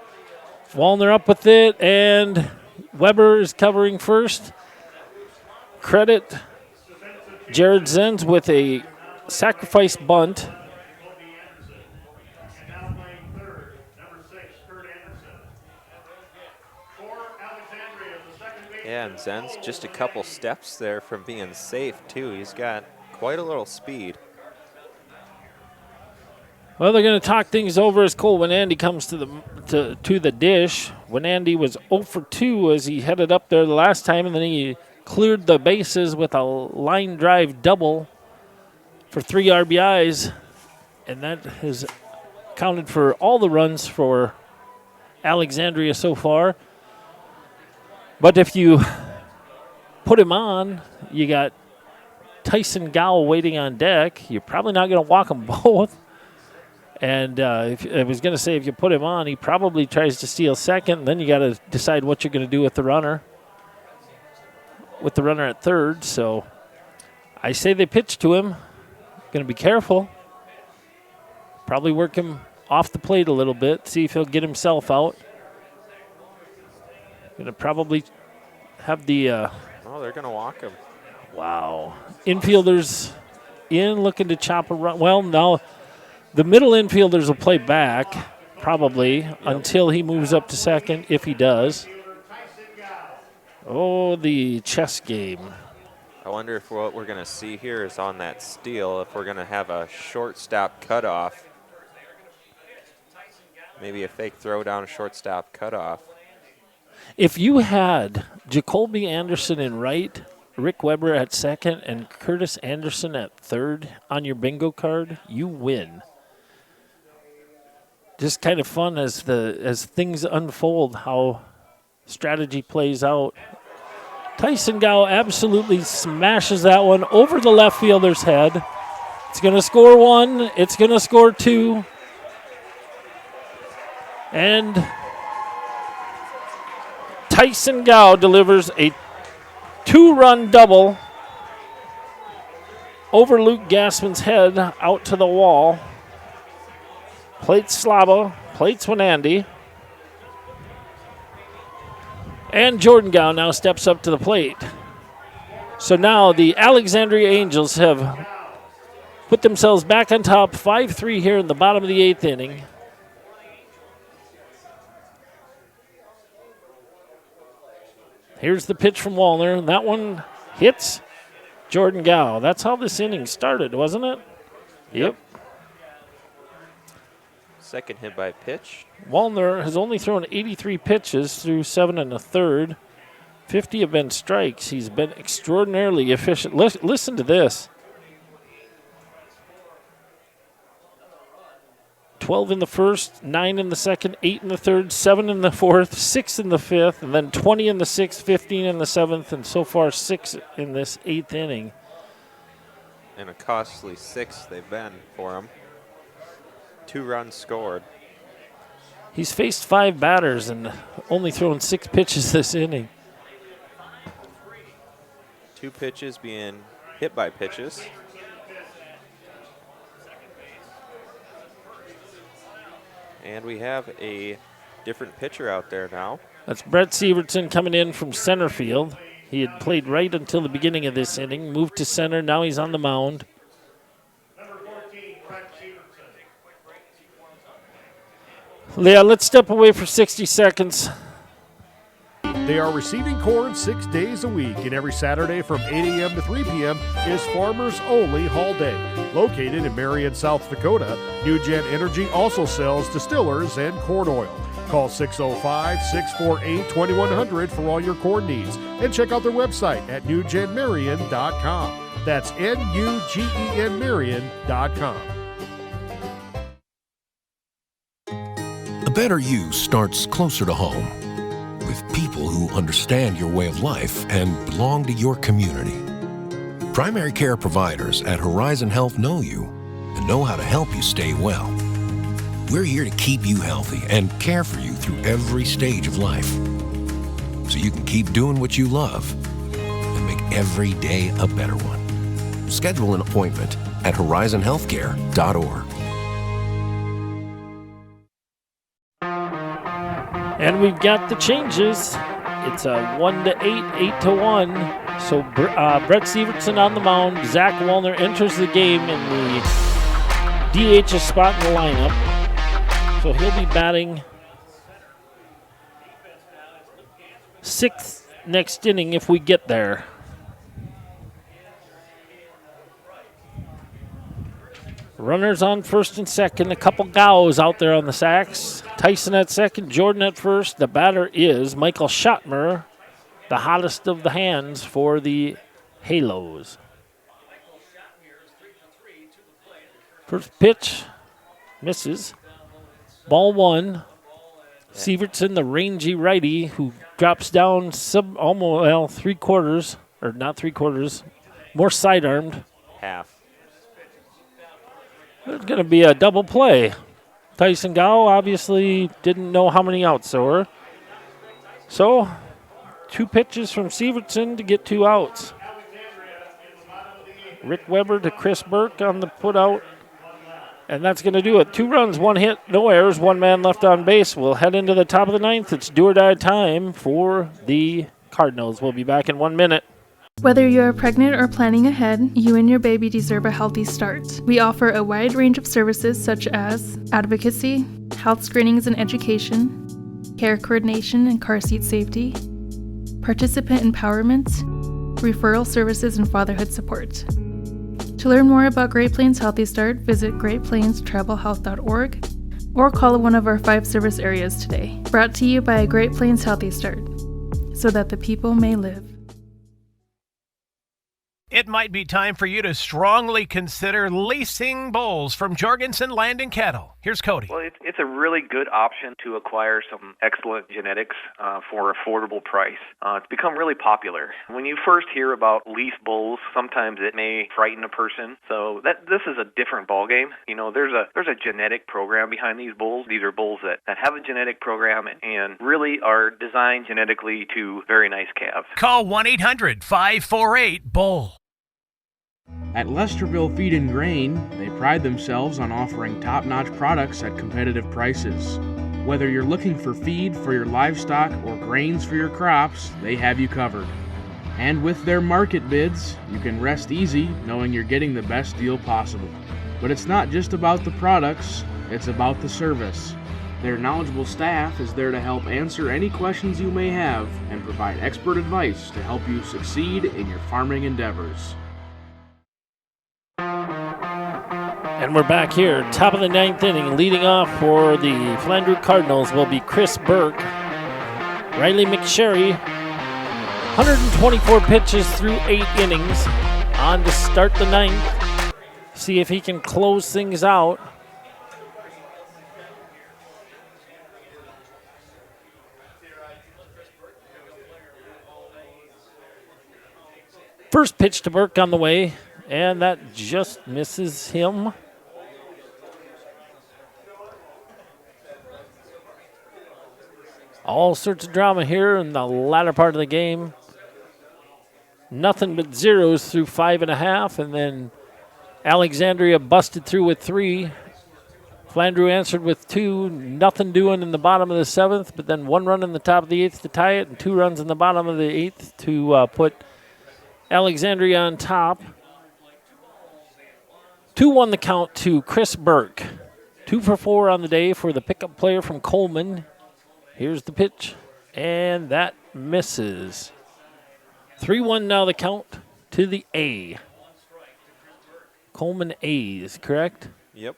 Wallner up with it, and Weber is covering first. Credit Jared Zenz with a sacrifice bunt. Yeah, and Zen's just a couple steps there from being safe, too. He's got quite a little speed. Well, they're going to talk things over as Cole Winandy comes to the dish. Winandy was 0 for 2 as he headed up there the last time, and then he cleared the bases with a line drive double for 3 RBIs, and that has accounted for all the runs for Alexandria so far. But if you put him on, you got Tyson Gow waiting on deck. You're probably not going to walk them both. And I was going to say, if you put him on, he probably tries to steal second. Then you got to decide what you're going to do with the runner. With the runner at third. So I say they pitch to him. Going to be careful. Probably work him off the plate a little bit. See if he'll get himself out. Going to probably have the... oh, they're going to walk him. Wow. Infielders in, looking to chop a run. Well, now the middle infielders will play back, probably, until he moves up to second, if he does. Oh, the chess game. I wonder if what we're going to see here is on that steal, if we're going to have a shortstop cutoff. Maybe a fake throw down shortstop cutoff. If you had Jacoby Anderson in right, Rick Weber at second, and Curtis Anderson at third on your bingo card, you win. Just kind of fun as things unfold, how strategy plays out. Tyson Gow absolutely smashes that one over the left fielder's head. It's going to score 1. It's going to score 2. And Tyson Gow delivers a 2-run double over Luke Gassman's head out to the wall. Plates SDABA, plates Winandy. And Jordan Gow now steps up to the plate. So now the Alexandria Angels have put themselves back on top, 5-3 here in the bottom of the 8th inning. Here's the pitch from Wallner. That one hits Jordan Gow. That's how this inning started, wasn't it? Yep. Second hit by pitch. Wallner has only thrown 83 pitches through 7 1/3. 50 have been strikes. He's been extraordinarily efficient. Listen to this. 12 in the first, 9 in the second, 8 in the third, 7 in the fourth, 6 in the fifth, and then 20 in the sixth, 15 in the seventh, and so far 6 in this 8th inning. And a costly 6 they've been for him. 2 runs scored. He's faced 5 batters and only thrown 6 pitches this inning. 2 pitches being hit by pitches. And we have a different pitcher out there now. That's Brett Sievertson coming in from center field. He had played right until the beginning of this inning, moved to center, now he's on the mound. Yeah, let's step away for 60 seconds. They are receiving corn 6 days a week, and every Saturday from 8 a.m. to 3 p.m. is Farmers Only Hall Day. Located in Marion, South Dakota, New Gen Energy also sells distillers and corn oil. Call 605-648-2100 for all your corn needs, and check out their website at newgenmarion.com. That's N-U-G-E-N Marion.com. A better you starts closer to home. with people who understand your way of life and belong to your community. Primary care providers at Horizon Health know you and know how to help you stay well. We're here to keep you healthy and care for you through every stage of life, so you can keep doing what you love and make every day a better one. Schedule an appointment at horizonhealthcare.org. And we've got the changes. It's a 1-8, 8-1. So Brett Severson on the mound. Zach Wallner enters the game in the DH spot in the lineup. So he'll be batting sixth next inning if we get there. Runners on first and second. A couple gows out there on the sacks. Tyson at second, Jordan at first. The batter is Michael Schottmer, the hottest of the hands for the Halos. First pitch misses. Ball one. Severson, the rangy righty, who drops down almost three quarters, or not three quarters, more sidearmed. Half. It's going to be a double play. Tyson Gow obviously didn't know how many outs there were. So, 2 pitches from Severson to get 2 outs. Rick Weber to Chris Burke on the putout. And that's going to do it. 2 runs, 1 hit, no errors, 1 man left on base. We'll head into the top of the 9th. It's do or die time for the Cardinals. We'll be back in 1 minute. Whether you are pregnant or planning ahead, you and your baby deserve a healthy start. We offer a wide range of services such as advocacy, health screenings and education, care coordination and car seat safety, participant empowerment, referral services, and fatherhood support. To learn more about Great Plains Healthy Start, visit greatplainstravelhealth.org or call one of our 5 service areas today. Brought to you by Great Plains Healthy Start, so that the people may live. It might be time for you to strongly consider leasing bulls from Jorgensen Land and Cattle. Here's Cody. Well, it's a really good option to acquire some excellent genetics for an affordable price. It's become really popular. When you first hear about lease bulls, sometimes it may frighten a person. So this is a different ballgame. You know, there's a genetic program behind these bulls. These are bulls that have a genetic program and really are designed genetically to very nice calves. Call 1-800-548-BULL. At Lesterville Feed and Grain, they pride themselves on offering top-notch products at competitive prices. Whether you're looking for feed for your livestock or grains for your crops, they have you covered. And with their market bids, you can rest easy knowing you're getting the best deal possible. But it's not just about the products, it's about the service. Their knowledgeable staff is there to help answer any questions you may have and provide expert advice to help you succeed in your farming endeavors. And we're back here, top of the 9th inning. Leading off for the Flandreau Cardinals will be Chris Burke. Riley McSherry, 124 pitches through 8 innings. On to start the 9th. See if he can close things out. First pitch to Burke on the way, and that just misses him. All sorts of drama here in the latter part of the game. Nothing but zeros through 5.5, and then Alexandria busted through with 3. Flandreau answered with 2. Nothing doing in the bottom of the 7th, but then 1 run in the top of the 8th to tie it, and 2 runs in the bottom of the 8th to put Alexandria on top. 2-1 the count to Chris Burke. 2 for 4 on the day for the pickup player from Coleman. Here's the pitch, and that misses. 3-1 now the count to the A. Coleman A's, correct? Yep.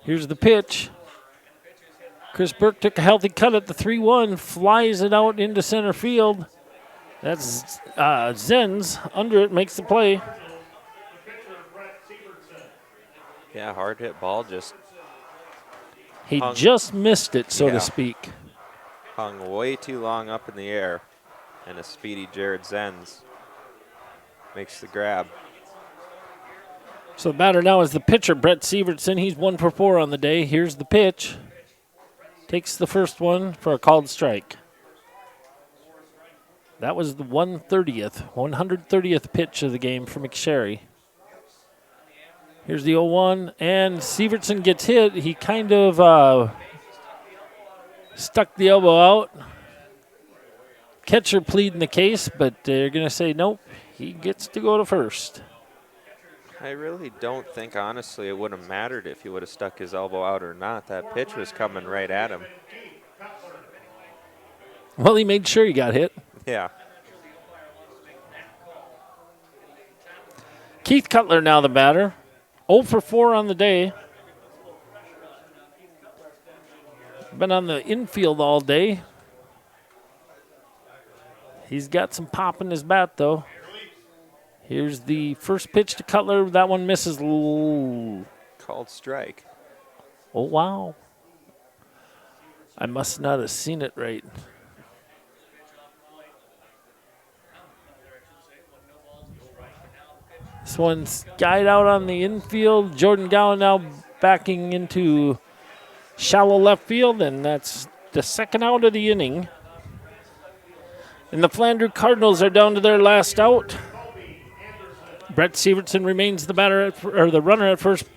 Here's the pitch. Chris Burke took a healthy cut at the 3-1, flies it out into center field. That's Zenz under it, makes the play. Yeah, hard hit ball, just He just missed it, so Yeah. to speak. Hung way too long up in the air, and a speedy Jared Zenz makes the grab. So the batter now is the pitcher, Brett Sievertson. He's 1 for 4 on the day. Here's the pitch. Takes the first one for a called strike. That was the 130th pitch of the game for McSherry. Here's the 0-1, and Sievertson gets hit. He kind of stuck the elbow out. Catcher pleading the case, but they're going to say nope. He gets to go to first. I really don't think, honestly, it would have mattered if he would have stuck his elbow out or not. That pitch was coming right at him. Well, he made sure he got hit. Yeah. Keith Cutler now the batter. 0 for 4 on the day. Been on the infield all day. He's got some pop in his bat, though. Here's the first pitch to Cutler. That one misses. Called strike. Oh, wow. I must not have seen it right. This one's guide out on the infield. Jordan Gowan now backing into shallow left field, and that's the second out of the inning. And the Flandreau Cardinals are down to their last out. Brett Sievertson remains the batter or the runner at first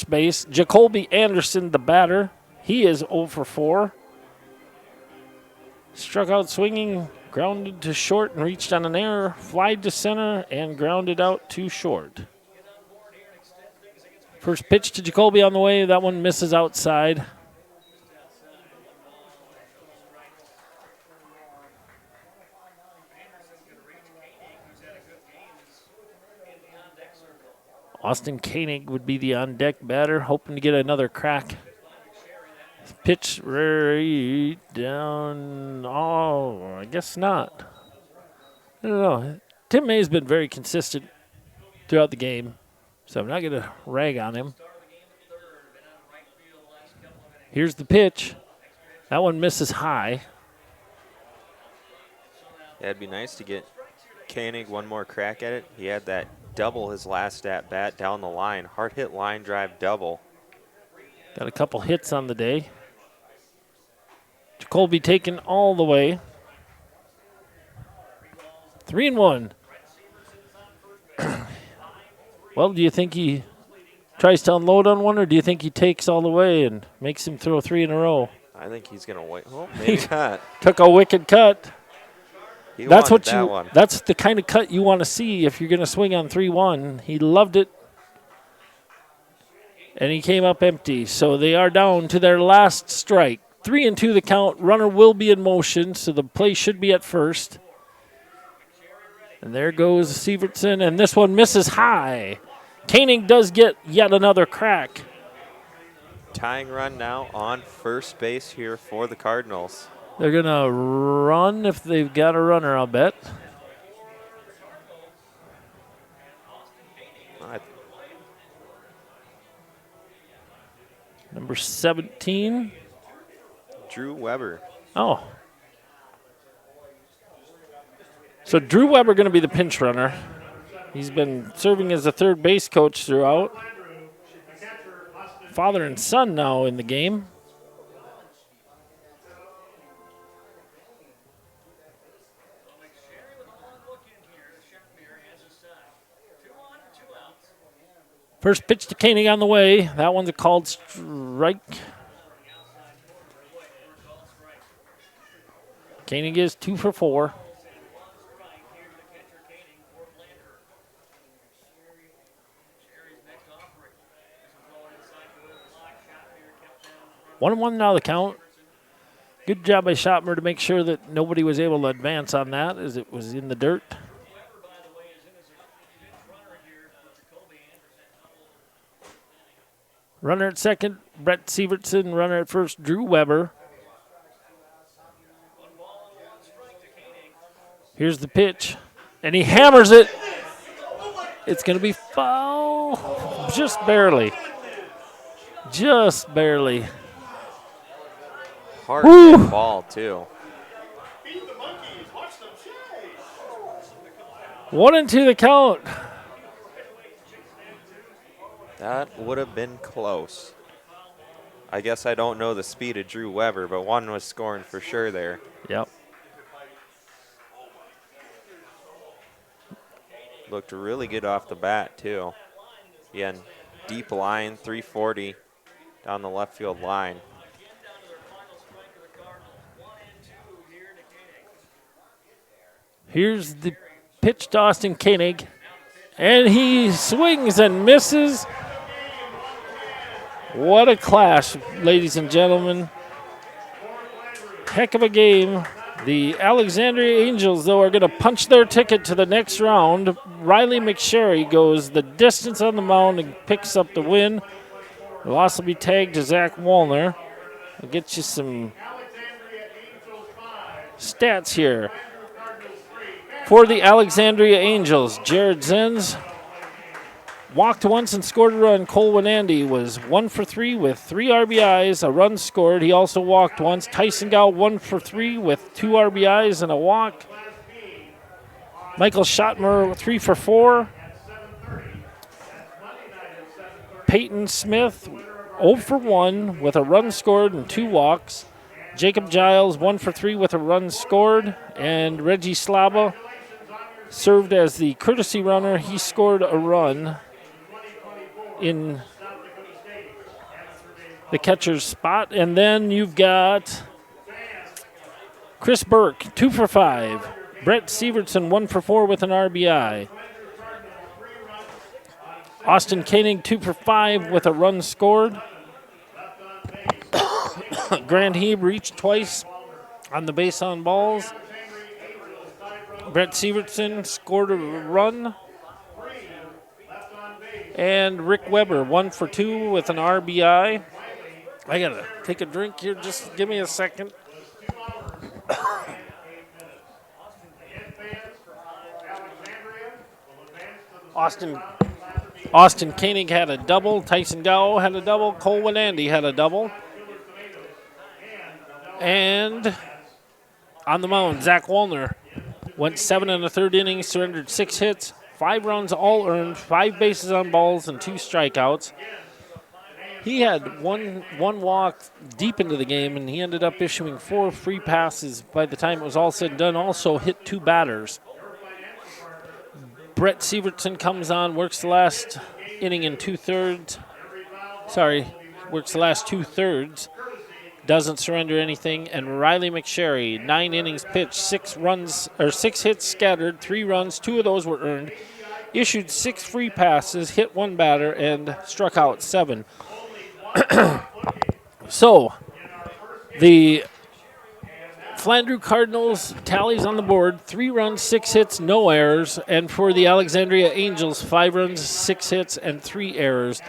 base. Jacoby Anderson, the batter. He is 0 for 4. Struck out swinging, grounded to short and reached on an error, flied to center and grounded out to short. First pitch to Jacoby on the way. That one misses outside. Austin Koenig would be the on-deck batter, hoping to get another crack. Pitch right down. Oh, I guess not. I don't know. Tim May's been very consistent throughout the game, so I'm not going to rag on him. Here's the pitch. That one misses high. Yeah, it'd be nice to get Koenig one more crack at it. He had that double his last at bat down the line. Hard hit line drive double. Got a couple hits on the day. Jacoby taken all the way. 3-1. Well, do you think he tries to unload on one, or do you think he takes all the way and makes him throw 3 in a row? I think he's going to wait. Well, maybe not. Took a wicked cut. That's what you. That's the kind of cut you want to see if you're going to swing on 3-1. He loved it, and he came up empty. So they are down to their last strike. 3-2 the count. Runner will be in motion, so the play should be at first. And there goes Sievertson, and this one misses high. Koenig does get yet another crack. Tying run now on first base here for the Cardinals. They're going to run if they've got a runner, I'll bet. Number 17. Drew Weber. Oh. So Drew Weber going to be the pinch runner. He's been serving as a third base coach throughout. Father and son now in the game. First pitch to Koenig on the way. That one's a called strike. Koenig is 2 for 4. One and one now the count. Good job by Schottmer to make sure that nobody was able to advance on that as it was in the dirt. Runner at second, Brett Sievertson. Runner at first, Drew Weber. Here's the pitch, and he hammers it. It's going to be foul, just barely. just barely. Hard hit ball, too. 1-2 the count. That would have been close. I guess I don't know the speed of Drew Weber, but one was scoring for sure there. Yep. Looked really good off the bat, too. Again, deep line, 340 down the left field line. Here's the pitch to Austin Koenig, and he swings and misses. What a clash, ladies and gentlemen. Heck of a game. The Alexandria Angels, though, are going to punch their ticket to the next round. Riley McSherry goes the distance on the mound and picks up the win. It'll also be tagged to Zach Wallner. I'll get you some stats here. For the Alexandria Angels, Jared Zenz walked once and scored a run. Cole Winandy was 1 for 3 with 3 RBIs, a run scored. He also walked once. Tyson Gow 1 for 3 with 2 RBIs and a walk. Michael Schottmer 3 for 4. Peyton Smith 0 for 1 with a run scored and 2 walks. Jacob Giles 1 for 3 with a run scored. And Reggie Slaba served as the courtesy runner. He scored a run in the catcher's spot. And then you've got Chris Burke, 2 for 5. Brett Sievertson, 1 for 4 with an RBI. Austin Koenig, 2 for 5 with a run scored. Grant Heeb reached twice on the base on balls. Brett Sievertson scored a run. And Rick Weber, 1 for 2 with an RBI. I got to take a drink here. Just give me a second. Austin Koenig had a double. Tyson Gow had a double. Cole Winandy had a double. And on the mound, Zach Wallner went 7 1/3 innings, surrendered 6 hits, 5 runs all earned, 5 bases on balls, and 2 strikeouts. He had one walk deep into the game, and he ended up issuing 4 free passes by the time it was all said and done. Also hit 2 batters. Brett Sievertson comes on, works the last inning in 2/3. Works the last 2/3. Doesn't surrender anything. And Riley McSherry, 9 innings pitched, 6 hits scattered, 3 runs, 2 of those were earned. Issued 6 free passes, hit 1 batter, and struck out 7. So, the Flandreau Cardinals tallies on the board: 3 runs, 6 hits, no errors. And for the Alexandria Angels, 5 runs, 6 hits, and 3 errors.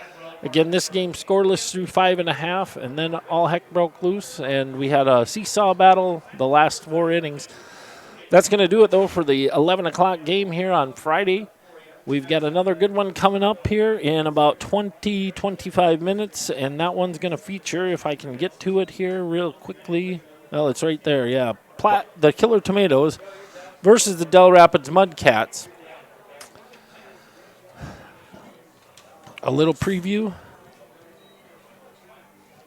Again, this game scoreless through 5 1/2, and then all heck broke loose, and we had a seesaw battle the last 4 innings. That's going to do it, though, for the 11 o'clock game here on Friday. We've got another good one coming up here in about 25 minutes, and that one's going to feature, if I can get to it here real quickly. Well, it's right there, yeah. The Killer Tomatoes versus the Del Rapids Mudcats. A little preview.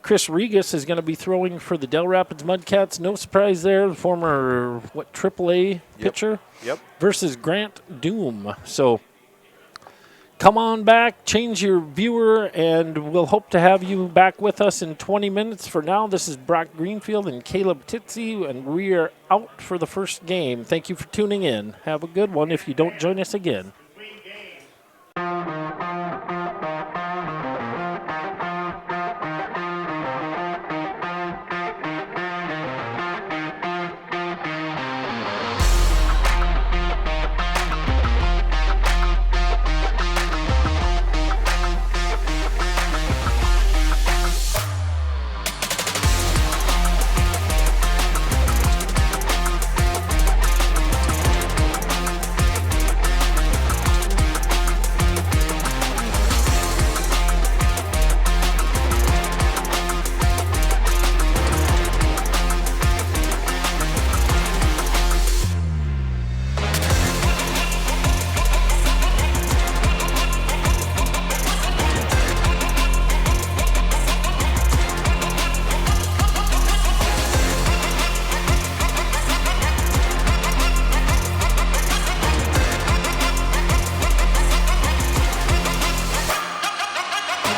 Chris Regas is going to be throwing for the Del Rapids Mudcats. No surprise there. Former, AAA pitcher? Yep. Versus Grant Doom. So come on back, change your viewer, and we'll hope to have you back with us in 20 minutes. For now, this is Brock Greenfield and Caleb Titze, and we are out for the first game. Thank you for tuning in. Have a good one if you don't join us again.